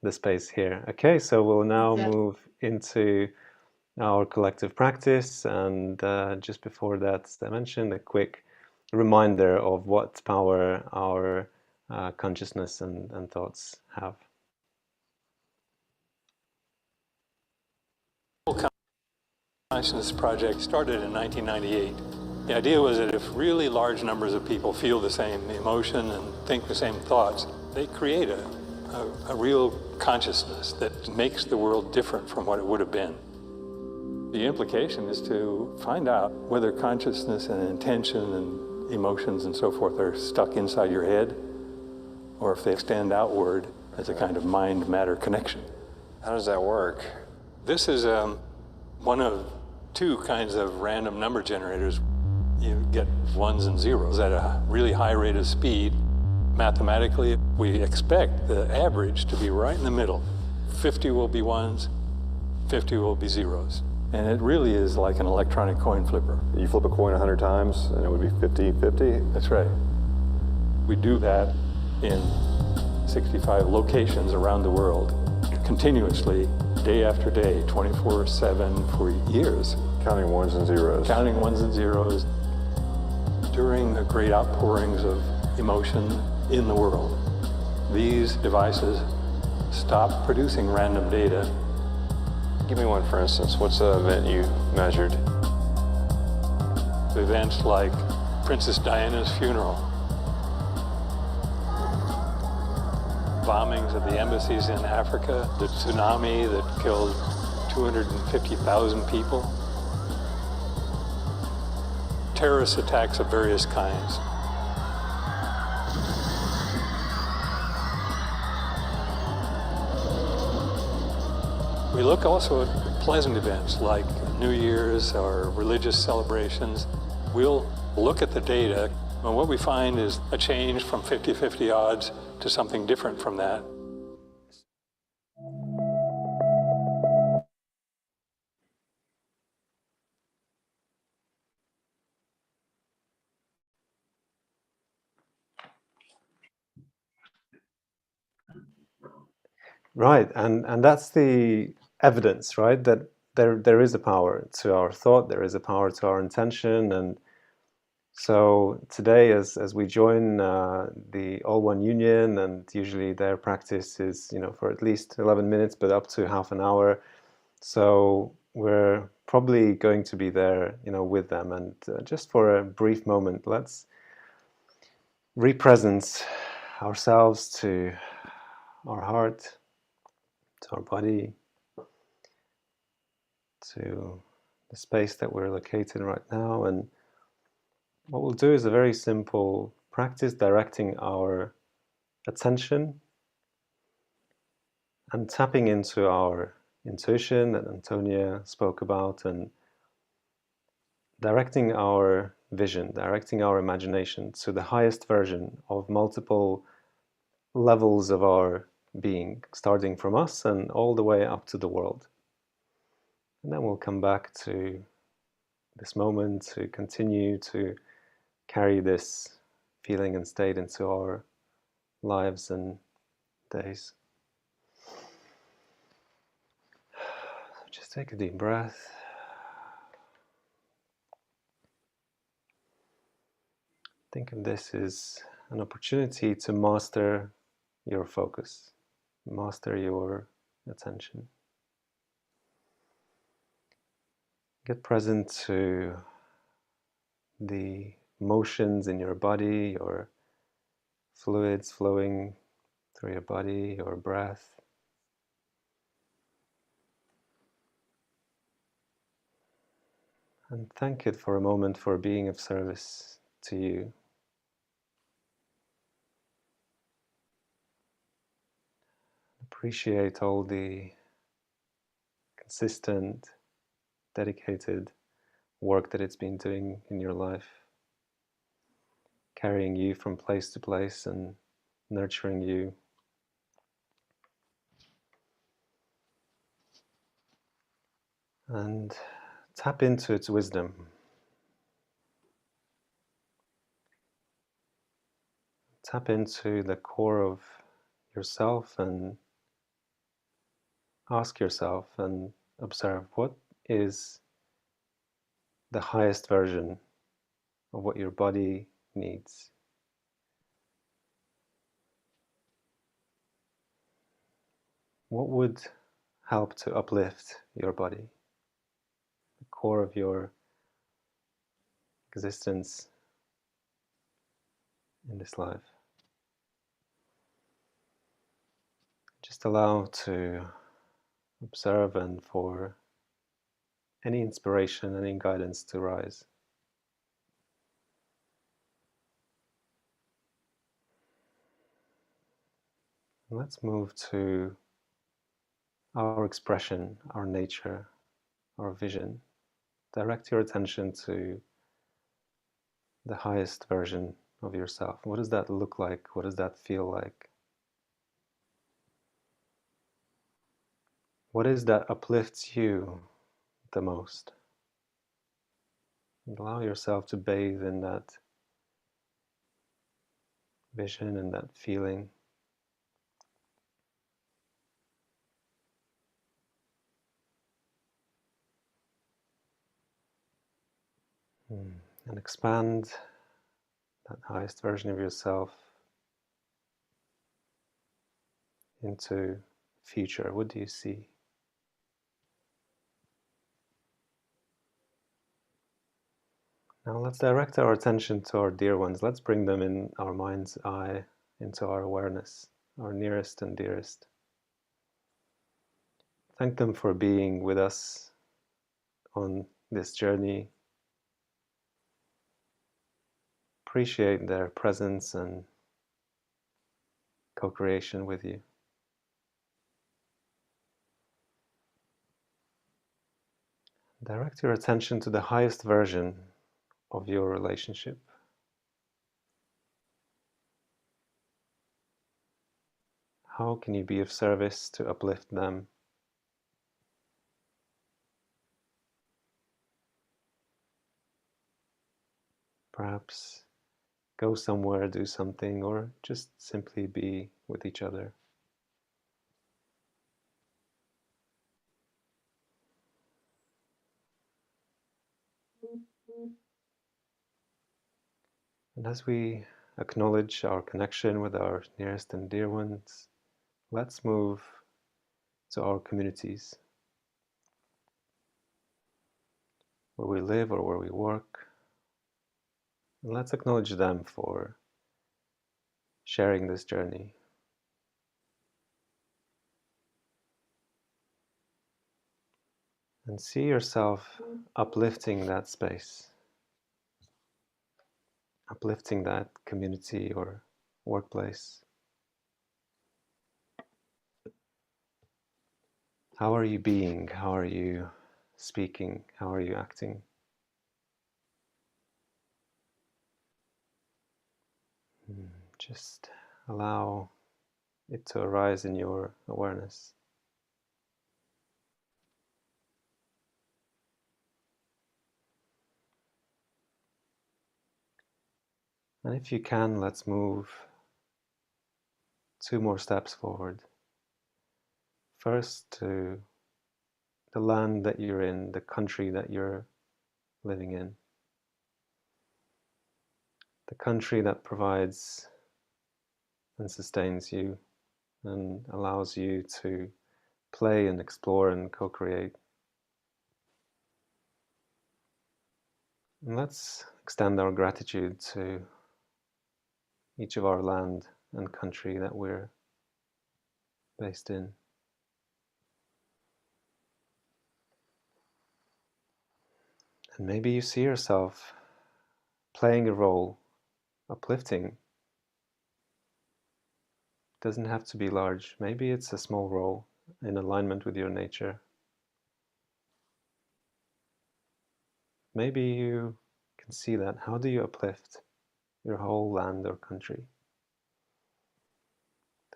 the space here. Okay, so we'll now move into our collective practice. And just before that, as I mentioned, a quick reminder of what power our consciousness and thoughts have. Consciousness project started in 1998. The idea was that if really large numbers of people feel the same emotion and think the same thoughts, they create a real consciousness that makes the world different from what it would have been. The implication is to find out whether consciousness and intention and emotions and so forth are stuck inside your head, or if they extend outward as a kind of mind-matter connection. How does that work? This is one of two kinds of random number generators. You get ones and zeros at a really high rate of speed. Mathematically, we expect the average to be right in the middle. 50 will be ones, 50 will be zeros. And it really is like an electronic coin flipper. You flip a coin 100 times and it would be 50-50? That's right. We do that in 65 locations around the world, continuously, day after day, 24/7 for years. Counting ones and zeros. Counting ones and zeros during the great outpourings of emotion in the world. These devices stop producing random data. Give me one, for instance. What's an event you measured? Events like Princess Diana's funeral, bombings of the embassies in Africa, the tsunami that killed 250,000 people, terrorist attacks of various kinds. We look also at pleasant events like New Year's or religious celebrations. We'll look at the data, and what we find is a change from 50-50 odds to something different from that. Right, and that's the evidence, right? That there is a power to our thought, there is a power to our intention, and so today, as we join the All One Union, and usually their practice is, for at least 11 minutes, but up to half an hour. So we're probably going to be there, with them. And just for a brief moment, let's represent ourselves to our heart, to our body, to the space that we're located right now. And what we'll do is a very simple practice, directing our attention and tapping into our intuition that Antonia spoke about, and directing our vision, directing our imagination to the highest version of multiple levels of our being, starting from us and all the way up to the world. And then we'll come back to this moment to continue to carry this feeling and state into our lives and days. Just take a deep breath. Think of this as an opportunity to master your focus, master your attention. Get present to the motions in your body, your fluids flowing through your body, your breath. And thank it for a moment for being of service to you. Appreciate all the consistent, dedicated work that it's been doing in your life, carrying you from place to place and nurturing you. And tap into its wisdom. Tap into the core of yourself and ask yourself and observe, what is the highest version of what your body needs? What would help to uplift your body? The core of your existence in this life. Just allow to observe and for any inspiration, any guidance to rise. Let's move to our expression, our nature, our vision. Direct your attention to the highest version of yourself. What does that look like? What does that feel like? What is that uplifts you the most? And allow yourself to bathe in that vision and that feeling. And expand that highest version of yourself into future. What do you see? Now let's direct our attention to our dear ones. Let's bring them in our mind's eye, into our awareness, our nearest and dearest. Thank them for being with us on this journey. Appreciate their presence and co-creation with you. Direct your attention to the highest version of your relationship. How can you be of service to uplift them? Perhaps go somewhere, do something, or just simply be with each other. And as we acknowledge our connection with our nearest and dear ones, let's move to our communities, where we live or where we work. And let's acknowledge them for sharing this journey. And see yourself uplifting that space, uplifting that community or workplace. How are you being? How are you speaking? How are you acting? Just allow it to arise in your awareness. And if you can, let's move 2 more steps forward. First to the land that you're in, the country that you're living in. The country that provides and sustains you and allows you to play and explore and co-create. And let's extend our gratitude to each of our land and country that we're based in. And maybe you see yourself playing a role, uplifting. It doesn't have to be large. Maybe it's a small role in alignment with your nature. Maybe you can see that. How do you uplift your whole land or country?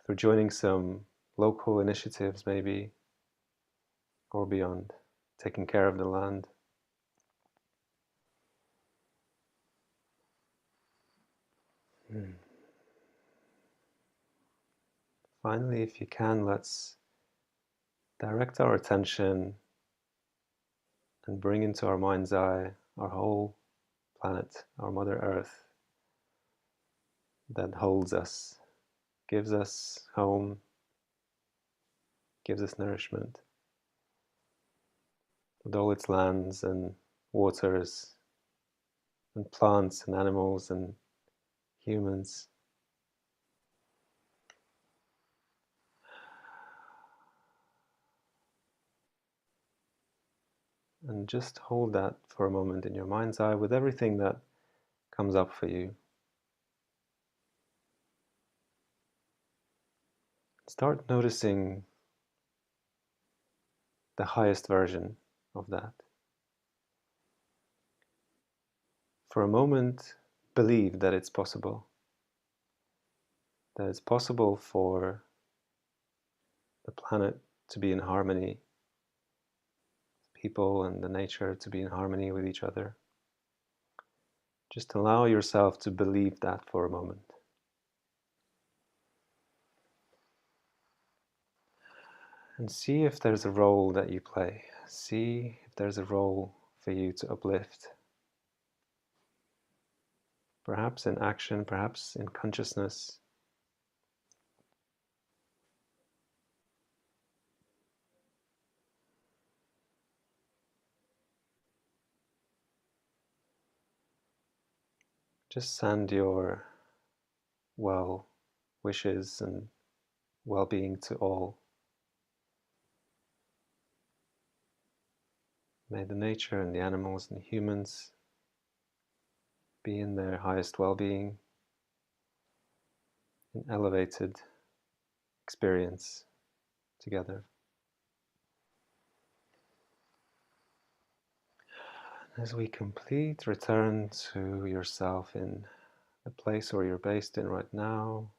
Through joining some local initiatives maybe, or beyond, taking care of the land. Finally, if you can, let's direct our attention and bring into our mind's eye our whole planet, our Mother Earth, that holds us, gives us home, gives us nourishment, with all its lands and waters and plants and animals and humans. And just hold that for a moment in your mind's eye with everything that comes up for you. start noticing the highest version of that. For a moment, believe that it's possible. That it's possible for the planet to be in harmony, people and the nature to be in harmony with each other. Just allow yourself to believe that for a moment. And see if there's a role that you play. See if there's a role for you to uplift. Perhaps in action, perhaps in consciousness. Just send your well wishes and well-being to all. May the nature and the animals and the humans be in their highest well-being, an elevated experience together. As we complete, return to yourself in the place where you're based in right now,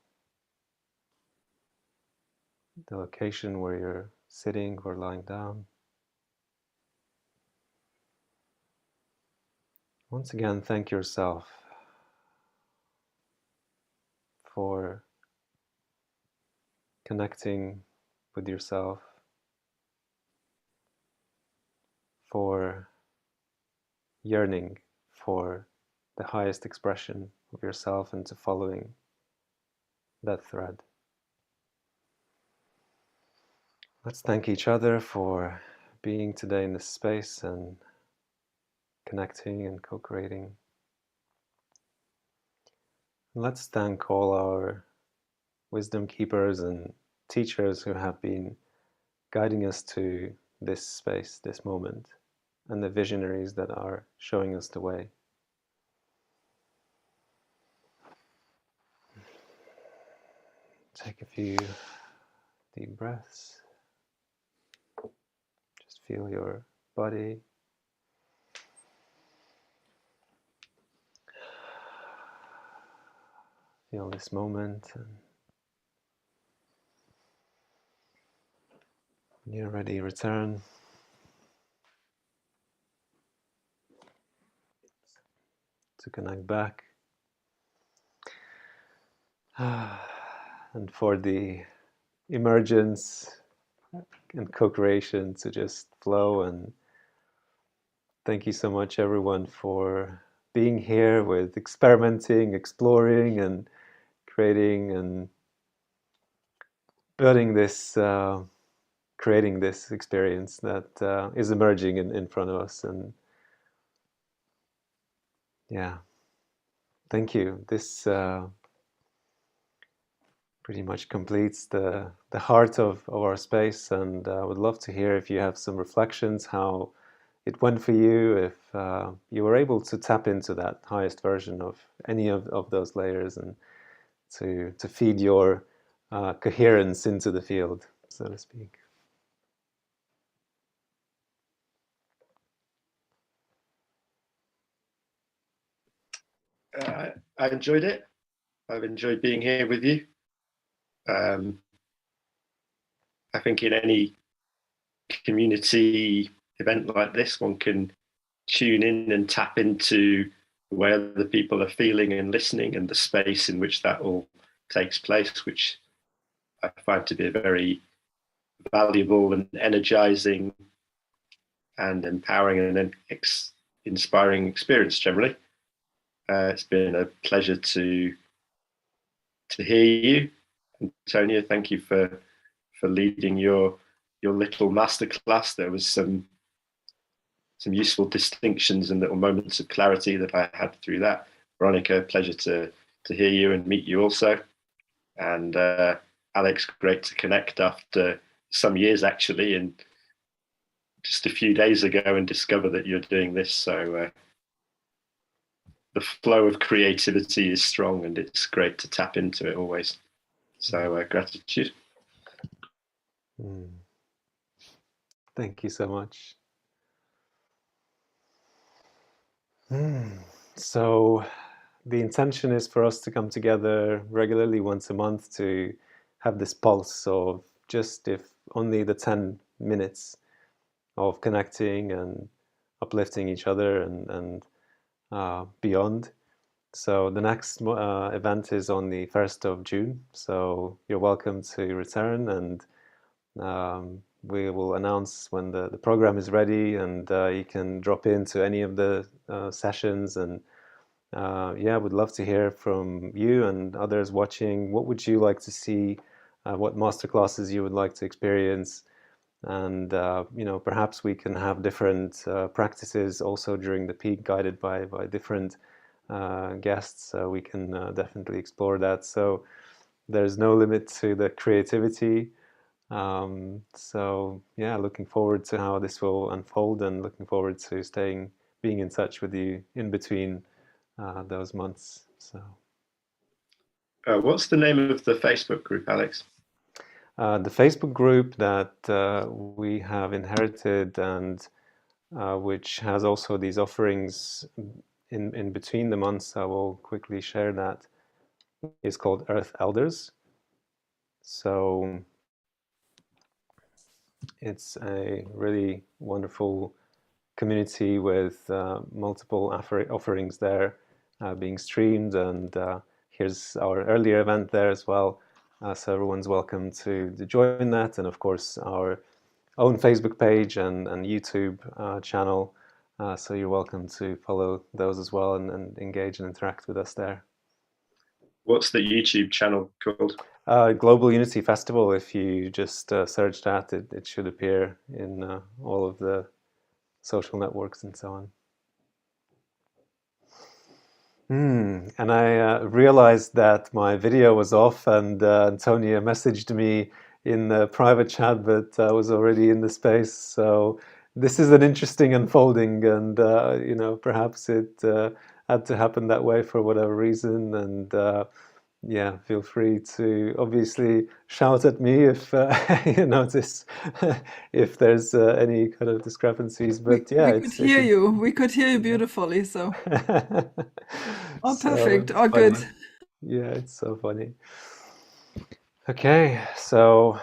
the location where you're sitting or lying down. Once again, thank yourself for connecting with yourself, for yearning for the highest expression of yourself and to following that thread. Let's thank each other for being today in this space and connecting and co-creating. Let's thank all our wisdom keepers and teachers who have been guiding us to this space, this moment, and the visionaries that are showing us the way. Take a few deep breaths. Just feel your body. Feel this moment, and when you're ready, return. To connect back. And for the emergence and co-creation to just flow. And thank you so much, everyone, for being here with experimenting, exploring, and creating and building this, creating this experience that is emerging in front of us. And yeah, thank you. This pretty much completes the heart of our space, and I would love to hear if you have some reflections, how it went for you, if you were able to tap into that highest version of any of those layers and to feed your coherence into the field, so to speak. I enjoyed it. I've enjoyed being here with you. I think in any community event like this, one can tune in and tap into the way other people are feeling and listening, and the space in which that all takes place, which I find to be a very valuable and energizing and empowering and inspiring experience generally. It's been a pleasure to hear you. Antonia, thank you for leading your little masterclass. There was some useful distinctions and little moments of clarity that I had through that. Veronica, pleasure to hear you and meet you also. And Alex, great to connect after some years actually, and just a few days ago, and discover that you're doing this. So the flow of creativity is strong, and it's great to tap into it always. So gratitude. Thank you so much. So the intention is for us to come together regularly once a month to have this pulse of just, if only, the 10 minutes of connecting and uplifting each other and beyond. So the next event is on the 1st of June. So you're welcome to return, and we will announce when the program is ready, and you can drop into any of the sessions. And yeah, would love to hear from you and others watching. What would you like to see? What masterclasses you would like to experience? And you know, perhaps we can have different practices also during the peak, guided by different guests. So we can definitely explore that. So there's no limit to the creativity. So yeah, looking forward to how this will unfold, and looking forward to being in touch with you in between those months. So what's the name of the Facebook group, Alex? The Facebook group that we have inherited, and which has also these offerings in between the months, I will quickly share that, is called Earth Elders. So it's a really wonderful community with multiple offerings there being streamed, and here's our earlier event there as well. So everyone's welcome to join that, and of course our own Facebook page and YouTube channel. So you're welcome to follow those as well, and engage and interact with us there. What's the YouTube channel called? Global Unity Festival. If you just search that, it should appear in all of the social networks and so on. And I realized that my video was off, and Antonia messaged me in the private chat, but I was already in the space. So this is an interesting unfolding, and you know, perhaps it had to happen that way for whatever reason. And yeah, feel free to obviously shout at me if you notice if there's any kind of discrepancies. But yeah, we could hear you. We could hear you beautifully. So, oh, perfect. Oh, good. Yeah, it's so funny. Okay, so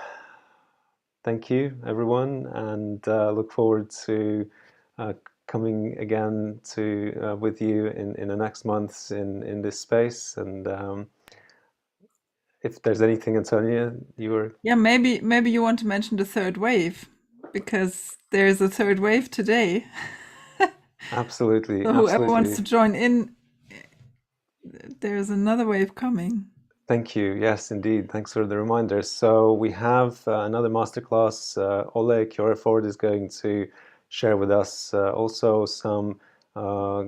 thank you, everyone, and look forward to coming again to with you in the next months in this space. And if there's anything, Antonia, you were... Yeah, maybe you want to mention the third wave, because there's a third wave today. Absolutely. So whoever wants to join in, there's another wave coming. Thank you. Yes, indeed. Thanks for the reminder. So we have another masterclass. Ole Kjøreford is going to share with us also some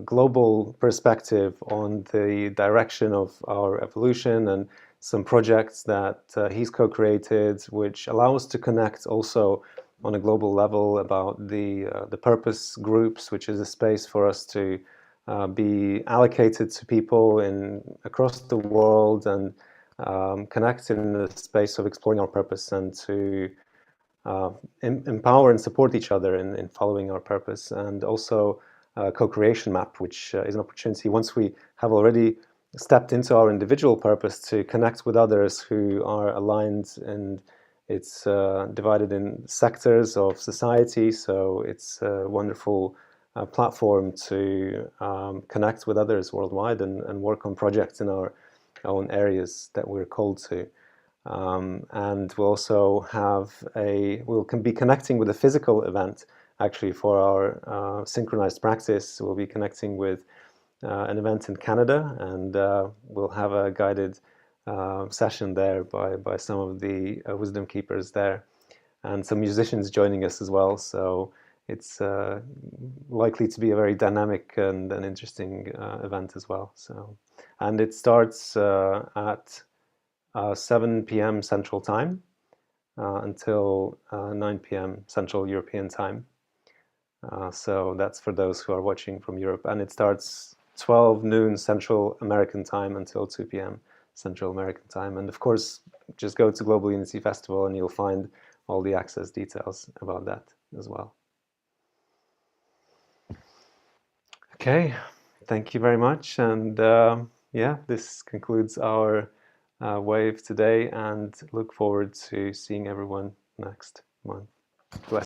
global perspective on the direction of our evolution, and some projects that he's co-created, which allow us to connect also on a global level about the purpose groups, which is a space for us to be allocated to people across the world, and connect in the space of exploring our purpose, and to empower and support each other in following our purpose. And also co-creation map, which is an opportunity, once we have already stepped into our individual purpose, to connect with others who are aligned. And it's divided in sectors of society, so it's a wonderful platform to connect with others worldwide, and work on projects in our own areas that we're called to. And we'll also have we'll be connecting with a physical event, actually, for our synchronized practice. We'll be connecting with an event in Canada, and we'll have a guided session there by some of the wisdom keepers there, and some musicians joining us as well. So it's likely to be a very dynamic and an interesting event as well. So, and it starts at 7 p.m. Central Time until 9 p.m. Central European Time. So that's for those who are watching from Europe. And it starts 12 noon Central American Time until 2 p.m. Central American Time. And of course, just go to Global Unity Festival and you'll find all the access details about that as well. Okay, thank you very much. And yeah, this concludes our wave today, and look forward to seeing everyone next month. Bless.